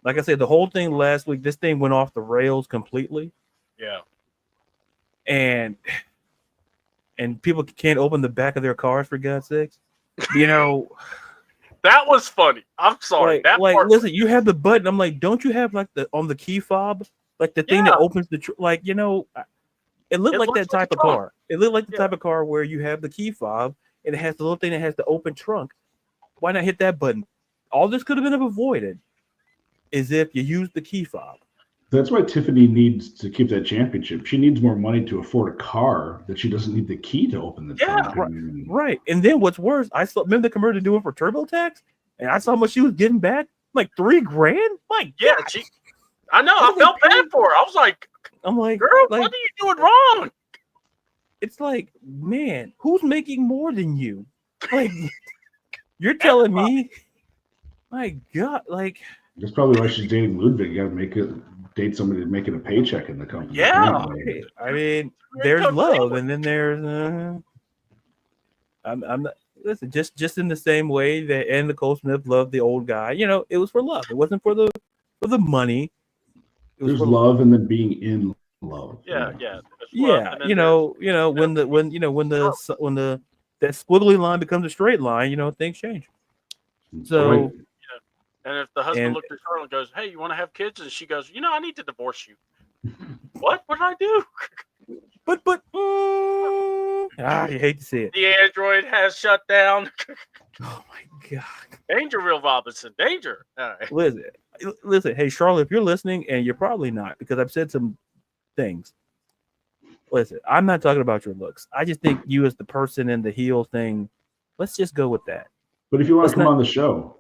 S2: I said, the whole thing last week, this thing went off the rails completely.
S4: Yeah.
S2: And people can't open the back of their cars, for God's sakes. You know,
S4: that was funny. I'm sorry.
S2: Listen, you have the button. I'm like, don't you have like on the key fob, like the thing that opens the it looked like that type of car. It looked like the type of car where you have the key fob and it has the little thing that has the open trunk. Why not hit that button? All this could have been avoided is if you use the key fob.
S3: That's why Tiffany needs to keep that championship. She needs more money to afford a car that she doesn't need the key to open the trunk.
S2: Right. And then what's worse, remember the commercial doing for TurboTax, and I saw how much she was getting back, like $3,000. My
S4: God. I know. I felt bad for her. I'm like, girl, what are you doing wrong?
S2: It's like, man, who's making more than you? Like, you're telling me, my God, like.
S3: That's probably why she's dating Ludwig. You got to date somebody making a paycheck in the company.
S2: Yeah, I mean, there's love, and then there's. I'm not. Listen, just in the same way that Ann Nicole Smith loved the old guy. You know, it was for love. It wasn't for the money. It was
S3: there's love, and then being in love.
S4: Yeah.
S2: When that squiggly line becomes a straight line, things change. So.
S3: Right.
S4: And if the husband looked at her and goes, "Hey, you want to have kids?" and she goes, "I need to divorce you." What did I do?
S2: But you hate to see it.
S4: The Android has shut down.
S2: Oh my God!
S4: Danger, Real Robinson. Danger. All right.
S2: Listen. Hey, Charlotte, if you're listening, and you're probably not, because I've said some things. Listen, I'm not talking about your looks. I just think you as the person and the heel thing. Let's just go with that.
S3: But if you want to come on the show.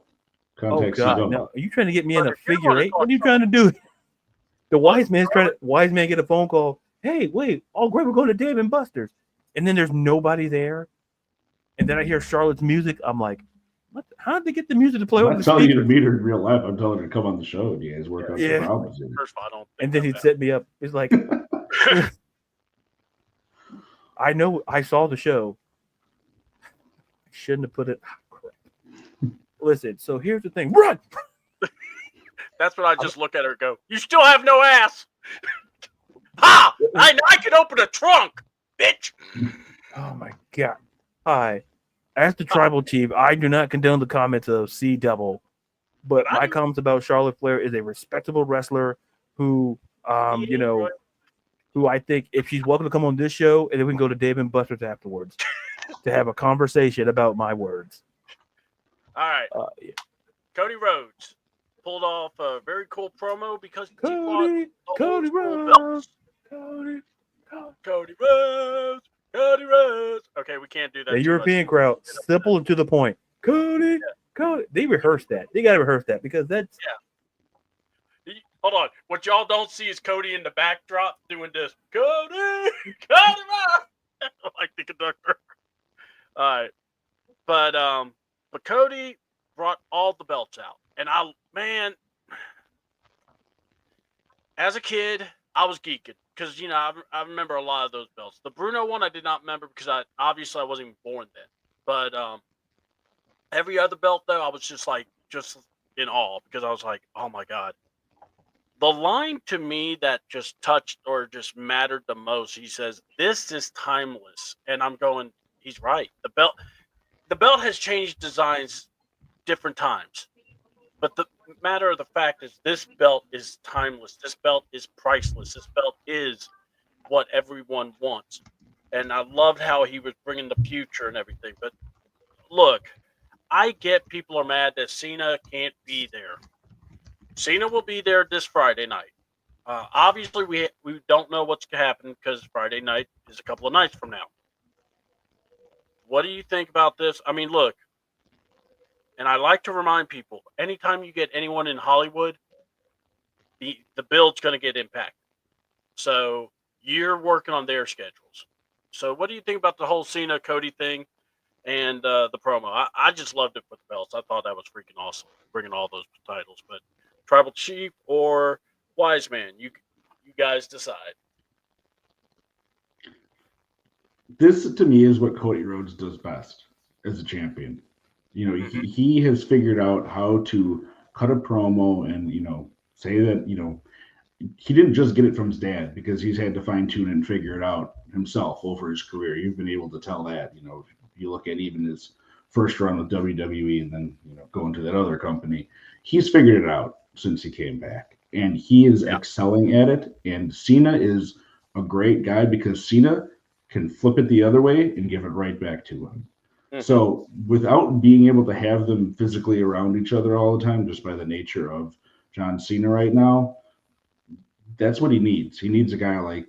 S2: Contact CDouble. No. Are you trying to get me in a figure 8? What are you trying to do? The wise man get a phone call. Hey, wait, great, we're going to Dave and Buster's. And then there's nobody there. And then I hear Charlotte's music. I'm like, what? How did they get the music to play over the speakers?
S3: I'm telling you to meet her in real life. I'm telling her to come on the show. You guys work out some problems.
S4: First of all, I don't
S2: and then he'd set me up. He's like, I know, I saw the show. I shouldn't have put it. Listen, so here's the thing. Run!
S4: That's when I just look at her and go, "You still have no ass." Ha! I can open a trunk, bitch.
S2: Oh my God. Hi. As the tribal chief, I do not condone the comments of CDouble, but my comments about Charlotte Flair is a respectable wrestler who who I think if she's welcome to come on this show, and then we can go to Dave and Buster's afterwards to have a conversation about my words.
S4: All right. Cody Rhodes pulled off a very cool promo because
S2: Cody Rhodes.
S4: Okay, we can't do that.
S2: The European crowd, simple and to the point. Cody. They rehearsed that. They got to rehearse that because that's.
S4: Yeah. Hold on. What y'all don't see is Cody in the backdrop doing this. Cody Rhodes. Like the conductor. All right. But Cody brought all the belts out. And as a kid, I was geeking. because I remember a lot of those belts. The Bruno one I did not remember because I wasn't even born then. But every other belt though, I was just in awe because I was like, oh my god. The line to me that just touched or just mattered the most, he says, "This is timeless," and I'm going, he's right. The belt has changed designs different times, but the matter of the fact is, this belt is timeless. This belt is priceless. This belt is what everyone wants, and I loved how he was bringing the future and everything. But look, I get people are mad that Cena can't be there. Cena will be there this Friday night. Obviously, we don't know what's going to happen because Friday night is a couple of nights from now. What do you think about this? I mean, look, and I like to remind people, anytime you get anyone in Hollywood, the build's going to get impacted. So you're working on their schedules. So what do you think about the whole Cena Cody thing and the promo? I just loved it with the belts. I thought that was freaking awesome, bringing all those titles. But Tribal Chief or Wise Man, you guys decide.
S3: This to me is what Cody Rhodes does best as a champion. He has figured out how to cut a promo and say that he didn't just get it from his dad because he's had to fine tune and figure it out himself over his career. You've been able to tell that. If you look at even his first run with WWE and then going to that other company, he's figured it out since he came back, and he is excelling at it. And Cena is a great guy because Cena can flip it the other way and give it right back to him. Mm-hmm. So without being able to have them physically around each other all the time, just by the nature of John Cena right now, that's what he needs. He needs a guy like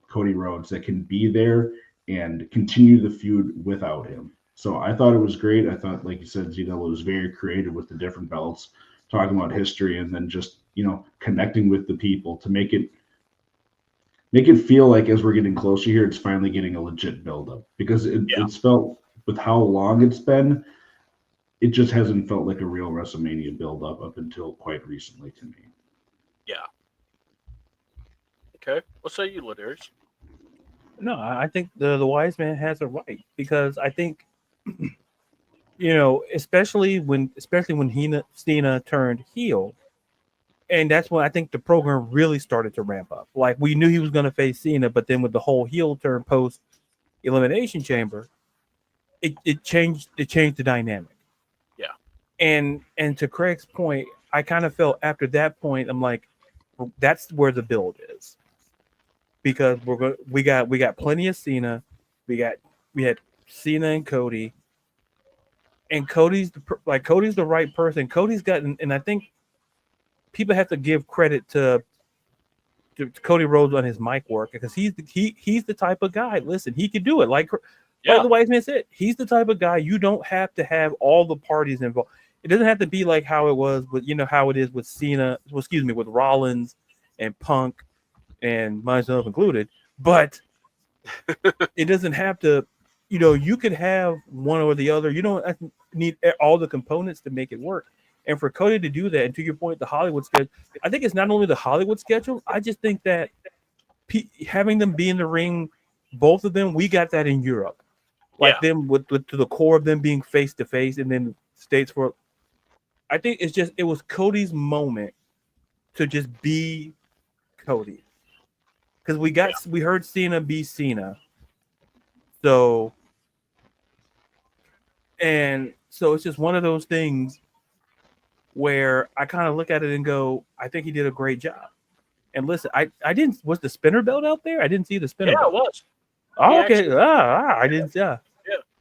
S3: Cody Rhodes that can be there and continue the feud without him. So I thought it was great. I thought, like you said, CDouble was very creative with the different belts, talking about history, and then just connecting with the people to make it feel like as we're getting closer here, it's finally getting a legit build-up, because it's felt with how long it's been, it just hasn't felt like a real WrestleMania build-up up until quite recently to me.
S4: Yeah. Okay. What say you, Ladarius?
S2: No, I think the Wise Man has it right, because I think especially when Cena turned heel, and that's when I think the program really started to ramp up. Like, we knew he was going to face Cena, but then with the whole heel turn post Elimination Chamber, it changed the dynamic.
S4: Yeah.
S2: And to Craig's point, I kind of felt after that point, I'm like, that's where the build is, because we got plenty of Cena, we had Cena and Cody, and Cody's the right person. Cody's gotten, and I think people have to give credit to Cody Rhodes on his mic work, because he's the type of guy. Listen, he can do it. Like the Wise Man said, he's the type of guy you don't have to have all the parties involved. It doesn't have to be like how it was with how it is with Cena. Well, excuse me, with Rollins and Punk and myself included. But it doesn't have to. You could have one or the other. You don't need all the components to make it work. And for Cody to do that, and to your point, the Hollywood schedule, I think it's not only the Hollywood schedule. I just think that having them be in the ring, both of them, we got that in Europe. Like them with to the core of them being face to face, and then States for. I think it was Cody's moment to just be Cody, because we heard Cena be Cena. So it's just one of those things where I kind of look at it and go, I think he did a great job. And listen, I didn't, was the spinner belt out there? I didn't see the spinner belt.
S4: It was.
S2: Oh, okay. I didn't. Yeah.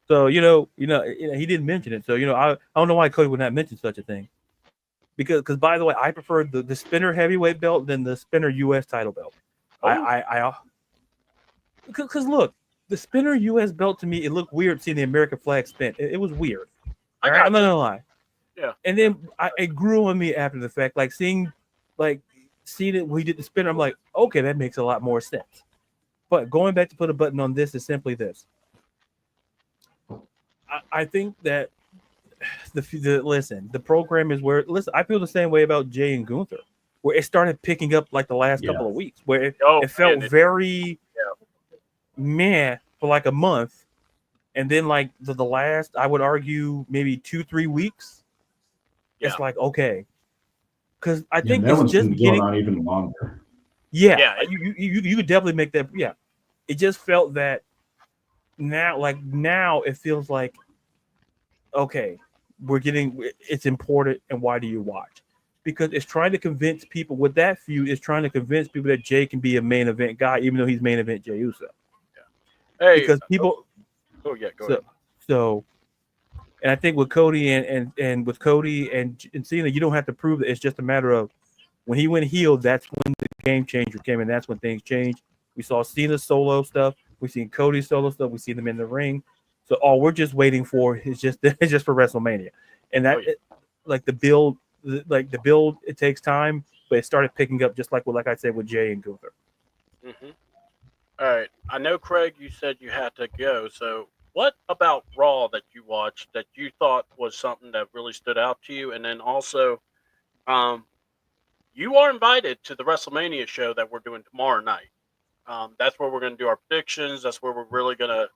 S2: So he didn't mention it. So I don't know why Cody would not mention such a thing. Because by the way, I prefer the spinner heavyweight belt than the spinner U.S. title belt. Because look, the spinner U.S. belt, to me, it looked weird seeing the American flag spin. It was weird. I'm not gonna lie.
S4: Yeah.
S2: And then it grew on me after the fact, like seeing it when he did the spinner. I'm like, okay, that makes a lot more sense. But going back to put a button on this is simply this. I think that the program is where, listen, I feel the same way about Jay and Gunther. where it started picking up like the last
S3: Yeah.
S2: couple of weeks, where it felt
S4: man,
S2: very meh for like a month, and then like the last, I would argue maybe 2-3 weeks, it's like okay, because I think
S3: that
S2: it's
S3: one's
S2: just
S3: been
S2: getting
S3: going on even longer.
S2: you could definitely make that. Yeah, it just felt that now it feels like okay, it's important, and why do you watch? Because it's trying to convince people with that feud. It's trying to convince people that Jay can be a main event guy, even though he's main event Jey Uso.
S4: Hey,
S2: Because people.
S4: Go ahead.
S2: So, and I think with Cody and with Cody and Cena, you don't have to prove it. It's just a matter of when he went heel. That's when the game changer came, and that's when things changed. We saw Cena's solo stuff. We've seen Cody's solo stuff. We see them in the ring. So all we're just waiting for is just for WrestleMania, and that like the build, it takes time, but it started picking up just like I said with Jay and Gunther.
S4: Mm-hmm. All right, I know, Craig, you said you had to go. So, what about Raw that you watched that you thought was something that really stood out to you? And then also, you are invited to the WrestleMania show that we're doing tomorrow night. That's where we're going to do our predictions. That's where we're really going to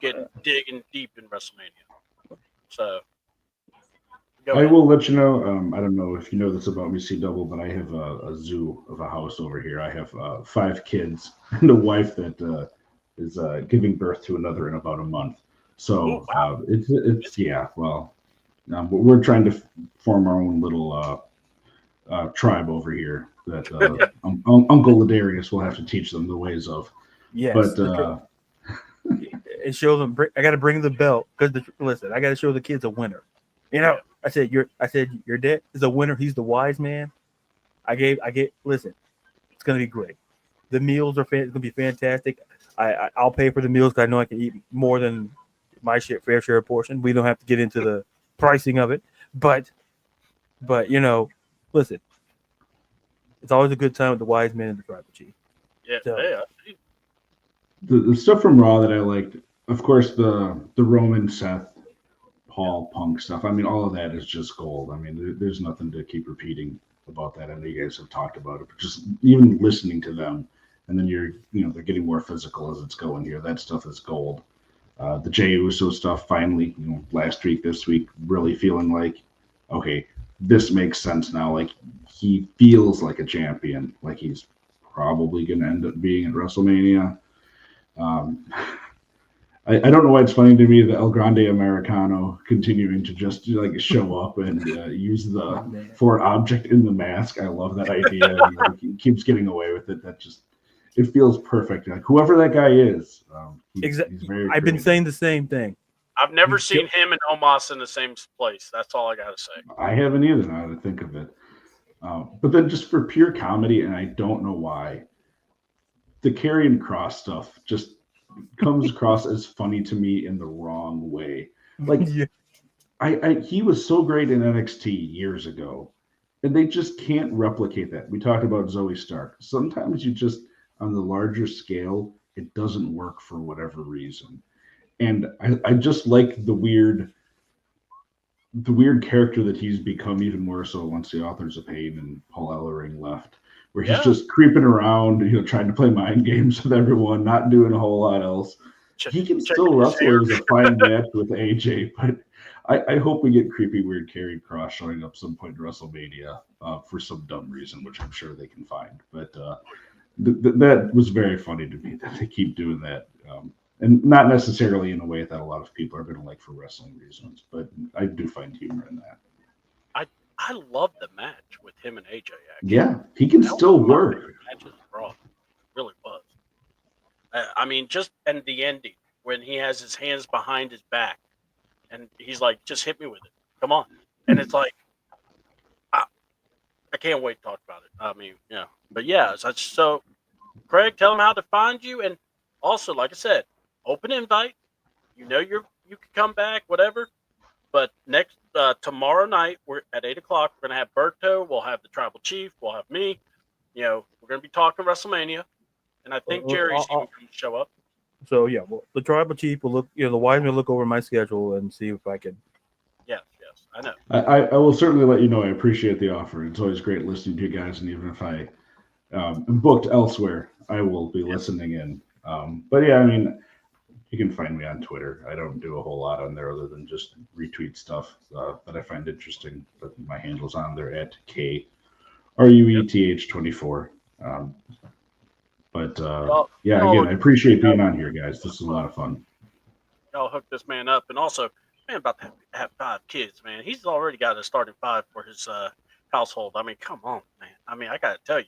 S4: get digging deep in WrestleMania. So,
S3: I will let you know. I don't know if you know this about me, CDouble, but I have a zoo of a house over here. I have 5 kids and a wife that is giving birth to another in about a month. So it's yeah. Well, we're trying to form our own little tribe over here that Uncle Ladarius will have to teach them the ways of.
S2: Yes,
S3: but
S2: it shows them. I got to bring the belt because listen, I got to show the kids a winner. You know, I said your dad is a winner. He's the wise man. Listen, it's gonna be great. The meals are it's gonna be fantastic. I'll pay for the meals because I know I can eat more than my fair share portion. We don't have to get into the pricing of it, but you know, listen, it's always a good time with the wise man and the tribal chief.
S4: Yeah,
S2: So,
S3: the stuff from Raw that I liked, of course, the Roman Seth Paul Punk stuff. I mean, all of that is just gold. I mean, there's nothing to keep repeating about that. I know you guys have talked about it, but just even listening to them, and then they're getting more physical as it's going here. That stuff is gold. The Jey Uso stuff, finally, last week, this week, really feeling like, okay, this makes sense now. Like he feels like a champion. Like he's probably going to end up being at WrestleMania. I don't know why it's funny to me the El Grande Americano continuing to just like show up and use the foreign object in the mask. I love that idea. He keeps getting away with it. It feels perfect. Like whoever that guy is, he's very.
S2: I've been saying the same thing.
S4: I've never seen him and Omos in the same place. That's all I got to say.
S3: I haven't either. Now to think of it, but then just for pure comedy, and I don't know why, the Karrion Kross stuff just comes across as funny to me in the wrong way. Like he was so great in NXT years ago, and they just can't replicate that. We talked about Zoe Stark. Sometimes you just on the larger scale, it doesn't work for whatever reason. And I just like the weird character that he's become even more so once the Authors of Pain and Paul Ellering left, where he's just creeping around, trying to play mind games with everyone, not doing a whole lot else. He can still wrestle as a fine match with AJ, but I hope we get creepy, weird Karrion Kross showing up some point in WrestleMania for some dumb reason, which I'm sure they can find. But that was very funny to me that they keep doing that. And not necessarily in a way that a lot of people are going to like for wrestling reasons, but I do find humor in that.
S4: I love the match with him and AJ. Actually.
S3: Yeah, he can still work.
S4: Matches Raw, really was. I mean, just and the ending when he has his hands behind his back, and he's like, "Just hit me with it, come on!" And it's like, I can't wait to talk about it. I mean, but yeah. So, Craig, tell them how to find you, and also, like I said, open invite. You can come back, whatever. But tomorrow night, we're at 8:00. We're gonna have Berto. We'll have the Tribal Chief. We'll have me. We're gonna be talking WrestleMania, and I think Jerry's going to show up.
S2: So yeah, well, the Tribal Chief will look. The wise man will look over my schedule and see if I can.
S4: Yes. I know.
S3: I will certainly let you know. I appreciate the offer. It's always great listening to you guys, and even if I am booked elsewhere, I will be listening in. But yeah, I mean, you can find me on Twitter. I don't do a whole lot on there other than just retweet stuff that I find interesting. But my handle's on there at KRUETH24. But yeah,
S4: Y'all
S3: again,
S4: hook
S3: I
S4: this
S3: appreciate
S4: man
S3: being
S4: up.
S3: on here, guys. This is a lot of fun.
S4: Y'all hook this man up, and also, man, about to have 5 kids, man. He's already got a starting 5 for his household. I mean, come on, man. I mean, I gotta tell you,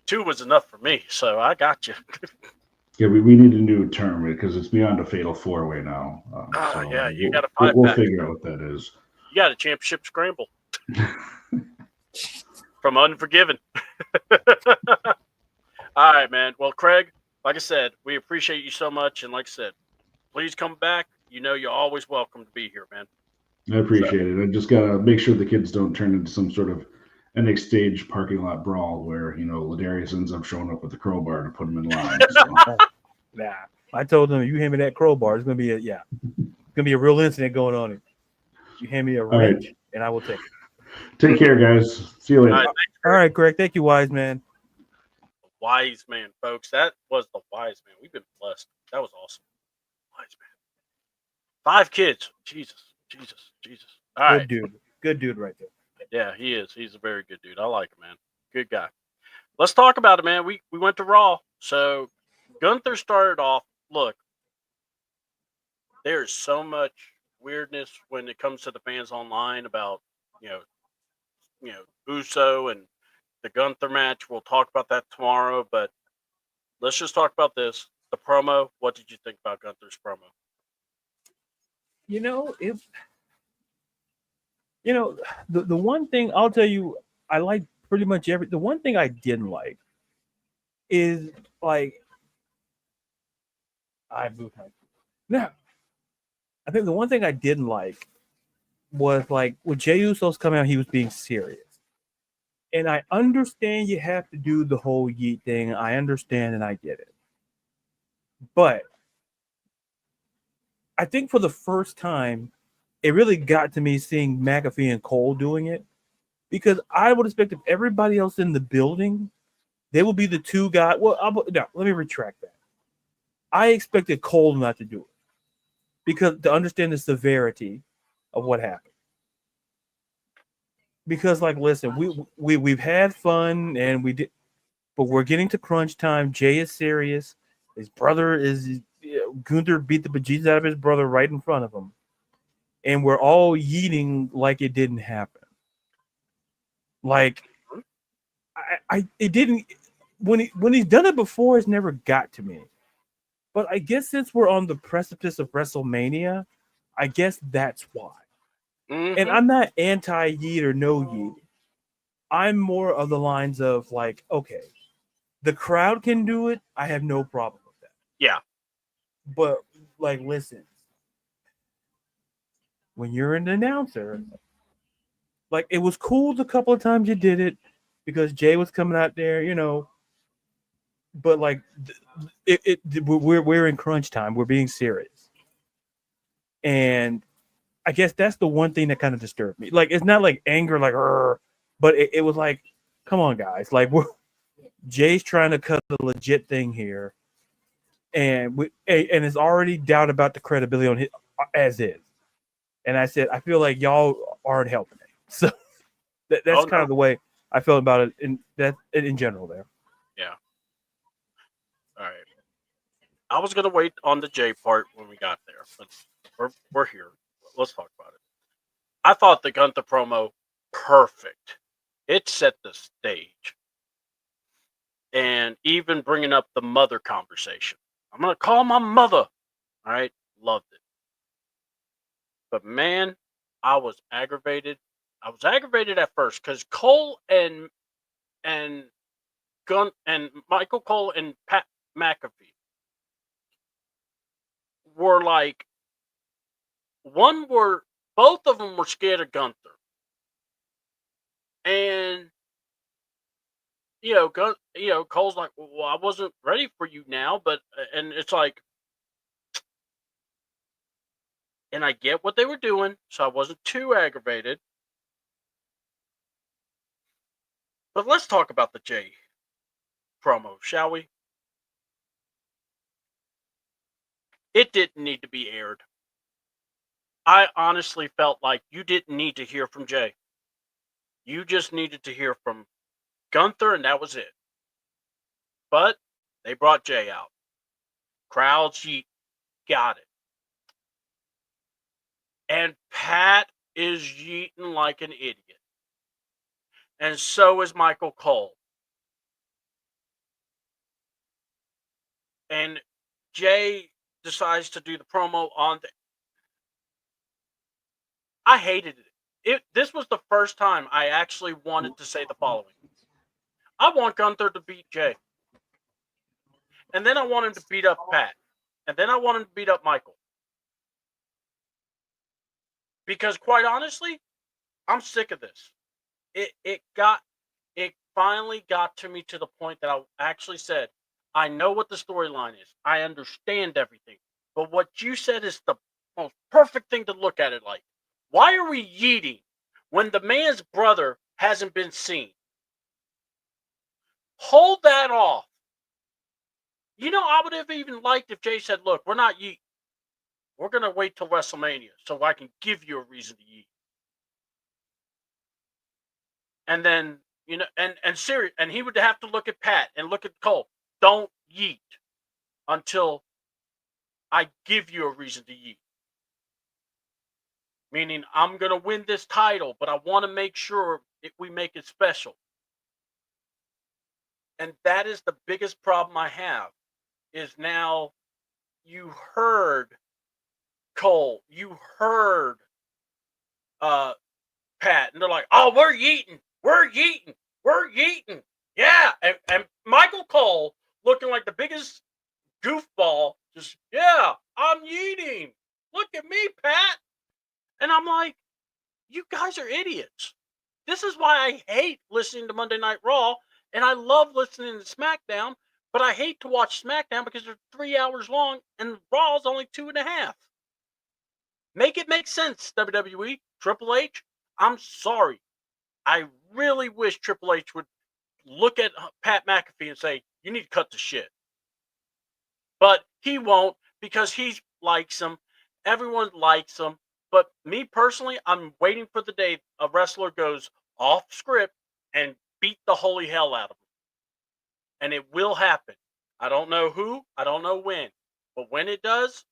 S4: 2 was enough for me, so I got you.
S3: Yeah, we need a new term because it's beyond a fatal 4-way now. So
S4: Yeah, you got a
S3: we'll
S4: 5 pack.
S3: figure out what that is.
S4: You got a championship scramble from Unforgiven. All right, man. Well, Kraig, like I said, we appreciate you so much, and like I said, please come back. You know you're always welcome to be here, man.
S3: I appreciate it. I just gotta make sure the kids don't turn into some sort of NX stage parking lot brawl where Ladarius ends up showing up with the crowbar to put him in line. So.
S2: Nah, I told them, you hand me that crowbar, it's gonna be a real incident going on here. You hand me a wrench,
S3: right.
S2: and I will take it.
S3: Take care, guys. See you later.
S2: All right, Greg. Thank you, wise man.
S4: Wise man, folks. That was the wise man. We've been blessed. That was awesome. Wise man. 5 kids. Jesus. All right.
S2: Good dude right there.
S4: Yeah, he is. He's a very good dude. I like him, man. Good guy. Let's talk about it, man. We went to Raw. So Gunther started off. Look, there's so much weirdness when it comes to the fans online about, Uso and the Gunther match. We'll talk about that tomorrow, but let's just talk about this. The promo. What did you think about Gunther's promo?
S2: The one thing I'll tell you, I like pretty much the one thing I didn't like is like now. I think the one thing I didn't like was like when Jey Uso's coming out, he was being serious. And I understand you have to do the whole yeet thing. I understand and I get it. But I think for the first time, it really got to me seeing McAfee and Cole doing it. Because I would expect if everybody else in the building, they will be the 2 guys. Well, no, let me retract that. I expected Cole not to do it. Because to understand the severity of what happened. Because, like, listen, we've had fun and we did, but we're getting to crunch time. Jay is serious. His brother is Gunther beat the bejesus out of his brother right in front of him, and we're all yeeting like it didn't happen. Like, it didn't. When he's done it before, it's never got to me. But I guess since we're on the precipice of WrestleMania, I guess that's why.
S4: Mm-hmm.
S2: And I'm not anti-yeet or no yeet. I'm more of the lines of like, okay, the crowd can do it. I have no problem with that.
S4: Yeah.
S2: But like, listen, when you're an announcer, like it was cool the couple of times you did it because Jay was coming out there, But like, we're in crunch time. We're being serious, and I guess that's the one thing that kind of disturbed me. Like, it's not like anger, like, but it was like, come on, guys. Like, Jay's trying to cut the legit thing here, and it's already doubt about the credibility on his as is. And I said, I feel like y'all aren't helping it. So that's kind of the way I felt about it in general there.
S4: Yeah. All right. I was gonna wait on the Jay part when we got there, but we're here. Let's talk about it. I thought the Gunther promo perfect. It set the stage, and even bringing up the mother conversation. I'm gonna call my mother. All right, loved it. But man, I was aggravated. I was aggravated at first because Cole and Michael Cole and Pat McAfee were like both of them were scared of Gunther. And Cole's like, well, I wasn't ready for you now, but and it's like And I get what they were doing, so I wasn't too aggravated. But let's talk about the Jay promo, shall we? It didn't need to be aired. I honestly felt like you didn't need to hear from Jay. You just needed to hear from Gunther, and that was it. But they brought Jay out. Crowds got it. And Pat is yeeting like an idiot. And so is Michael Cole. And Jay decides to do the promo on I hated it. This was the first time I actually wanted to say the following. I want Gunther to beat Jay. And then I want him to beat up Pat. And then I want him to beat up Michael. Because quite honestly, I'm sick of this. It finally got to me to the point that I actually said, I know what the storyline is. I understand everything. But what you said is the most perfect thing to look at it like. Why are we yeeting when the man's brother hasn't been seen? Hold that off. You know, I would have even liked if Jay said, look, we're not yeeting. We're going to wait till WrestleMania so I can give you a reason to yeet. And then, you know, and he would have to look at Pat and look at Cole. Don't yeet until I give you a reason to yeet. Meaning, I'm going to win this title, but I want to make sure we make it special. And that is the biggest problem I have, is now you heard Cole, you heard Pat, and they're like, oh, we're yeeting. Yeah. And Michael Cole, looking like the biggest goofball, just, yeah, I'm yeeting. Look at me, Pat. And I'm like, you guys are idiots. This is why I hate listening to Monday Night Raw, and I love listening to SmackDown, but I hate to watch SmackDown because they're 3 hours long, and Raw's only 2.5. Make it make sense, WWE. Triple H, I'm sorry. I really wish Triple H would look at Pat McAfee and say, you need to cut the shit. But he won't, because he likes him. Everyone likes him. But me personally, I'm waiting for the day a wrestler goes off script and beat the holy hell out of him. And it will happen. I don't know who, I don't know when. But when it does,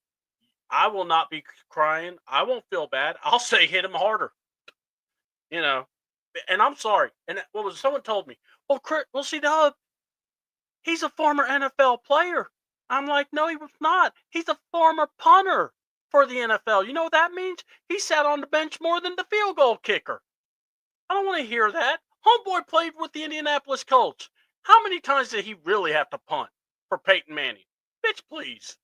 S4: I will not be crying. I won't feel bad. I'll say hit him harder. You know, and I'm sorry. And what was someone told me? Well, CDouble, he's a former NFL player. I'm like, no, he was not. He's a former punter for the NFL. You know what that means? He sat on the bench more than the field goal kicker. I don't want to hear that. Homeboy played with the Indianapolis Colts. How many times did he really have to punt for Peyton Manning? Bitch, please.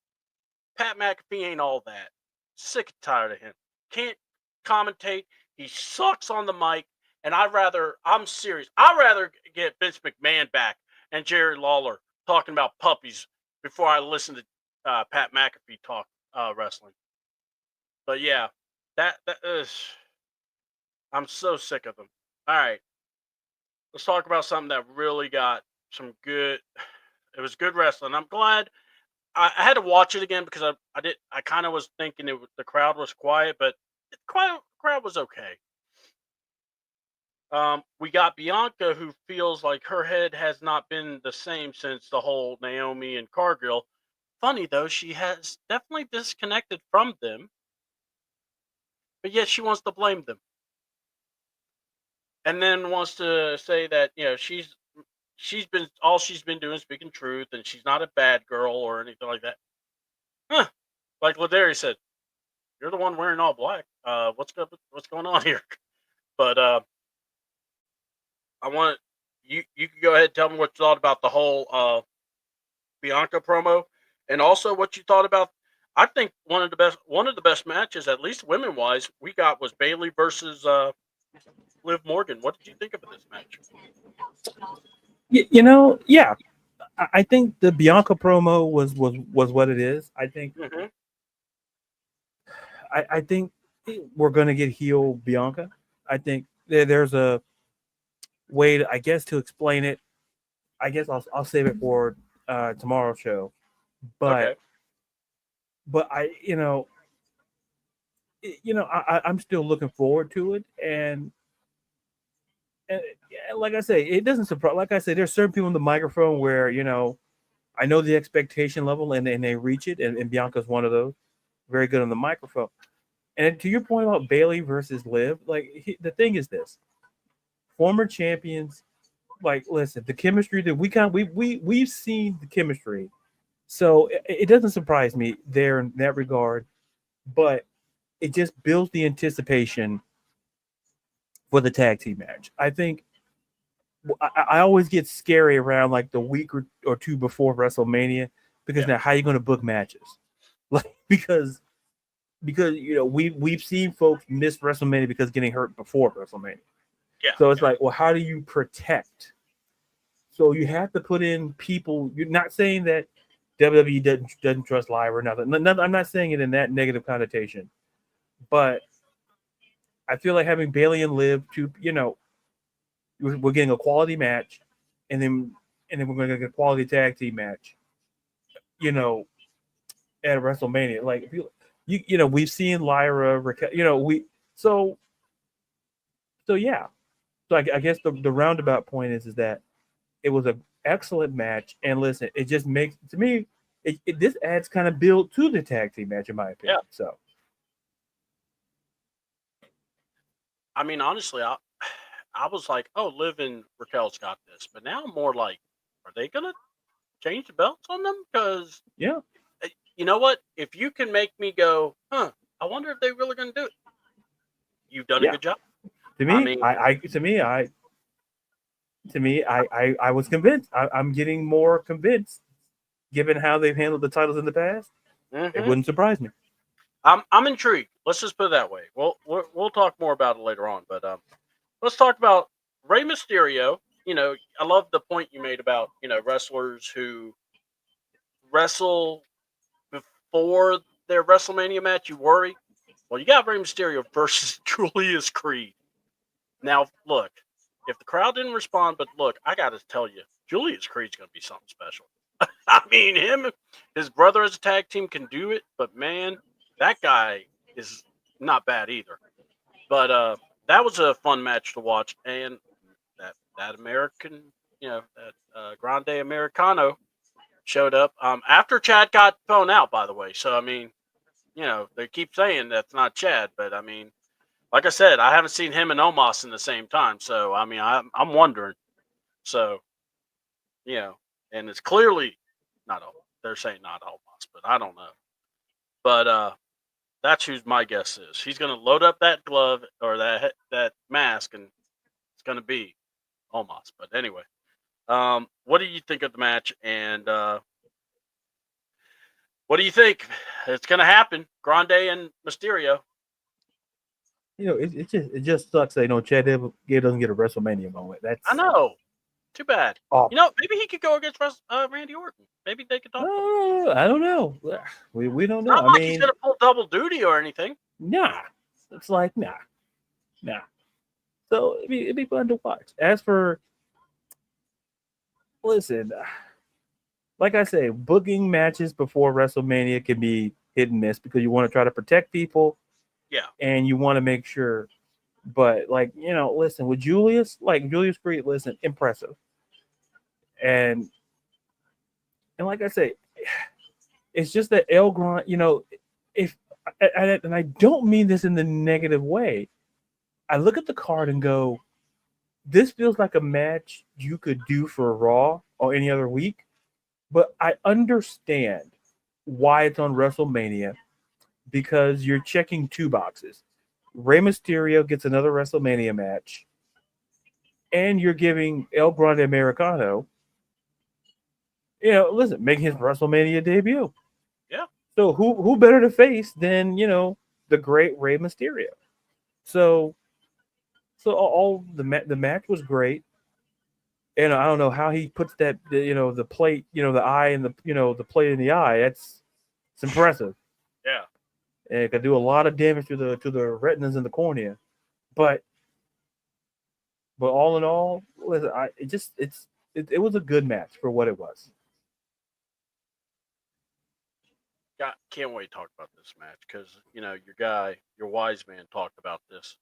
S4: Pat McAfee ain't all that. Sick and tired of him. Can't commentate. He sucks on the mic. And I'm serious. I'd rather get Vince McMahon back and Jerry Lawler talking about puppies before I listen to Pat McAfee talk wrestling. But yeah, that is, I'm so sick of them. All right. Let's talk about something that really got some good, it was good wrestling. I'm glad I had to watch it again because I kind of was thinking the crowd was quiet, but the crowd was okay. We got Bianca, who feels like her head has not been the same since the whole Naomi and Cargill. Funny though, she has definitely disconnected from them, but yet she wants to blame them, and then wants to say that, you know, she's been doing speaking truth, and she's not a bad girl or anything like that. Huh? Like Ladarius said, you're the one wearing all black. What's going on here? But I want you can go ahead and tell me what you thought about the whole Bianca promo, and also what you thought about. I think one of the best matches, at least women wise, we got was Bayley versus Liv Morgan. What did you think of this match?
S2: You know, yeah, I think the Bianca promo was what it is. I think I think we're gonna get heel Bianca. I think there's a way, I guess, to explain it. I guess I'll save it for tomorrow's show. But
S4: Okay.
S2: but I'm still looking forward to it, and like I say, it doesn't surprise. Like I say, there's certain people in the microphone where I know the expectation level and they reach it, and Bianca's one of those. Very good on the microphone. And to your point about Bailey versus Liv, like the thing is this: former champions, like listen, the chemistry that we've seen the chemistry, so it doesn't surprise me there in that regard, but it just builds the anticipation for the tag team match. I think I always get scary around like the week or two before WrestleMania because now how are you going to book matches? Like because we've seen folks miss WrestleMania because getting hurt before WrestleMania.
S4: Yeah.
S2: So it's like, well, how do you protect? So you have to put in people. You're not saying that WWE doesn't trust Live or nothing. I'm not saying it in that negative connotation, but I feel like having Bailey and Liv to we're getting a quality match, and then we're going to get a quality tag team match. At WrestleMania, like if we've seen Lyra, Raquel, so yeah. So I guess the roundabout point is that it was an excellent match, and listen, it just makes to me this adds kind of build to the tag team match in my opinion.
S4: Yeah.
S2: So
S4: I mean, honestly, I was like, oh, Liv and Raquel's got this, but now I'm more like, are they gonna change the belts on them? Because
S2: yeah,
S4: you know what? If you can make me go, I wonder if they're really gonna do it. You've done a good job.
S2: To me, I was convinced. I'm getting more convinced, given how they've handled the titles in the past. It wouldn't surprise me.
S4: I'm intrigued. Let's just put it that way. We'll talk more about it later on, but let's talk about Rey Mysterio. I love the point you made about wrestlers who wrestle before their WrestleMania match. You worry. Well, you got Rey Mysterio versus Julius Creed. Now, look, if the crowd didn't respond, but look, I got to tell you, Julius Creed's going to be something special. I mean, his brother as a tag team can do it, but man, that guy is not bad either. But that was a fun match to watch, and that American, that Grande Americano showed up after Chad got thrown out, by the way. So I mean, they keep saying that's not Chad, but I mean, like I said, I haven't seen him and Omos in the same time, so I mean, I'm wondering. So, and it's clearly not Omos. They're saying not Omos, but I don't know. But that's who my guess is. He's going to load up that glove or that mask, and it's going to be Omos. But anyway, what do you think of the match? And what do you think? It's going to happen. Grande and Mysterio.
S2: It just sucks that Chad doesn't get a WrestleMania moment.
S4: I know. Too bad.
S2: Oh.
S4: Maybe he could go against Randy Orton. Maybe they could talk.
S2: I don't know. We don't know.
S4: Not like he's gonna pull double duty or anything.
S2: Nah. It's like nah. So it'd be fun to watch. As for listen, like I say, booking matches before WrestleMania can be hit and miss because you want to try to protect people.
S4: Yeah.
S2: And you want to make sure. But listen, with Julius Creed, listen, impressive. And like I say, it's just that El Grande, and I don't mean this in the negative way. I look at the card and go, this feels like a match you could do for Raw or any other week, but I understand why it's on WrestleMania because you're checking two boxes. Rey Mysterio gets another WrestleMania match, and you're giving El Grande Americano, listen, making his WrestleMania debut.
S4: Yeah.
S2: So who better to face than the great Rey Mysterio? So all the match was great, and I don't know how he puts that the plate, the eye and the plate in the eye. It's impressive.
S4: Yeah.
S2: and it could do a lot of damage to the retinas and the cornea. But all in all, listen, it was a good match for what it was.
S4: Can't wait to talk about this match because your wise man talked about this.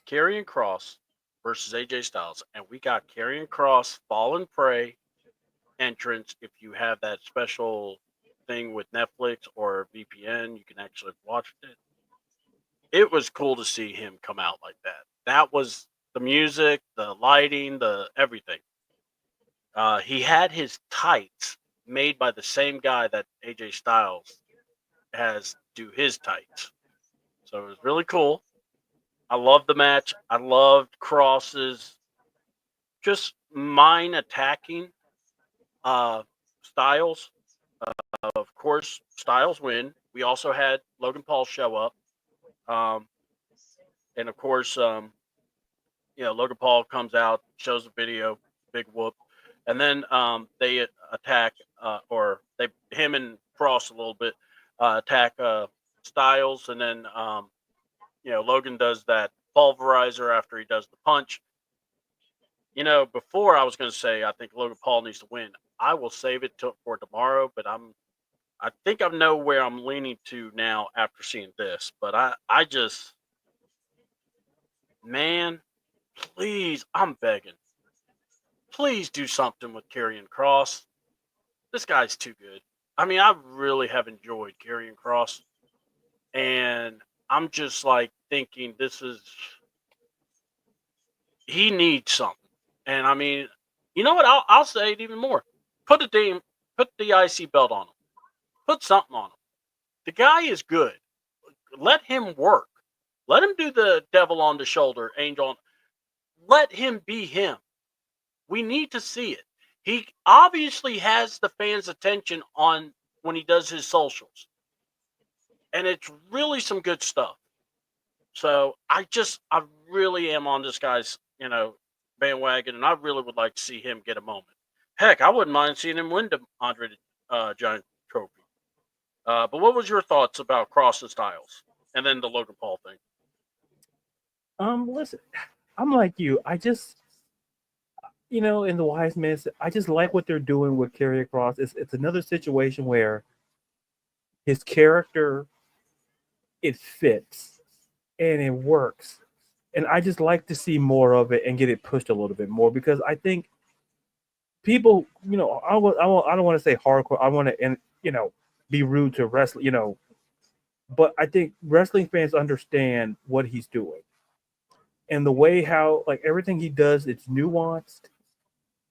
S4: Karrion Kross versus AJ Styles, and we got Karrion Kross Fallen Prey entrance. If you have that special thing with Netflix or VPN, you can actually watch it. It was cool to see him come out like that. That was the music, the lighting, the everything. He had his tights made by the same guy that AJ Styles has do his tights. So it was really cool. I loved the match. I loved Cross's just mind attacking Styles. Of course, Styles win. We also had Logan Paul show up. And of course, Logan Paul comes out, shows a video, big whoop. And then they attack, him and Cross a little bit, attack Styles. And then, Logan does that pulverizer after he does the punch. Before I was going to say, I think Logan Paul needs to win. I will save it for tomorrow, but I think I know where I'm leaning to now after seeing this. But I just, man, please, I'm begging. Please do something with Karrion Kross. This guy's too good. I mean, I really have enjoyed Karrion Kross. And I'm just like thinking he needs something. And I mean, you know what? I'll say it even more. Put the IC belt on him. Put something on him. The guy is good. Let him work. Let him do the devil on the shoulder, angel on. Let him be him. We need to see it. He obviously has the fans' attention on when he does his socials. And it's really some good stuff. So I really am on this guy's, bandwagon, and I really would like to see him get a moment. Heck, I wouldn't mind seeing him win the Andre Giant Trophy. But what was your thoughts about Cross and Styles, and then the Logan Paul thing?
S2: Listen, I'm like you. I just, in the wise man, I just like what they're doing with Karrion Kross. It's another situation where his character, it fits and it works. And I just like to see more of it and get it pushed a little bit more because I think people, I don't want to say hardcore. I want to, be rude to wrestling, but I think wrestling fans understand what he's doing and the way how like everything he does, it's nuanced.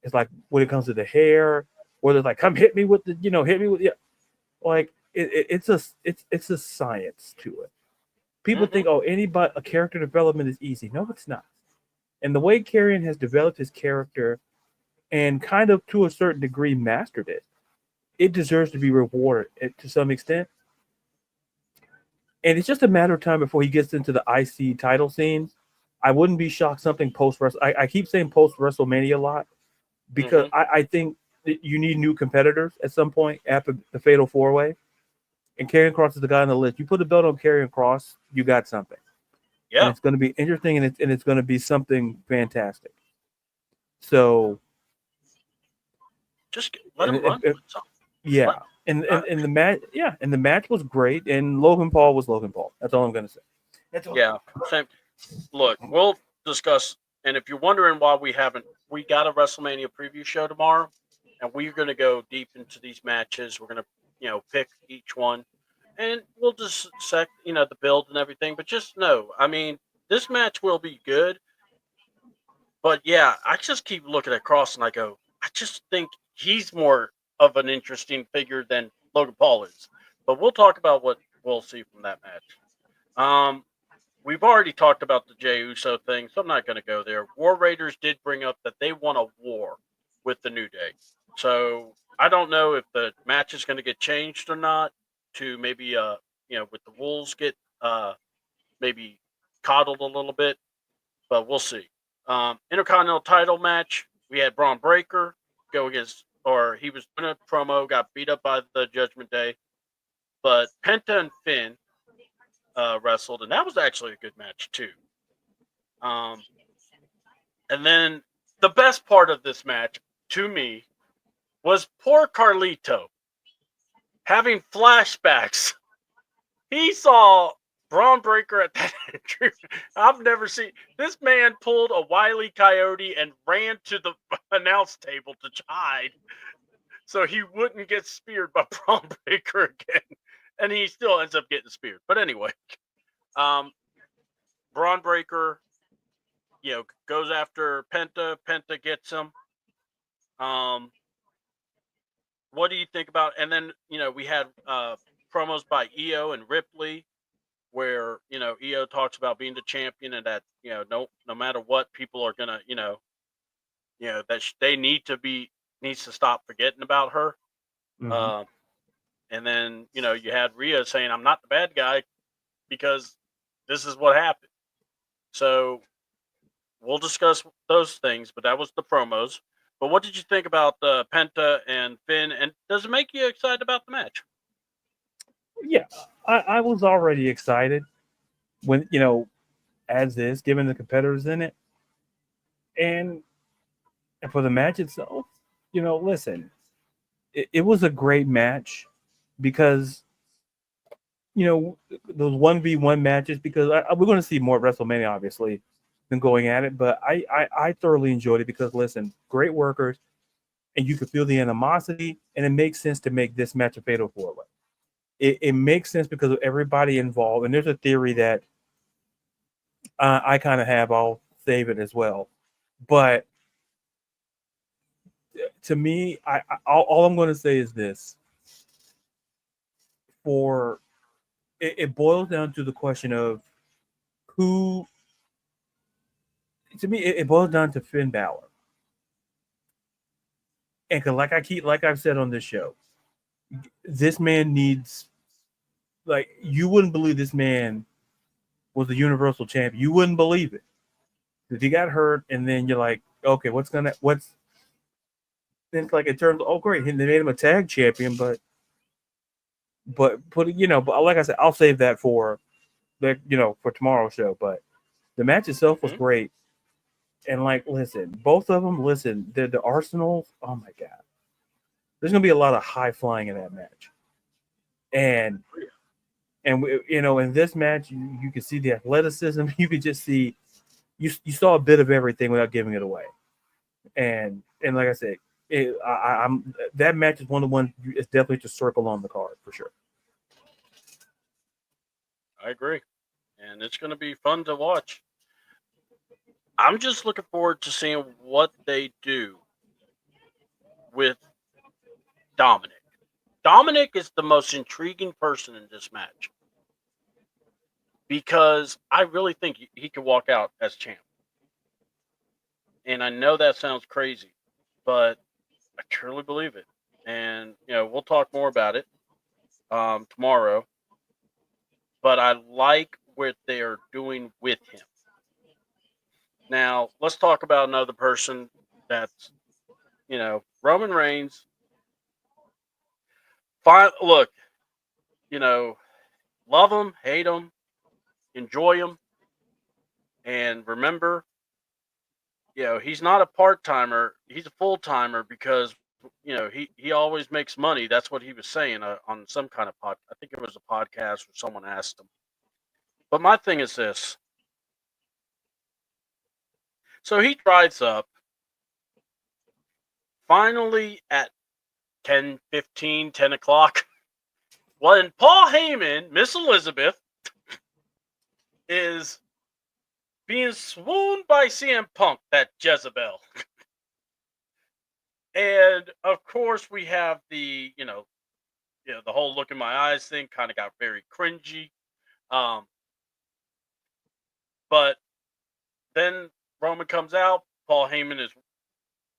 S2: It's like when it comes to the hair, or it's like, come hit me with hit me with like it's a science to it. People think, a character development is easy. No, it's not. And the way Karrion has developed his character and kind of to a certain degree mastered it, it deserves to be rewarded to some extent. And it's just a matter of time before he gets into the IC title scenes. I wouldn't be shocked something post-Wrestle. I keep saying post-WrestleMania a lot because I think that you need new competitors at some point after the Fatal 4-Way. And Karrion Kross is the guy on the list. You put a belt on Karrion Kross, you got something. Yeah. And it's going to be interesting, and it's going to be something fantastic. So
S4: just let him run.
S2: Yeah. And the match, and the match was great, and Logan Paul was Logan Paul. That's all I'm going to say.
S4: Same. Look, we'll discuss, and if you're wondering why we got a WrestleMania preview show tomorrow, and we're going to go deep into these matches. We're going to pick each one, and we'll just the build and everything. But just know, I mean, this match will be good. But yeah, I just keep looking at Kross and I go, I just think he's more of an interesting figure than Logan Paul is. But we'll talk about what we'll see from that match. We've already talked about the Jey Uso thing, so I'm not going to go there. War Raiders did bring up that they want a war with the New Day. So I don't know if the match is going to get changed or not to maybe, with the Wolves get maybe coddled a little bit, but we'll see. Intercontinental title match, we had Braun Breaker go against, or he was doing a promo, got beat up by the Judgment Day. But Penta and Finn wrestled, and that was actually a good match too. And then the best part of this match to me was poor Carlito having flashbacks. He saw Braun Breaker at that entry. I've never seen this man pulled a Wile E. Coyote and ran to the announce table to hide so he wouldn't get speared by Braun Breaker again. And he still ends up getting speared. But anyway, Braun Breaker, goes after Penta. Penta gets him. What do you think about? And then we had promos by EO and Ripley, where EO talks about being the champion and that no matter what, people are gonna that they needs to stop forgetting about her.
S2: Mhm.
S4: And then you had Rhea saying, "I'm not the bad guy because this is what happened." So we'll discuss those things, but that was the promos. But what did you think about Penta and Finn? And does it make you excited about the match?
S2: Yeah, I was already excited when as is, given the competitors in it, and for the match itself, listen, it was a great match because those 1v1 matches, because we're going to see more at WrestleMania, obviously, than going at it. But I thoroughly enjoyed it because, listen, great workers, and you could feel the animosity, and it makes sense to make this match a fatal four-way. It makes sense because of everybody involved, and there's a theory that I kind of have. I'll save it as well, but to me, all I'm going to say is this: it boils down to the question of who. To me, it boils down to Finn Balor, and like I've said on this show, this man needs, like, you wouldn't believe this man was the Universal Champion. You wouldn't believe it if he got hurt, and then you're like, okay, what's. Then it's like, it turns. Oh, great, they made him a tag champion, but but like I said, I'll save that for for tomorrow's show. But the match itself was great. And listen, both of them, the Arsenals, oh my God. There's going to be a lot of high flying in that match. And in this match, you can see the athleticism. You could just see, you saw a bit of everything without giving it away. And like I said, that match is one of the ones it's definitely to circle on the card for sure.
S4: I agree. And it's going to be fun to watch. I'm just looking forward to seeing what they do with Dominic. Dominic is the most intriguing person in this match because I really think he could walk out as champ. And I know that sounds crazy, but I truly believe it. And, we'll talk more about it tomorrow. But I like what they're doing with him. Now, let's talk about another person that's, Roman Reigns. Fine, look, love him, hate him, enjoy him, and remember, he's not a part-timer. He's a full-timer because, he always makes money. That's what he was saying on some kind of I think it was a podcast where someone asked him. But my thing is this. So he drives up finally at 10:15, 10 o'clock. When Paul Heyman, Miss Elizabeth, is being swooned by CM Punk, that Jezebel. And of course we have the, the whole look in my eyes thing kind of got very cringy. But then Roman comes out, Paul Heyman is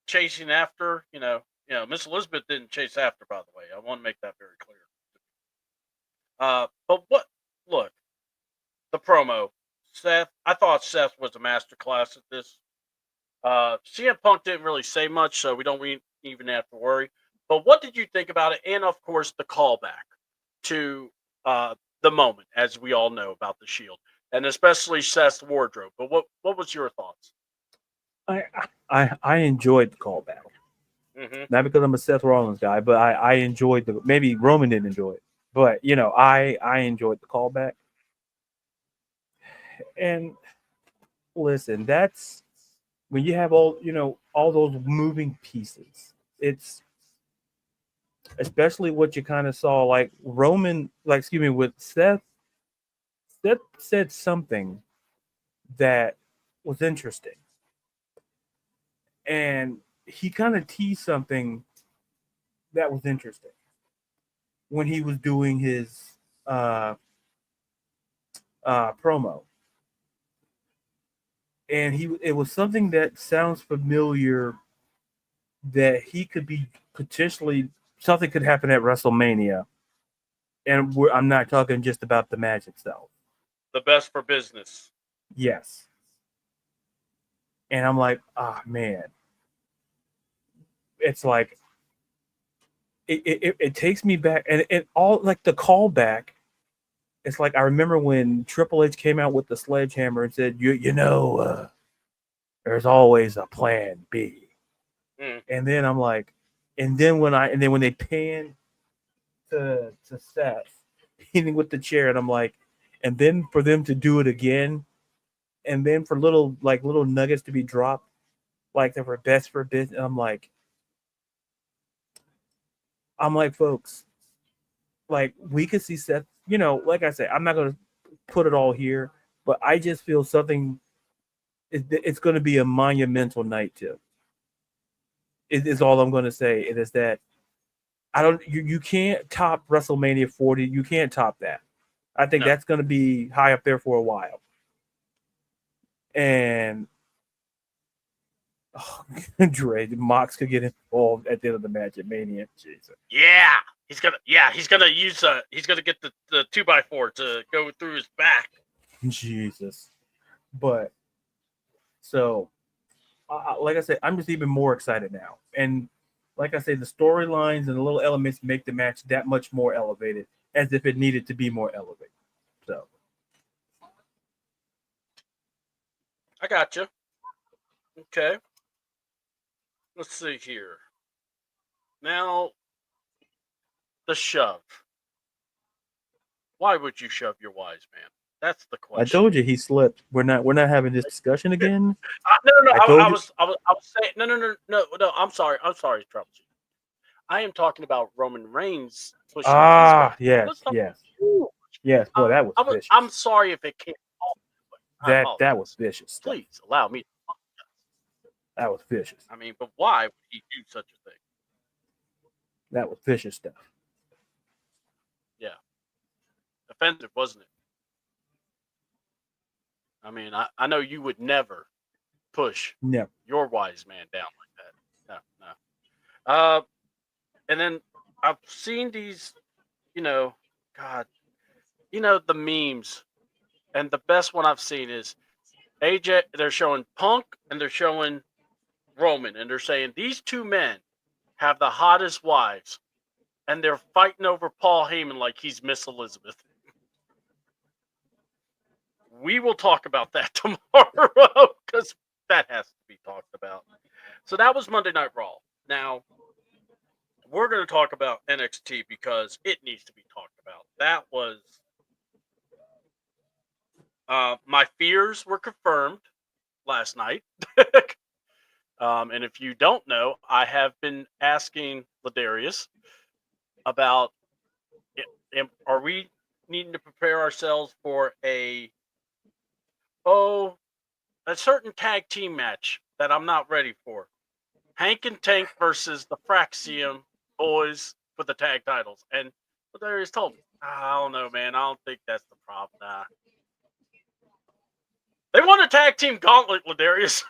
S4: chasing after, Miss Elizabeth didn't chase after, by the way. I want to make that very clear. But look, the promo, Seth, I thought Seth was a masterclass at this. CM Punk didn't really say much, so we don't even have to worry. But what did you think about it? And of course, the callback to the moment, as we all know about the Shield, and especially Seth's wardrobe. But what was your thoughts?
S2: I enjoyed the callback.
S4: Mm-hmm.
S2: Not because I'm a Seth Rollins guy, but I enjoyed the. Maybe Roman didn't enjoy it, but I enjoyed the callback. And listen, that's when you have all those moving pieces. It's especially what you kind of saw, like with Seth. Seth said something that was interesting, and he kind of teased something that was interesting when he was doing his promo, and it was something that sounds familiar, that he could be potentially something could happen at WrestleMania, and I'm not talking just about the match itself.
S4: The best for business.
S2: Yes. And I'm like, man. It's like it takes me back, and it all like the callback. It's like I remember when Triple H came out with the sledgehammer and said, there's always a plan B.
S4: Mm.
S2: And then I'm like, and then when they pan to Seth hitting with the chair, and I'm like, and then for them to do it again, and then for little nuggets to be dropped, like they were best for business. I'm like, folks, like we could see Seth. Like I said, I'm not gonna put it all here, but I just feel something. It's going to be a monumental night too. It is all I'm going to say. It is that you can't top WrestleMania 40. You can't top that. I think that's going to be high up there for a while. And Dre, Mox could get involved at the end of the match at Mania. Jesus.
S4: Yeah, he's gonna use he's gonna get the 2x4 to go through his back.
S2: Jesus. But so, like I said, I'm just even more excited now. And like I said, the storylines and the little elements make the match that much more elevated, as if it needed to be more elevated. So,
S4: I got you. Okay. Let's see here. Now, the shove. Why would you shove your wise man? That's the question.
S2: I told you he slipped. We're not having this discussion again.
S4: No. I was saying no. I'm sorry, Trouble. I am talking about Roman Reigns pushing.
S2: Yes. Boy, that was vicious.
S4: I'm sorry if it came off.
S2: That was vicious.
S4: Please allow me.
S2: That was vicious.
S4: I mean, but why would he do such a thing?
S2: That was vicious stuff.
S4: Yeah. Offensive, wasn't it? I mean, I know you would never push your wise man down like that. No. And then I've seen these, the memes. And the best one I've seen is AJ, they're showing Punk and they're showing Roman. And they're saying these two men have the hottest wives. And they're fighting over Paul Heyman like he's Miss Elizabeth. We will talk about that tomorrow because that has to be talked about. So that was Monday Night Raw. Now, we're going to talk about NXT because it needs to be talked about. That was... my fears were confirmed last night. And if you don't know, I have been asking Ladarius about, are we needing to prepare ourselves for a certain tag team match that I'm not ready for? Hank and Tank versus the Fraxium boys for the tag titles. And Ladarius told me, I don't know, man. I don't think that's the problem. Nah. They won a tag team gauntlet, Ladarius.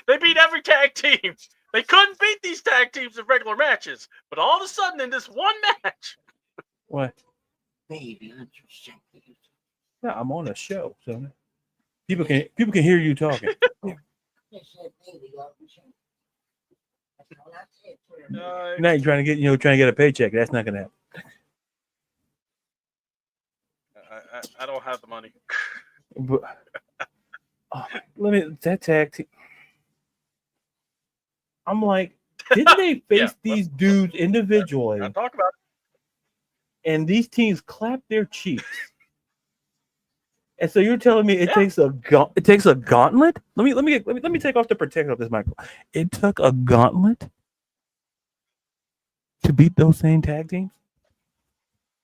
S4: They beat every tag team. They couldn't beat these tag teams in regular matches. But all of a sudden, in this one match...
S2: What?
S5: Baby,
S2: Yeah, I'm on a show, so people can hear you talking. Now you're trying to get a paycheck. That's not gonna happen.
S4: I don't have the money.
S2: But that tag team. I'm like, didn't they face these dudes individually?
S4: I talk about it.
S2: And these teams clap their cheeks. And so you're telling me it takes a gauntlet? Let me take off the protector of this microphone. It took a gauntlet to beat those same tag teams.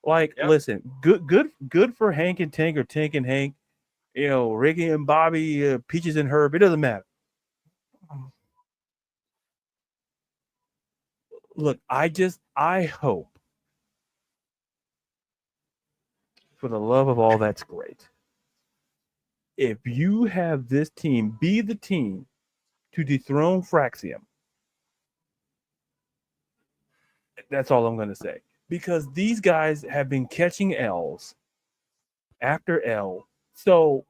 S2: Like, listen, good for Hank and Tank, or Tank and Hank. You know, Ricky and Bobby, Peaches and Herb. It doesn't matter. Look, I hope, for the love of all that's great, if you have this team be the team to dethrone Fraxium, that's all I'm going to say. Because these guys have been catching L's after L. So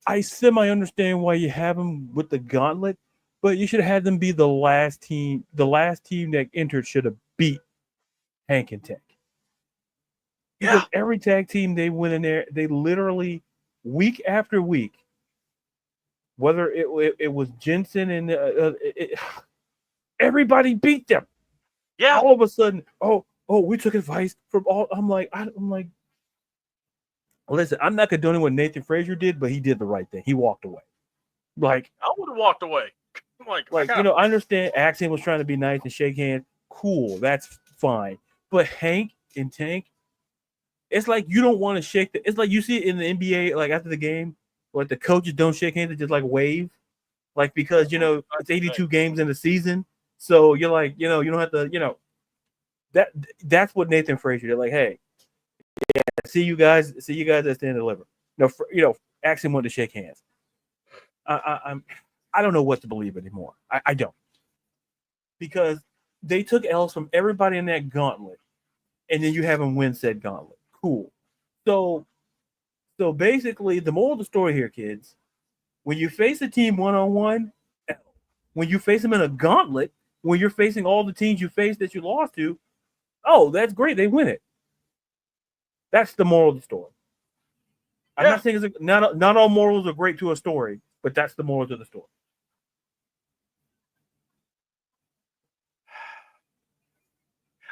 S2: I semi-understand why you have them with the gauntlet, but you should have had them be the last team. The last team that entered should have beat Hank and Tank. Because every tag team they went in there, they literally, week after week, whether it was Jensen and everybody beat them.
S4: Yeah.
S2: All of a sudden, we took advice from all. I'm like, listen, I'm not condoning what Nathan Frazier did, but he did the right thing. He walked away. Like,
S4: I would have walked away.
S2: I understand Axiom was trying to be nice and shake hands. Cool, that's fine. But Hank and Tank, it's like you don't want to shake it's like you see it in the NBA, like after the game, like the coaches don't shake hands, they just like wave. Like, because it's 82 games in the season. So you're like, you don't have to, that's what Nathan Frazier did. Like, hey, see you guys at the end of the liver. Axiom wanted to shake hands. I don't know what to believe anymore. I don't. Because they took L's from everybody in that gauntlet, and then you have them win said gauntlet. Cool. So basically, the moral of the story here, kids, when you face a team one-on-one, when you face them in a gauntlet, when you're facing all the teams you faced that you lost to, that's great. They win it. That's the moral of the story. I'm not saying not all morals are great to a story, but that's the moral to the story.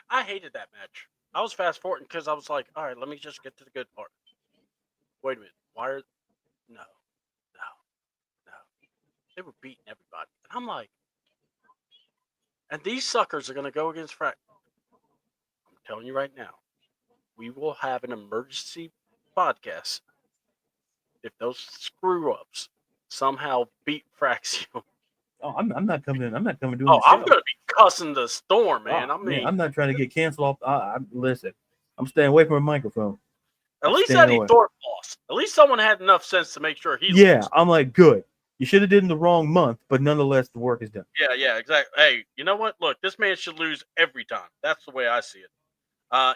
S4: I hated that match. I was fast forwarding because I was like, all right, let me just get to the good part. Wait a minute. Why are... No. They were beating everybody. And I'm like, and these suckers are going to go against Frack. I'm telling you right now, we will have an emergency podcast if those screw-ups somehow beat Fraxium.
S2: Oh, I'm not coming in. I'm not coming doing
S4: I'm going to be cussing the storm, man.
S2: I'm not trying to get canceled off. Listen, I'm staying away from a microphone.
S4: At least Eddie Thorpe lost. At least someone had enough sense to make sure he lost.
S2: I'm like, good. You should have did in the wrong month, but nonetheless, the work is done.
S4: Yeah, exactly. Hey, you know what? Look, this man should lose every time. That's the way I see it.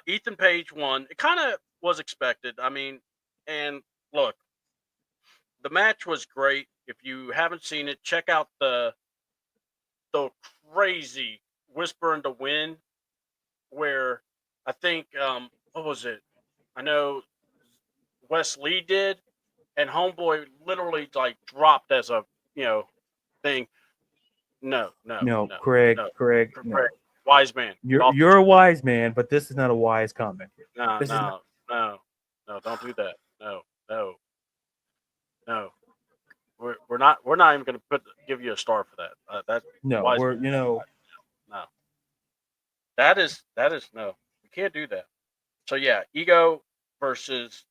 S4: Ethan Page won. It kind of was expected. I mean, and look, the match was great. If you haven't seen it, check out the crazy Whisper in the Wind, where I think what was it? I know Wes Lee did, and Homeboy literally like dropped as a thing. No,
S2: Kraig.
S4: Wise man.
S2: You're a wise man, but this is not a wise comment.
S4: No, don't do that. No. We're not even going to give you a star for that. No. That is no. You can't do that. So yeah, Ego versus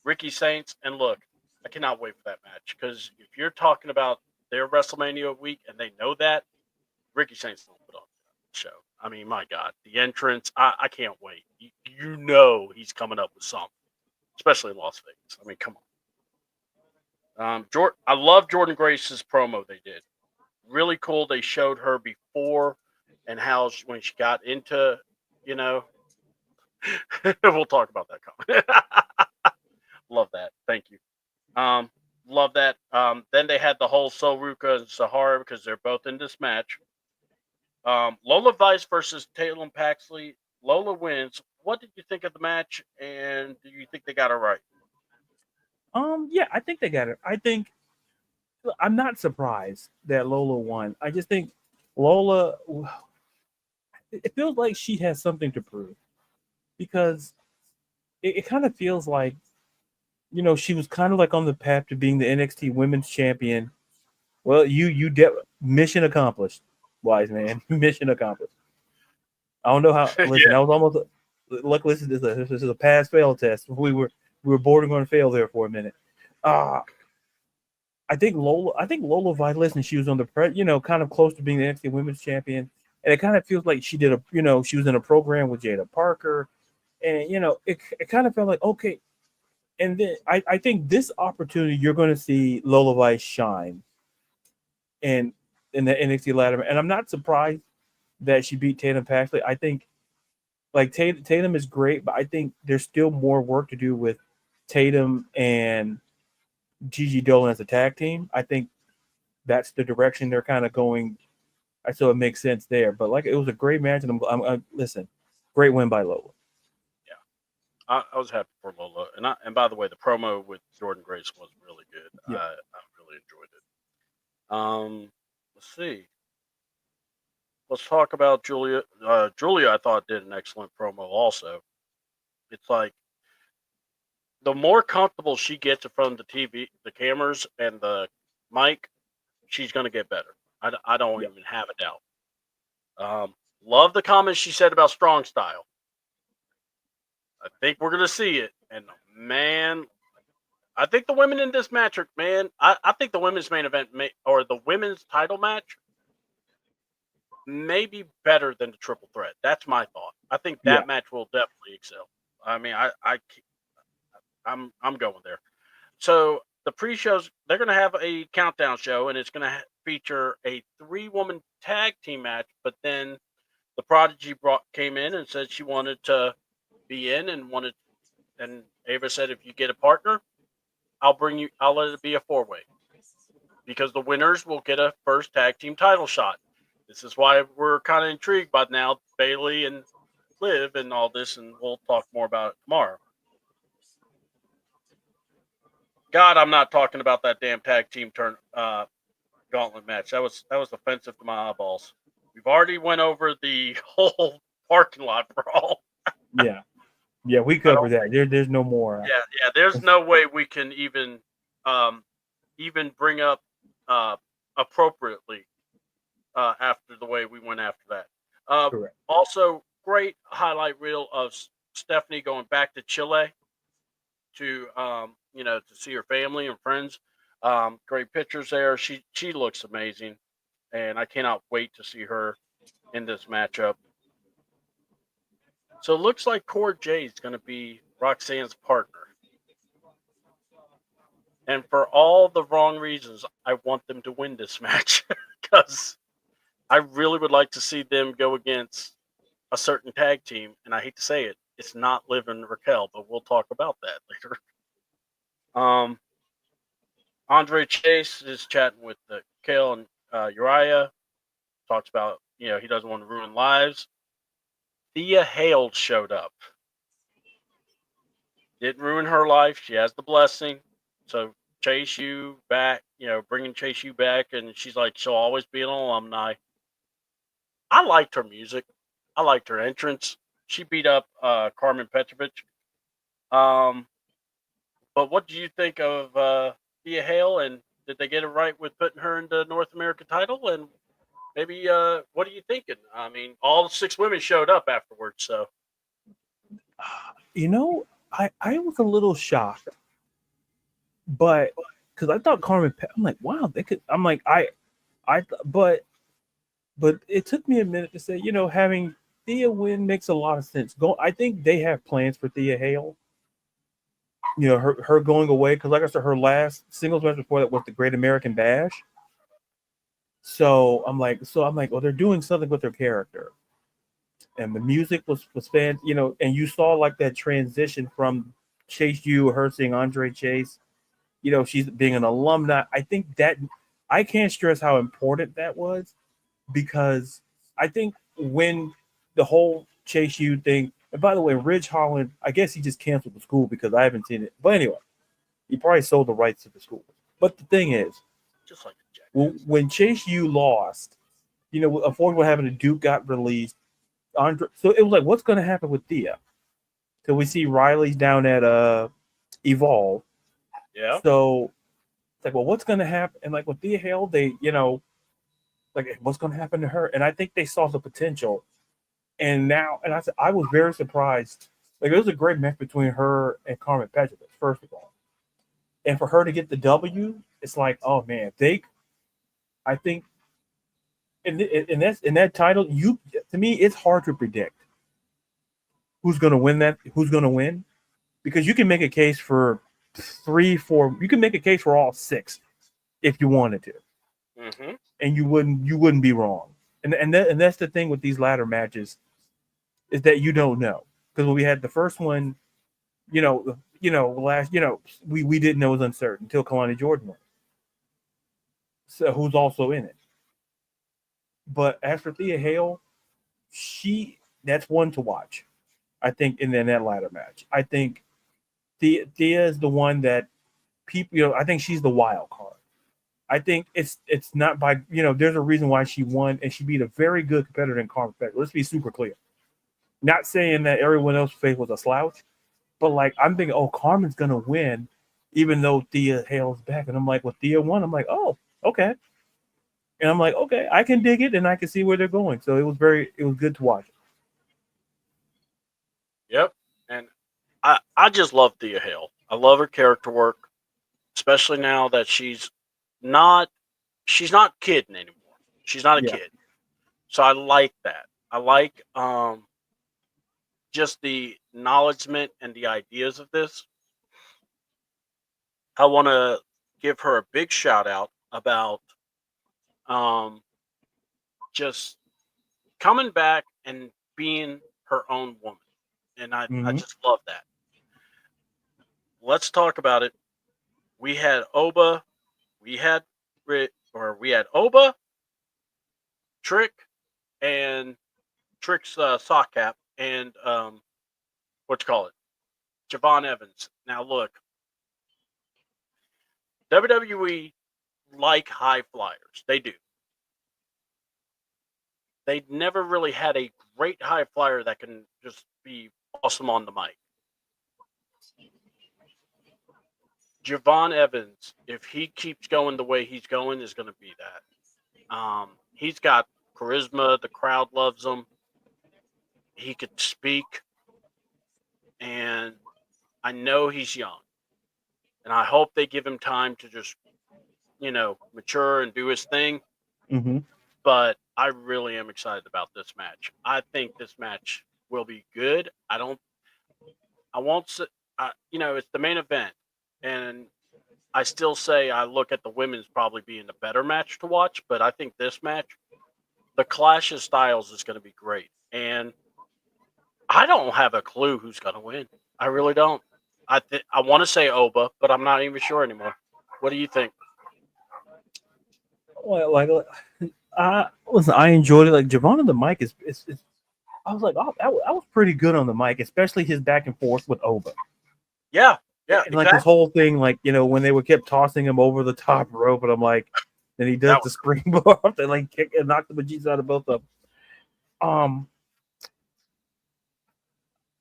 S4: Ricky Saints, and look, I cannot wait for that match, because if you're talking about their WrestleMania week and they know that, Ricky Saints don't put on the show. I mean, my God, the entrance, I can't wait. He's coming up with something, especially in Las Vegas. I mean, come on. I love Jordan Grace's promo they did. Really cool. They showed her before and how when she got into, we'll talk about that comment. Love that. Thank you. Love that. Then they had the whole Soruka and Sahara, because they're both in this match. Lola Vice versus Taylor Paxley. Lola wins. what did you think of the match, and do you think they got it right?
S2: Yeah, I think they got it. I think I'm not surprised that Lola won. I just think Lola, it feels like she has something to prove because it kind of feels like, she was kind of like on the path to being the NXT Women's Champion. Well, mission accomplished, wise man. Mission accomplished. I don't know how. Listen, that was almost. Luckily, this is a pass fail test. We were bordering on fail there for a minute. I think Lola Vitalism, and she was on the kind of close to being the NXT Women's Champion, and it kind of feels like she did she was in a program with Jada Parker, and it kind of felt like okay, and then I think this opportunity you're going to see Lola Vice shine, in the NXT ladder, and I'm not surprised that she beat Tatum Paxley. I think like Tatum is great, but I think there's still more work to do with Tatum and Gigi Dolan as a tag team. I think that's the direction they're kind of going. So it makes sense there. But like, it was a great match, and I'm listen, great win by Lola.
S4: Yeah, I was happy for Lola, and by the way, the promo with Jordan Grace was really good.
S2: Yeah.
S4: I really enjoyed it. Let's see. Let's talk about Julia. Julia, I thought, did an excellent promo. Also, it's like the more comfortable she gets in front of the TV, the cameras, and the mic, she's going to get better. I don't even have a doubt. Love the comments she said about strong style. I think we're going to see it. And man, I think the women in this match are, I think the women's main event or the women's title match may be better than the triple threat. That's my thought. I think that match will definitely excel. I mean, I'm going there. So the pre-shows, they're going to have a countdown show, and it's going to feature a 3-woman tag team match. But then the Prodigy came in and said she wanted to be in and Ava said, if you get a partner, I'll let it be a 4-way because the winners will get a first tag team title shot. This is why we're kind of intrigued by now Bayley and Liv and all this, and we'll talk more about it tomorrow. God, I'm not talking about that damn tag team gauntlet match. That was offensive to my eyeballs. We've already went over the whole parking lot brawl.
S2: Yeah, we covered that. There's no more.
S4: Yeah. There's no way we can even bring up appropriately after the way we went after that.
S2: Correct.
S4: Also, great highlight reel of Stephanie going back to Chile to to see her family and friends. Great pictures there. She looks amazing, and I cannot wait to see her in this matchup. So it looks like Cora Jade is going to be Roxanne's partner. And for all the wrong reasons, I want them to win this match because I really would like to see them go against a certain tag team. And I hate to say it, it's not Liv and Raquel, but we'll talk about that later. Andre Chase is chatting with Kale and Uriah. Talks about, he doesn't want to ruin lives. Thea Hale showed up. Didn't ruin her life. She has the blessing. So Chase U back, bringing Chase U back. And she's like, she'll always be an alumni. I liked her music. I liked her entrance. She beat up Carmen Petrovich. But what do you think of Thea Hale? And did they get it right with putting her in the North America title? And maybe, what are you thinking? I mean, all 6 women showed up afterwards, so.
S2: I was a little shocked, but because I thought Carmen, I'm like, wow, they could. I'm like, but it took me a minute to say, having Thea win makes a lot of sense. I think they have plans for Thea Hale. Her going away because, like I said, her last singles match before that was the Great American Bash. So I'm like, oh, they're doing something with her character, and the music was fan, and you saw like that transition from Chase U, her seeing Andre Chase, she's being an alumni. I think that I can't stress how important that was because I think when the whole Chase U thing, And by the way, Ridge Holland, I guess he just canceled the school because I haven't seen it. But anyway, he probably sold the rights to the school. But the thing is,
S4: Just like Jack.
S2: when Chase U lost, unfortunately what happened to Duke got released. So it was like, what's going to happen with Thea? So we see Riley's down at Evolve.
S4: Yeah.
S2: So it's like, well, what's going to happen? And like with Thea Hale, they, like what's going to happen to her? And I think they saw the potential. And now, and I was very surprised. Like it was a great match between her and Carmen Petrovic, first of all. And for her to get the W, it's like, oh man, I think in that title, to me, it's hard to predict who's going to win, because you can make a case for 3, 4. You can make a case for all 6 if you wanted to, and you wouldn't be wrong. And that's the thing with these ladder matches, is that you don't know, because when we had the first one, we didn't know it was uncertain until Kalani Jordan won. So who's also in it? But as for Thea Hale, that's one to watch. I think in that ladder match, I think Thea is the one that people, I think she's the wild card. I think it's not by, there's a reason why she won, and she beat a very good competitor in Carmen Petrovic. Let's be super clear. Not saying that everyone else's face was a slouch, but like I'm thinking, oh, Carmen's gonna win, even though Thea Hale's back, and I'm like, well, Thea won. I'm like, oh, okay, and I'm like, okay, I can dig it, and I can see where they're going. So it was good to watch.
S4: Yep, and I just love Thea Hale. I love her character work, especially now that she's not kidding anymore. She's not a kid, so I like that. I like just the acknowledgement and the ideas of this. I want to give her a big shout out about just coming back and being her own woman. And I just love that. Let's talk about it. We had Oba, we had Oba, Trick, and Trick's sock cap, and Javon Evans. Now look, WWE like high flyers. They do. They never really had a great high flyer that can just be awesome on the mic. Javon Evans, if he keeps going the way he's going, is going to be that. He's got charisma. The crowd loves him. He could speak. And I know he's young. And I hope they give him time to just, mature and do his thing.
S2: Mm-hmm.
S4: But I really am excited about this match. I think this match will be good. It's the main event. And I still say I look at the women's probably being the better match to watch. But I think this match, the clash of styles, is going to be great. And I don't have a clue who's going to win. I really don't. I want to say Oba, but I'm not even sure anymore. What do you think?
S2: Well, listen, I enjoyed it. Like Javon on the mic is I was like, oh, that was pretty good on the mic, especially his back and forth with Oba.
S4: Yeah,
S2: and
S4: exactly.
S2: like this whole thing, like when they kept tossing him over the top rope, and I'm like, then he does the springboard, and like kick and knock the bejesus out of both of them.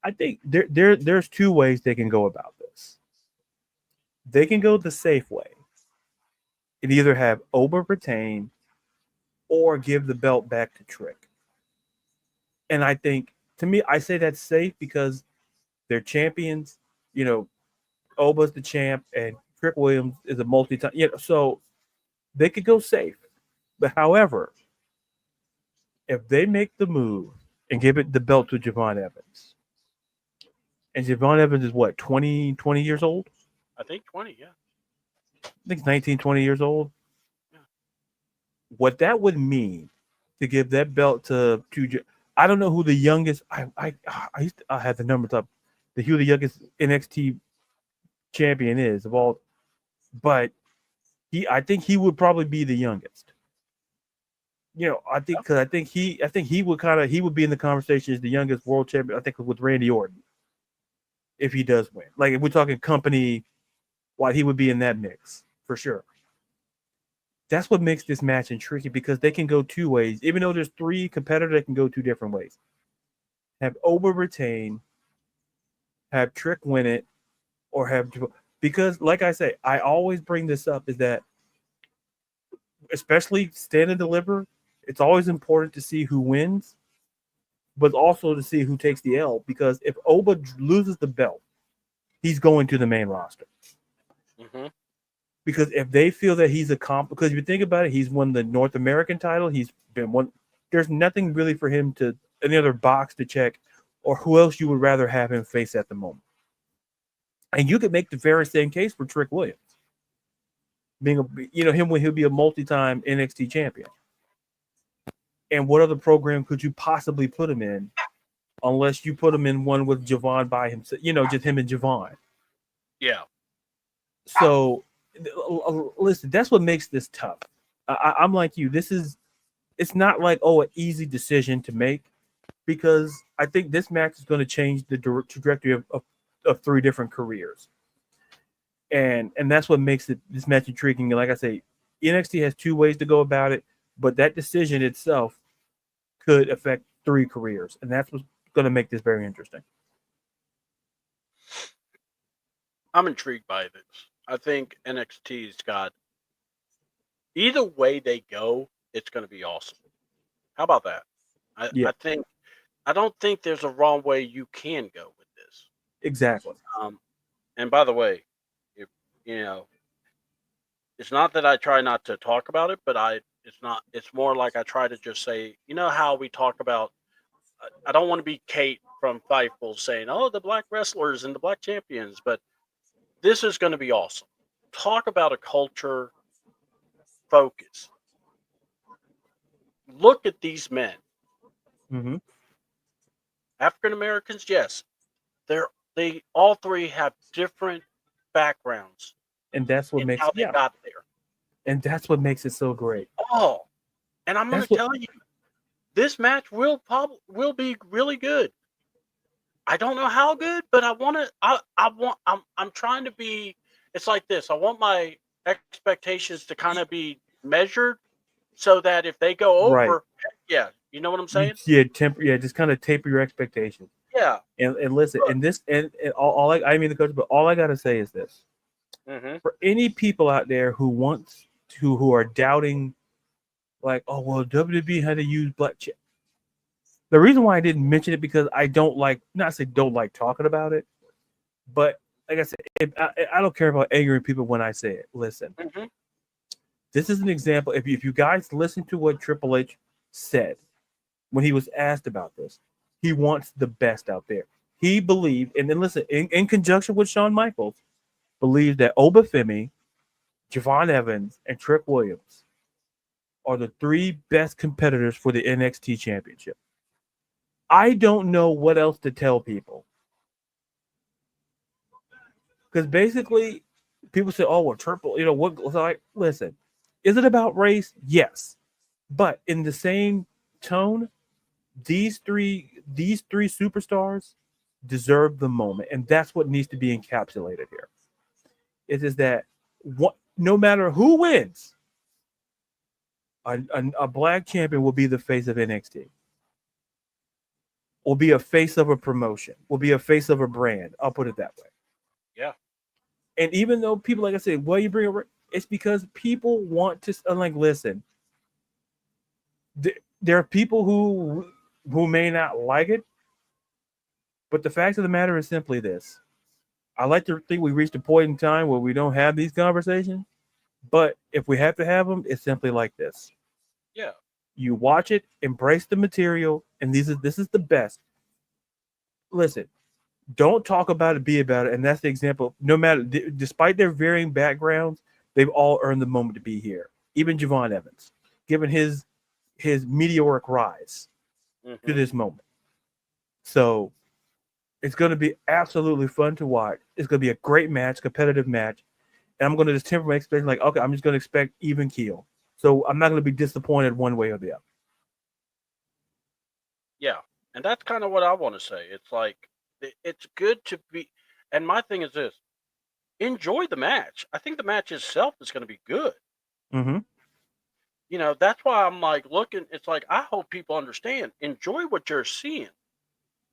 S2: I think there's 2 ways they can go about this. They can go the safe way and either have Oba retain or give the belt back to Trick. And I think, to me, I say that's safe because they're champions. Oba's the champ and Trick Williams is a multi-time. So they could go safe. But however, if they make the move and give the belt to Javon Evans, and Javon Evans is what, 20 years old?
S4: I think 20, yeah.
S2: I think he's 19, 20 years old. Yeah. What that would mean to give that belt to I don't know who the youngest. I had the numbers up. Who the youngest NXT champion is of all, but I think he would probably be the youngest. I think he would be in the conversation as the youngest world champion. I think with Randy Orton, if he does win. Like if we're talking company, why he would be in that mix for sure. That's what makes this match intriguing because they can go two ways. Even though there's three competitors, they can go two different ways. Have Oba retain, have Trick win it, or have because, like I say, I always bring this up is that, especially Stand and Deliver, it's always important to see who wins, but also to see who takes the L. Because if Oba loses the belt, he's going to the main roster.
S4: Mm-hmm.
S2: Because if they feel that he's because if you think about it, he's won the North American title. He's been one. There's nothing really for him to any other box to check, or who else you would rather have him face at the moment. And you could make the very same case for Trick Williams, being he'll be a multi-time NXT champion. And what other program could you possibly put him in, unless you put him in one with Javon by himself? Just him and Javon.
S4: Yeah.
S2: So. Listen, that's what makes this tough. I'm like you. It's not like an easy decision to make, because I think this match is going to change the trajectory of three different careers, and that's what makes this match intriguing. Like I say, NXT has two ways to go about it, but that decision itself could affect three careers, and that's what's going to make this very interesting.
S4: I'm intrigued by this. I think NXT's got either way they go, it's going to be awesome. How about that? I don't think there's a wrong way you can go with this.
S2: Exactly.
S4: And by the way, if it's not that I try not to talk about it, but it's more like I try to just say, how we talk about. I don't want to be Kate from Fightful saying, "Oh, the black wrestlers and the black champions," but this is going to be awesome. Talk about a culture focus. Look at these men.
S2: Mm-hmm.
S4: African Americans, yes. They all three have different backgrounds.
S2: And that's what makes
S4: how they got there.
S2: And that's what makes it so great.
S4: Oh. And I'm going to tell you, this match will be really good. I don't know how good, but I'm trying to be. It's like this. I want my expectations to kind of be measured, so that if they go over,
S2: right.
S4: Yeah, you know what I'm saying?
S2: Just kind of taper your expectations.
S4: Yeah.
S2: And listen, and this and all I mean the coach, but all I gotta say is this: for any people out there who are doubting, like, oh well, WWE had to use black chip. The reason why I didn't mention it because I don't like talking about it, but like I said, I don't care about angering people when I say it. Listen, this is an example. If you guys listen to what Triple H said when he was asked about this, he wants the best out there. He believed, and then listen, in conjunction with Shawn Michaels, believes that Oba Femi, Javon Evans, and Trick Williams are the three best competitors for the NXT Championship. I don't know what else to tell people. Because basically, people say, oh, well, Triple, what? Like, listen, is it about race? Yes. But in the same tone, these three superstars deserve the moment. And that's what needs to be encapsulated here. It is that no matter who wins, a black champion will be the face of NXT. Will be a face of a promotion. Will be a face of a brand. I'll put it that way.
S4: Yeah.
S2: And even though people, like I said, well, you bring it's because people want to, listen, there are people who may not like it, but the fact of the matter is simply this. I like to think we reached a point in time where we don't have these conversations, but if we have to have them, it's simply like this.
S4: Yeah.
S2: You watch it, embrace the material, and this is the best. Listen, don't talk about it, be about it, and that's the example. No matter, despite their varying backgrounds, they've all earned the moment to be here. Even Javon Evans, given his meteoric rise to this moment. So it's going to be absolutely fun to watch. It's going to be a great match, competitive match, and I'm going to just temper my expectations. Like, okay, I'm just going to expect even keel. So I'm not going to be disappointed one way or the other.
S4: Yeah, and that's kind of what I want to say. It's like it's good to be. And my thing is this: enjoy the match. I think the match itself is going to be good.
S2: Mm-hmm.
S4: That's why I'm like looking. It's like I hope people understand. Enjoy what you're seeing.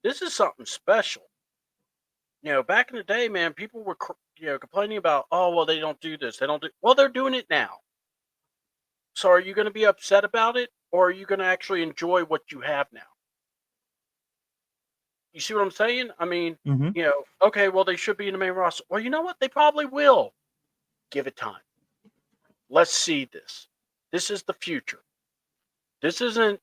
S4: This is something special. Back in the day, man, people were complaining about, oh well, they don't do this. They don't do. Well, they're doing it now. So are you going to be upset about it, or are you going to actually enjoy what you have now? You see what I'm saying? I mean,
S2: Mm-hmm.
S4: Okay, well, they should be in the main roster. Well, you know what? They probably will. Give it time. Let's see this. This is the future. This isn't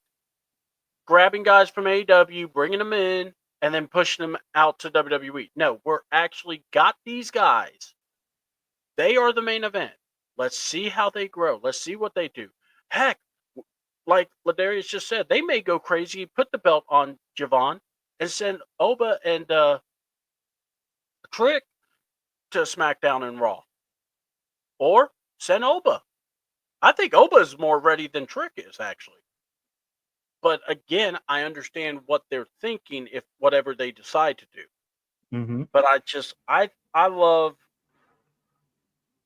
S4: grabbing guys from AEW, bringing them in, and then pushing them out to WWE. No, we're actually got these guys. They are the main event. Let's see how they grow. Let's see what they do. Heck, like Ladarius just said, they may go crazy, put the belt on Javon, and send Oba and Trick to SmackDown and Raw. Or send Oba. I think Oba is more ready than Trick is, actually. But again, I understand what they're thinking if whatever they decide to do.
S2: Mm-hmm.
S4: But I love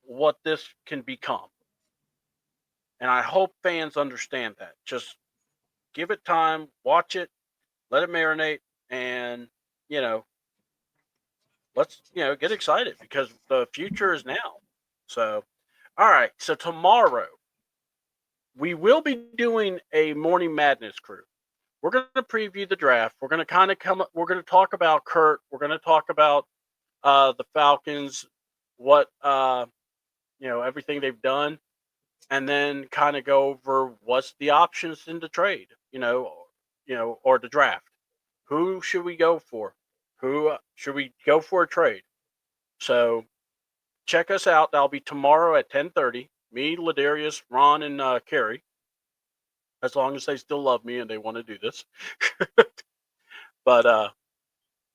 S4: what this can become. And I hope fans understand that. Just give it time, watch it, let it marinate, and let's get excited because the future is now. So, all right. So tomorrow we will be doing a Morning Madness crew. We're going to preview the draft. We're going to we're going to talk about Kurt. We're going to talk about the Falcons, what everything they've done, and then kind of go over what's the options in the trade, or the draft. Who should we go for? Who should we go for a trade? So check us out. That'll be tomorrow at 10:30. Me, Ladarius, Ron, and Carrie. As long as they still love me and they want to do this. But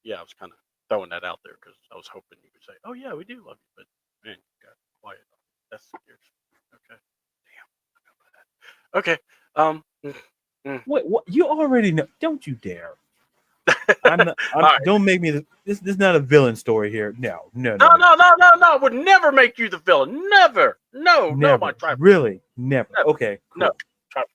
S4: yeah, I was kind of throwing that out there because I was hoping you would say, "Oh yeah, we do love you," but man, you got quiet. That's yours. Okay. Damn. Okay.
S2: Wait, what? You already know? Don't you dare! I'm not.
S4: Right.
S2: Don't make me. This is not a villain story here. No.
S4: No. I would never make you the villain. Never. No, my tribe.
S2: Really, never.
S4: Never.
S2: Okay, cool.
S4: No. Tribe.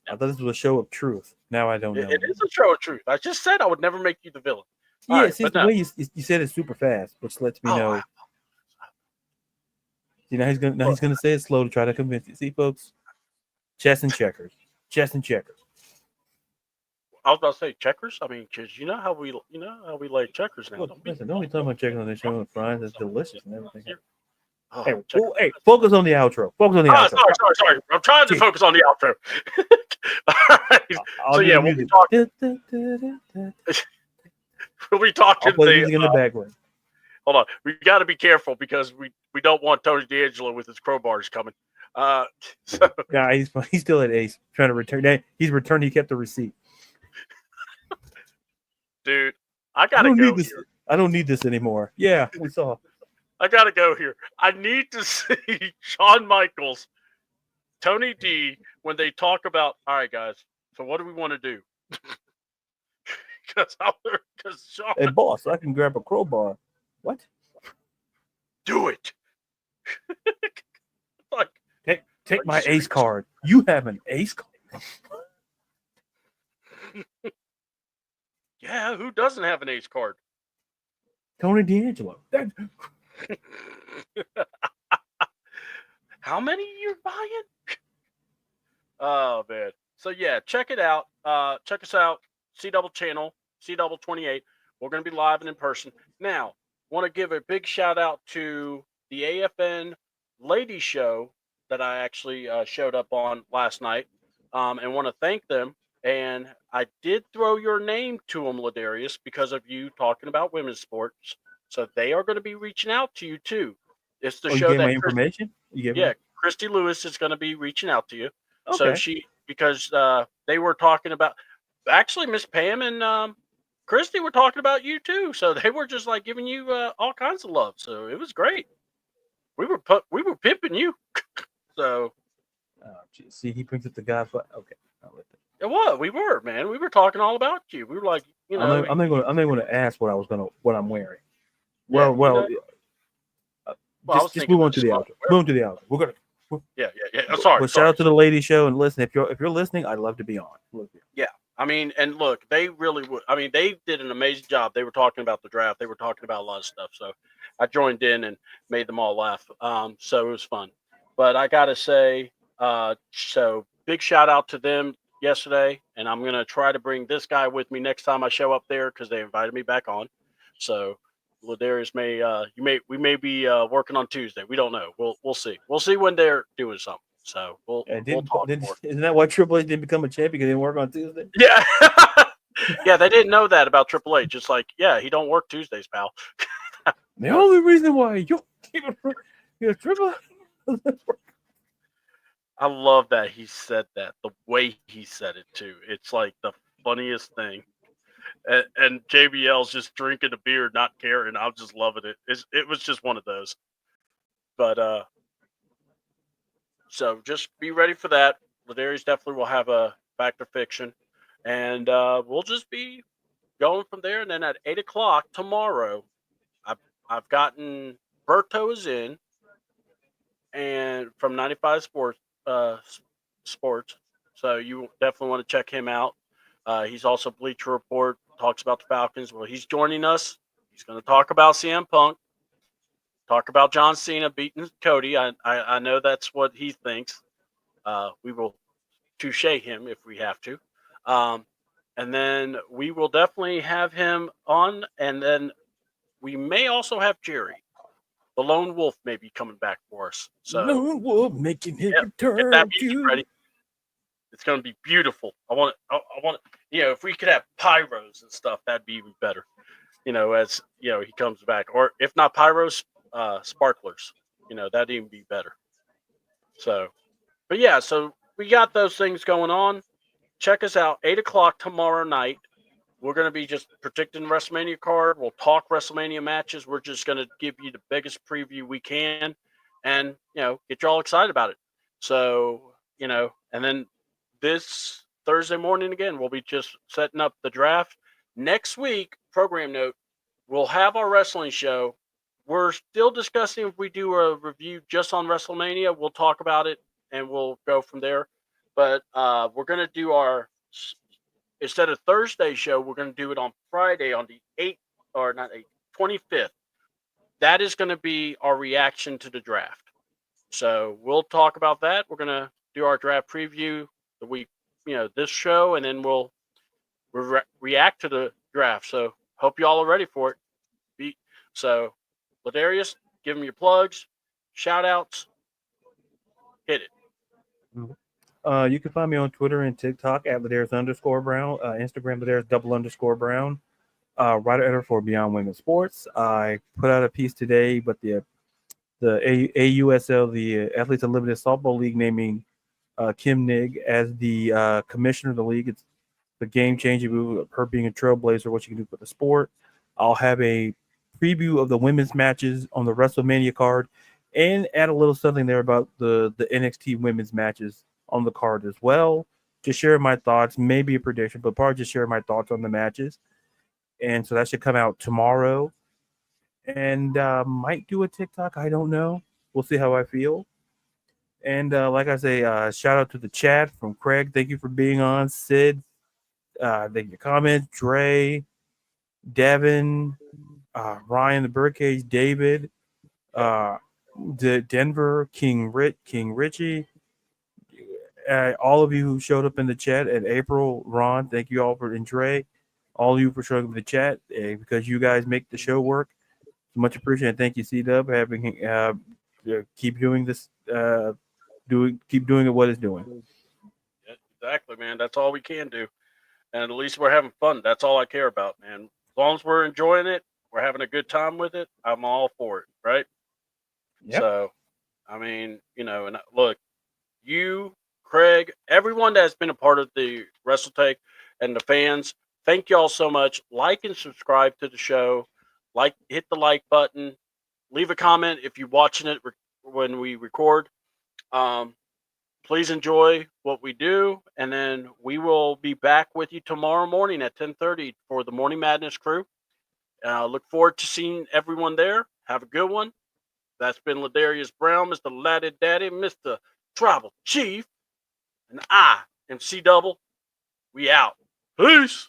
S2: I thought this was a show of truth. Now I don't know.
S4: It is a show of truth. I just said I would never make you the villain.
S2: Yeah, it's the way you said it super fast, which lets me know. He's gonna say it slow to try to convince you. See, folks, chess and checkers.
S4: I was about to say checkers. I mean, because you know how we lay checkers now.
S2: Well, listen, don't be talking about checkers on the show and fries. It's delicious and everything.
S4: Oh,
S2: hey, focus on the outro. Outro.
S4: Sorry. I'm trying to focus on the outro. All right. So yeah, we'll be talking. We'll be talking.
S2: I'll play music in the background.
S4: Hold on, we got to be careful because we don't want Tony D'Angelo with his crowbars coming. So.
S2: Yeah, he's still at Ace trying to return. He's returned. He kept the receipt.
S4: Dude, I gotta go
S2: need this.
S4: here.
S2: I don't need this anymore. Yeah, we saw.
S4: I gotta go here. I need to see Shawn Michaels, Tony D, when they talk about. All right, guys. So what do we want to do? Because Shawn.
S2: Hey, boss, I can grab a crowbar. What?
S4: Do it. Like,
S2: take my ace card. You have an ace card.
S4: Yeah, who doesn't have an ace card?
S2: Tony D'Angelo.
S4: How many you're buying? Oh man. So yeah, check it out. Check us out. CDouble channel, CDouble 28. We're gonna be live and in person. Now, want to give a big shout out to the AFN Ladies Show that I actually showed up on last night, and want to thank them. And I did throw your name to them, Ladarius, because of you talking about women's sports. So they are going to be reaching out to you too. It's the show
S2: you gave
S4: that
S2: my information.
S4: Christy Lewis is going to be reaching out to you.
S2: Okay.
S4: So because they were talking about, actually Miss Pam and Christy were talking about you too. So they were just like giving you all kinds of love. So it was great. We were pimping you. So.
S2: See, he brings it to God. Okay.
S4: It was. We were, man. We were talking all about you. We were like, you
S2: I'm
S4: know,
S2: not going to ask what I'm wearing.
S4: Yeah,
S2: Well,
S4: well, I was
S2: just
S4: thinking
S2: move on
S4: about
S2: to the
S4: smart
S2: outro.
S4: wear.
S2: Move on to the outro. We're gonna.
S4: Yeah. Oh, sorry.
S2: Shout out to the lady show, and listen, if you're listening, I'd love to be on.
S4: Yeah. I mean, and look, they really would. I mean, they did an amazing job. They were talking about the draft. They were talking about a lot of stuff. So I joined in and made them all laugh. So it was fun. But I gotta say, so big shout out to them yesterday, and I'm gonna try to bring this guy with me next time I show up there because they invited me back on. So Ladarius we may be working on Tuesday. We don't know. We'll see. We'll see when they're doing something. So we'll talk more.
S2: Isn't that why Triple H didn't become a champion? Because he didn't work on Tuesday.
S4: Yeah. Yeah, they didn't know that about Triple H. Just like, yeah, he don't work Tuesdays, pal.
S2: The only reason why you're Triple
S4: I love that he said that. The way he said it too. It's like the funniest thing. And JBL's just drinking a beer, not caring. I'm just loving it. It was just one of those. But so just be ready for that. Ladarius definitely will have a Fact or Fiction, and we'll just be going from there. And then at 8:00 tomorrow, I've gotten Berto is in, and from 95 Sports. So you definitely want to check him out. He's also Bleacher Report, talks about the Falcons. Well, he's joining us. He's going to talk about CM Punk, talk about John Cena beating Cody. I know that's what he thinks. We will touche him if we have to. And then we will definitely have him on. And then we may also have Jerry. The Lone Wolf may be coming back for us. So
S2: Lone Wolf making his
S4: get
S2: return.
S4: that music ready. It's going to be beautiful. I want it. If we could have pyros and stuff, that'd be even better. As he comes back, or if not pyros, sparklers. That'd even be better. So, but yeah, so we got those things going on. Check us out, 8:00 tomorrow night. We're going to be just predicting WrestleMania card. We'll talk WrestleMania matches. We're just going to give you the biggest preview we can, and get you all excited about it. So and then this Thursday morning again, we'll be just setting up the draft. Next week, program note, we'll have our wrestling show. We're still discussing if we do a review just on WrestleMania. We'll talk about it and we'll go from there. But we're going to do instead of Thursday show, we're going to do it on Friday on the 25th. That is going to be our reaction to the draft. So we'll talk about that. We're going to do our draft preview the week, this show, and then we'll react to the draft. So hope you all are ready for it. So, Ladarius, give them your plugs, shout outs, hit it.
S2: You can find me on Twitter and TikTok at Ladarius_Brown, Instagram Ladarius_Brown, writer editor for Beyond Women's Sports. I put out a piece today, but the AUSL, the Athletes Unlimited Softball League, naming Kim Nigg as the commissioner of the league. It's the game changing, her being a trailblazer, what she can do for the sport. I'll have a preview of the women's matches on the WrestleMania card and add a little something there about the NXT women's matches on the card as well, to share my thoughts, maybe a prediction, but probably just share my thoughts on the matches. And so that should come out tomorrow. And might do a TikTok. I don't know. We'll see how I feel. And like I say, shout out to the chat from Craig. Thank you for being on. Sid, thank you for your comments. Dre, Devin, Ryan the Birdcage, David, Denver, King Richie, all of you who showed up in the chat, and April, Ron, thank you all for, and Dre, all of you for showing up in the chat, because you guys make the show work. It's much appreciated. Thank you, CDouble, having keep doing this, keep doing it what it's doing.
S4: Yeah, exactly, man. That's all we can do, and at least we're having fun. That's all I care about, man. As long as we're enjoying it, we're having a good time with it, I'm all for it, right?
S2: Yep.
S4: So, I mean, and look, you, Craig, everyone that's been a part of the Wrestle Take and the fans, thank you all so much. Like and subscribe to the show. Hit the like button. Leave a comment if you're watching it when we record. please enjoy what we do, and then we will be back with you tomorrow morning at 10:30 for the Morning Madness crew. Look forward to seeing everyone there. Have a good one. That's been Ladarius Brown, Mr. Laddie Daddy, Mr. Tribal Chief, and I am CDouble. We out. Peace.